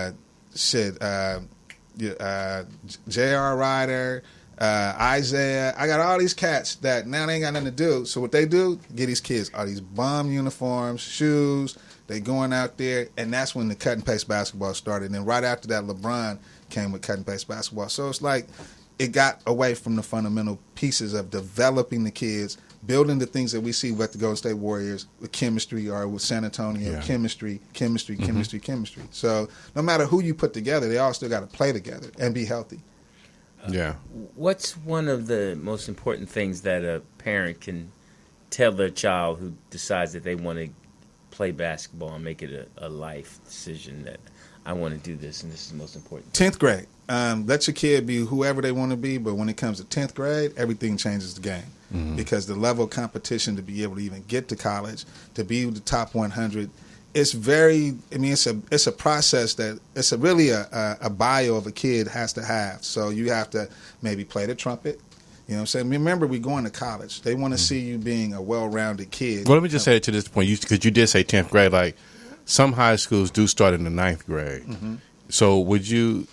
Ryder, Isaiah. I got all these cats that now they ain't got nothing to do. So what they do, get these kids all these bum uniforms, shoes. They going out there, and that's when the cut and paste basketball started. And then right after that, LeBron came with cut and paste basketball. So it's like it got away from the fundamental pieces of developing the kids, building the things that we see with the Golden State Warriors, with chemistry, or with San Antonio, chemistry. So no matter who you put together, they all still got to play together and be healthy. What's one of the most important things that a parent can tell their child who decides that they want to play basketball and make it a life decision that I want to do this and this is the most important? 10th grade. Let your kid be whoever they want to be, but when it comes to 10th grade, everything changes the game. Because the level of competition to be able to even get to college, to be the top 100, it's it's a process that it's really a bio of a kid has to have. So you have to maybe play the trumpet. You know what I'm saying? Remember, we're going to college. They want to see you being a well-rounded kid. Well, let me just say it to this point, because you did say 10th grade. Like, some high schools do start in the 9th grade. So would you...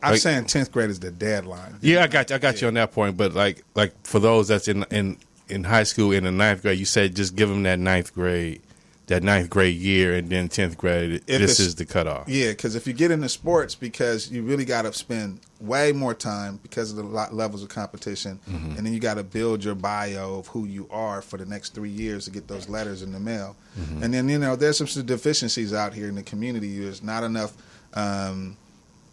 I'm saying 10th grade is the deadline. Yeah, I got you on that point. But like for those that's in high school in the 9th grade, you said just give them that 9th grade year, and then 10th grade, this is the cutoff. Yeah, because if you get into sports, because you really got to spend way more time because of the levels of competition, and then you got to build your bio of who you are for the next 3 years to get those letters in the mail. And then, there's some deficiencies out here in the community. There's not enough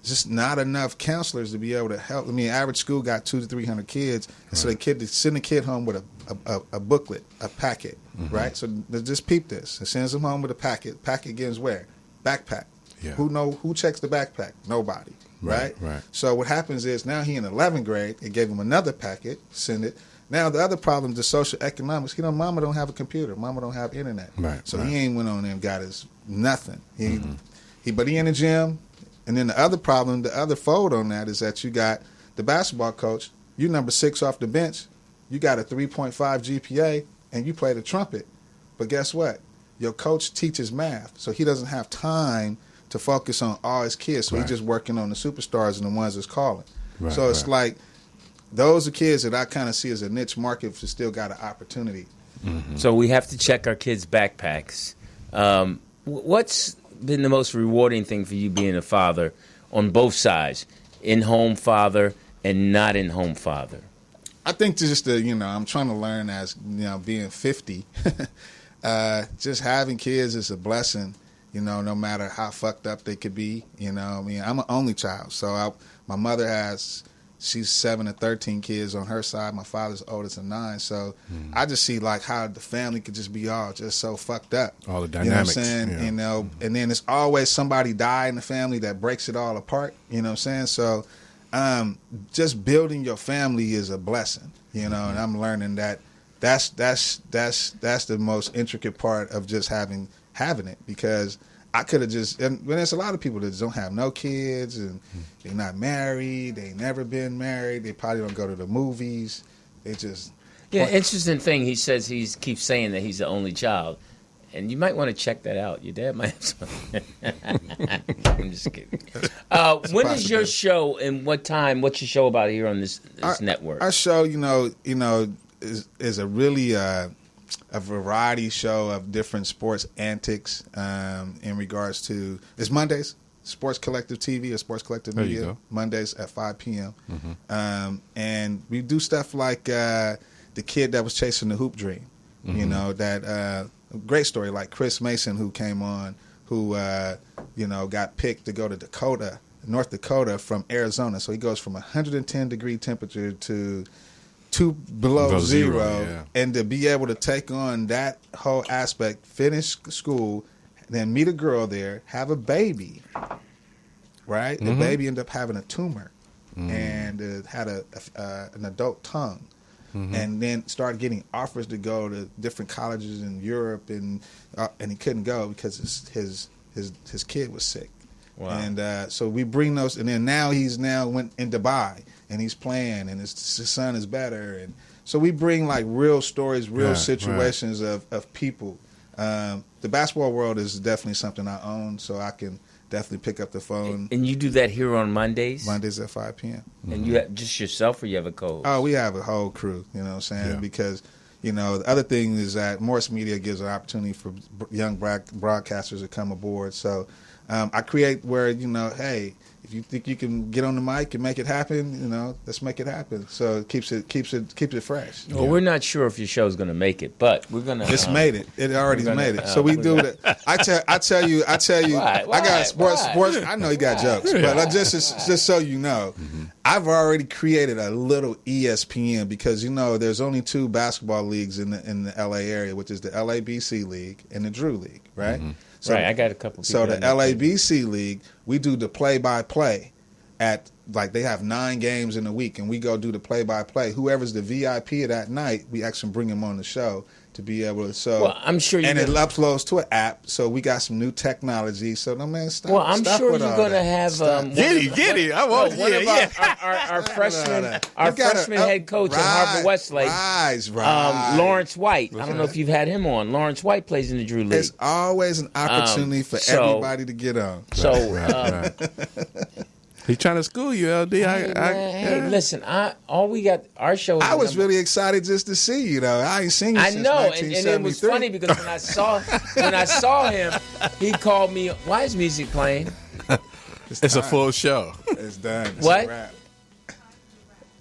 just not enough counselors to be able to help. I mean, average school got 200 to 300 kids, and so they send a kid home with a booklet, a packet, right? So just peep this. It sends them home with a packet. Packet gets where? Backpack. Yeah. Who checks the backpack? Nobody, right? Right. So what happens is now he in 11th grade. They gave him another packet, send it. Now the other problem, the social economics. Mama don't have a computer. Mama don't have internet. Right. So he ain't went on there and got his nothing. But he in the gym. And then the other problem, the other fold on that is that you got the basketball coach. You number 6 off the bench. You got a 3.5 GPA, and you play the trumpet. But guess what? Your coach teaches math, so he doesn't have time to focus on all his kids. So he's just working on the superstars and the ones that's calling. Right, so it's like those are kids that I kind of see as a niche market for still got an opportunity. So we have to check our kids' backpacks. What's been the most rewarding thing for you being a father on both sides, in-home father and not in-home father? I think just I'm trying to learn as, being 50, just having kids is a blessing, no matter how fucked up they could be. I'm an only child. So my mother she's 7 of 13 kids on her side. My father's oldest of 9. So I just see like how the family could just be all just so fucked up. All the dynamics. You know what I'm saying? Yeah. And then it's always somebody die in the family that breaks it all apart. You know what I'm saying? So just building your family is a blessing, and I'm learning that's the most intricate part of just having it, because I could have and there's a lot of people that don't have no kids and they're not married, they never been married, they probably don't go to the movies, they just interesting thing, he says keeps saying that he's the only child. And you might want to check that out. Your dad might have something. I'm just kidding. When is your show and what time? What's your show about here on this network? Our show, is a really a variety show of different sports antics in regards to. It's Mondays, Sports Collective TV or Sports Collective There Media. you go. Mondays at 5 p.m. And we do stuff like the kid that was chasing the hoop dream. That. Great story, like Chris Mason, who came on, who got picked to go to North Dakota from Arizona. So he goes from 110-degree temperature to below zero, and to be able to take on that whole aspect, finish school, then meet a girl there, have a baby, right? The baby ended up having a tumor and it had an adult tongue. And then started getting offers to go to different colleges in Europe, and he couldn't go because his kid was sick. Wow. And so we bring those, and then he's went in Dubai, and he's playing, and his son is better, and so we bring like real stories, real situations of people. The basketball world is definitely something I own, so I can definitely pick up the phone. And you do that here on Mondays? Mondays at 5 p.m. And you have just yourself, or you have a co-host? Oh, we have a whole crew, you know what I'm saying? Yeah. Because, the other thing is that Morris Media gives an opportunity for young broadcasters to come aboard. So I create where, hey, if you think you can get on the mic and make it happen, let's make it happen. So it keeps it fresh. Well, we're not sure if your show's going to make it, but we're going to. It's made it. It already made it. So we do that. I tell you. I got sports. I know you got jokes, but just so you know, I've already created a little ESPN because there's only 2 basketball leagues in the LA area, which is the LABC League and the Drew League, right? So, I got a couple people. So the LABC League, we do the play-by-play at, like, they have 9 games in a week, and we go do the play-by-play. Whoever's the VIP of that night, we actually bring them on the show to be able to. So, well, I'm sure you. And it uploads to an app, so we got some new technology. So, no man, stop. Well, I'm sure you're going to have. Get it. I want our freshman, freshman head coach at Harvard Westlake, Lawrence White. I don't know if you've had him on. Lawrence White plays in the Drew League. It's always an opportunity for everybody to get on. So. He's trying to school you, LD. Hey, listen, our show. I was really excited just to see you, though. I ain't seen you since 1973. And it was funny because when I saw him, he called me. Why is music playing? It's a full show. It's done. It's what? A wrap.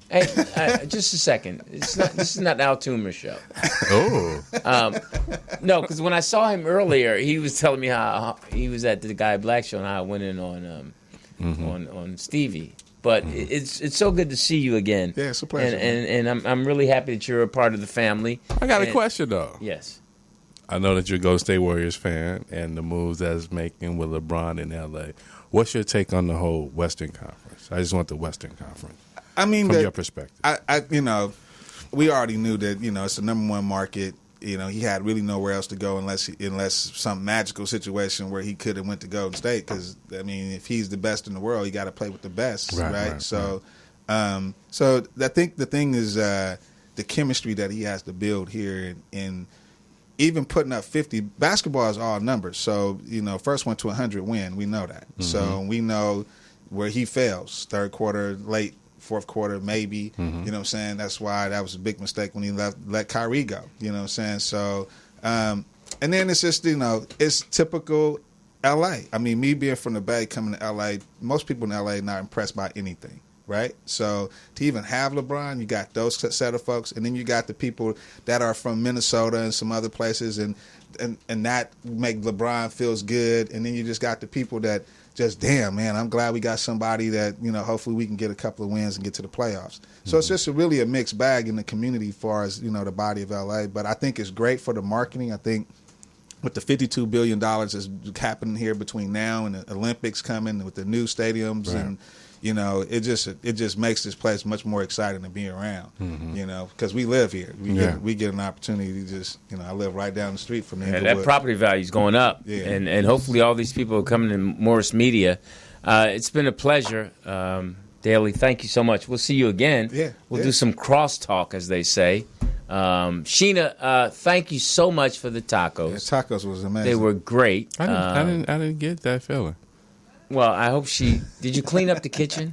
Hey, just a second. This is not the Al Toomer show. Oh. No, because when I saw him earlier, he was telling me how he was at the Guy Black show and how I went in on on Stevie. But it's so good to see you again. Yeah, it's a pleasure. And I'm really happy that you're a part of the family. I got a question though. Yes. I know that you're a Golden State Warriors fan and the moves that's making with LeBron in LA. What's your take on the whole Western Conference? I just want the Western Conference. I mean, from your perspective. We already knew that, it's the number one market. He had really nowhere else to go unless some magical situation where he could have went to Golden State. Because if he's the best in the world, you got to play with the best, right? So I think the thing is the chemistry that he has to build here, and even putting up 50. Basketball is all numbers. So first one to 100 win. We know that. So we know where he fails. Third quarter, late. Fourth quarter, maybe. You know what I'm saying? That's why that was a big mistake when he let Kyrie go. You know what I'm saying? So, and then it's just, it's typical L.A. Me being from the Bay, coming to L.A., most people in L.A. not impressed by anything, right? So to even have LeBron, you got those set of folks, and then you got the people that are from Minnesota and some other places, and that make LeBron feels good, and then you just got the people that just, damn, man, I'm glad we got somebody that, hopefully we can get a couple of wins and get to the playoffs. So it's just really a mixed bag in the community as far as, the body of L.A. But I think it's great for the marketing. I think with the $52 billion that's happening here between now and the Olympics coming with the new stadiums and, it just makes this place much more exciting to be around, because we live here. We get an opportunity to just, I live right down the street from there. That property value is going up, and hopefully all these people are coming in Morris Media. It's been a pleasure, Daly. Thank you so much. We'll see you again. We'll do some crosstalk, as they say. Sheena, thank you so much for the tacos. Yeah, tacos was amazing. They were great. I didn't get that feeling. Well, I hope did you clean up the kitchen?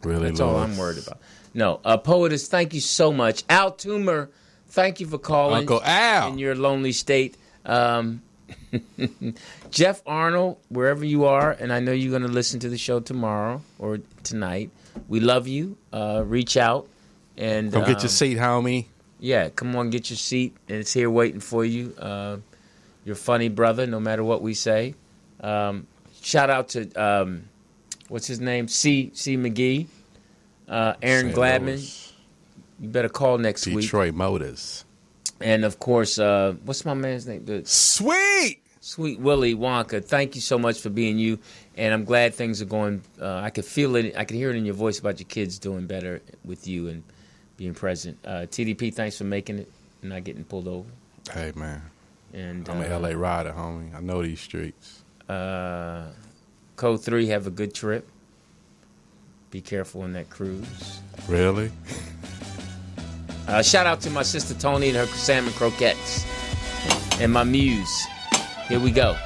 Really, that's all I'm worried about. No, Poetess, thank you so much. Al Toomer, thank you for calling. Uncle Al. In your lonely state. Jeff Arnold, wherever you are, and I know you're going to listen to the show tomorrow or tonight. We love you. Reach out. And come get your seat, homie. Yeah, come on, get your seat. And it's here waiting for you. You're funny, brother, no matter what we say. Shout out to, what's his name? C. McGee. Aaron Gladman. You better call next week. Detroit Motors. And, of course, what's my man's name? Sweet Willie Wonka. Thank you so much for being you. And I'm glad things are going, I could feel it. I could hear it in your voice about your kids doing better with you and being present. TDP, thanks for making it and not getting pulled over. Hey, man. And I'm an LA rider, homie. I know these streets. Code 3, have a good trip. Be careful on that cruise. Really? Shout out to my sister Tony and her salmon croquettes. And my muse. Here we go.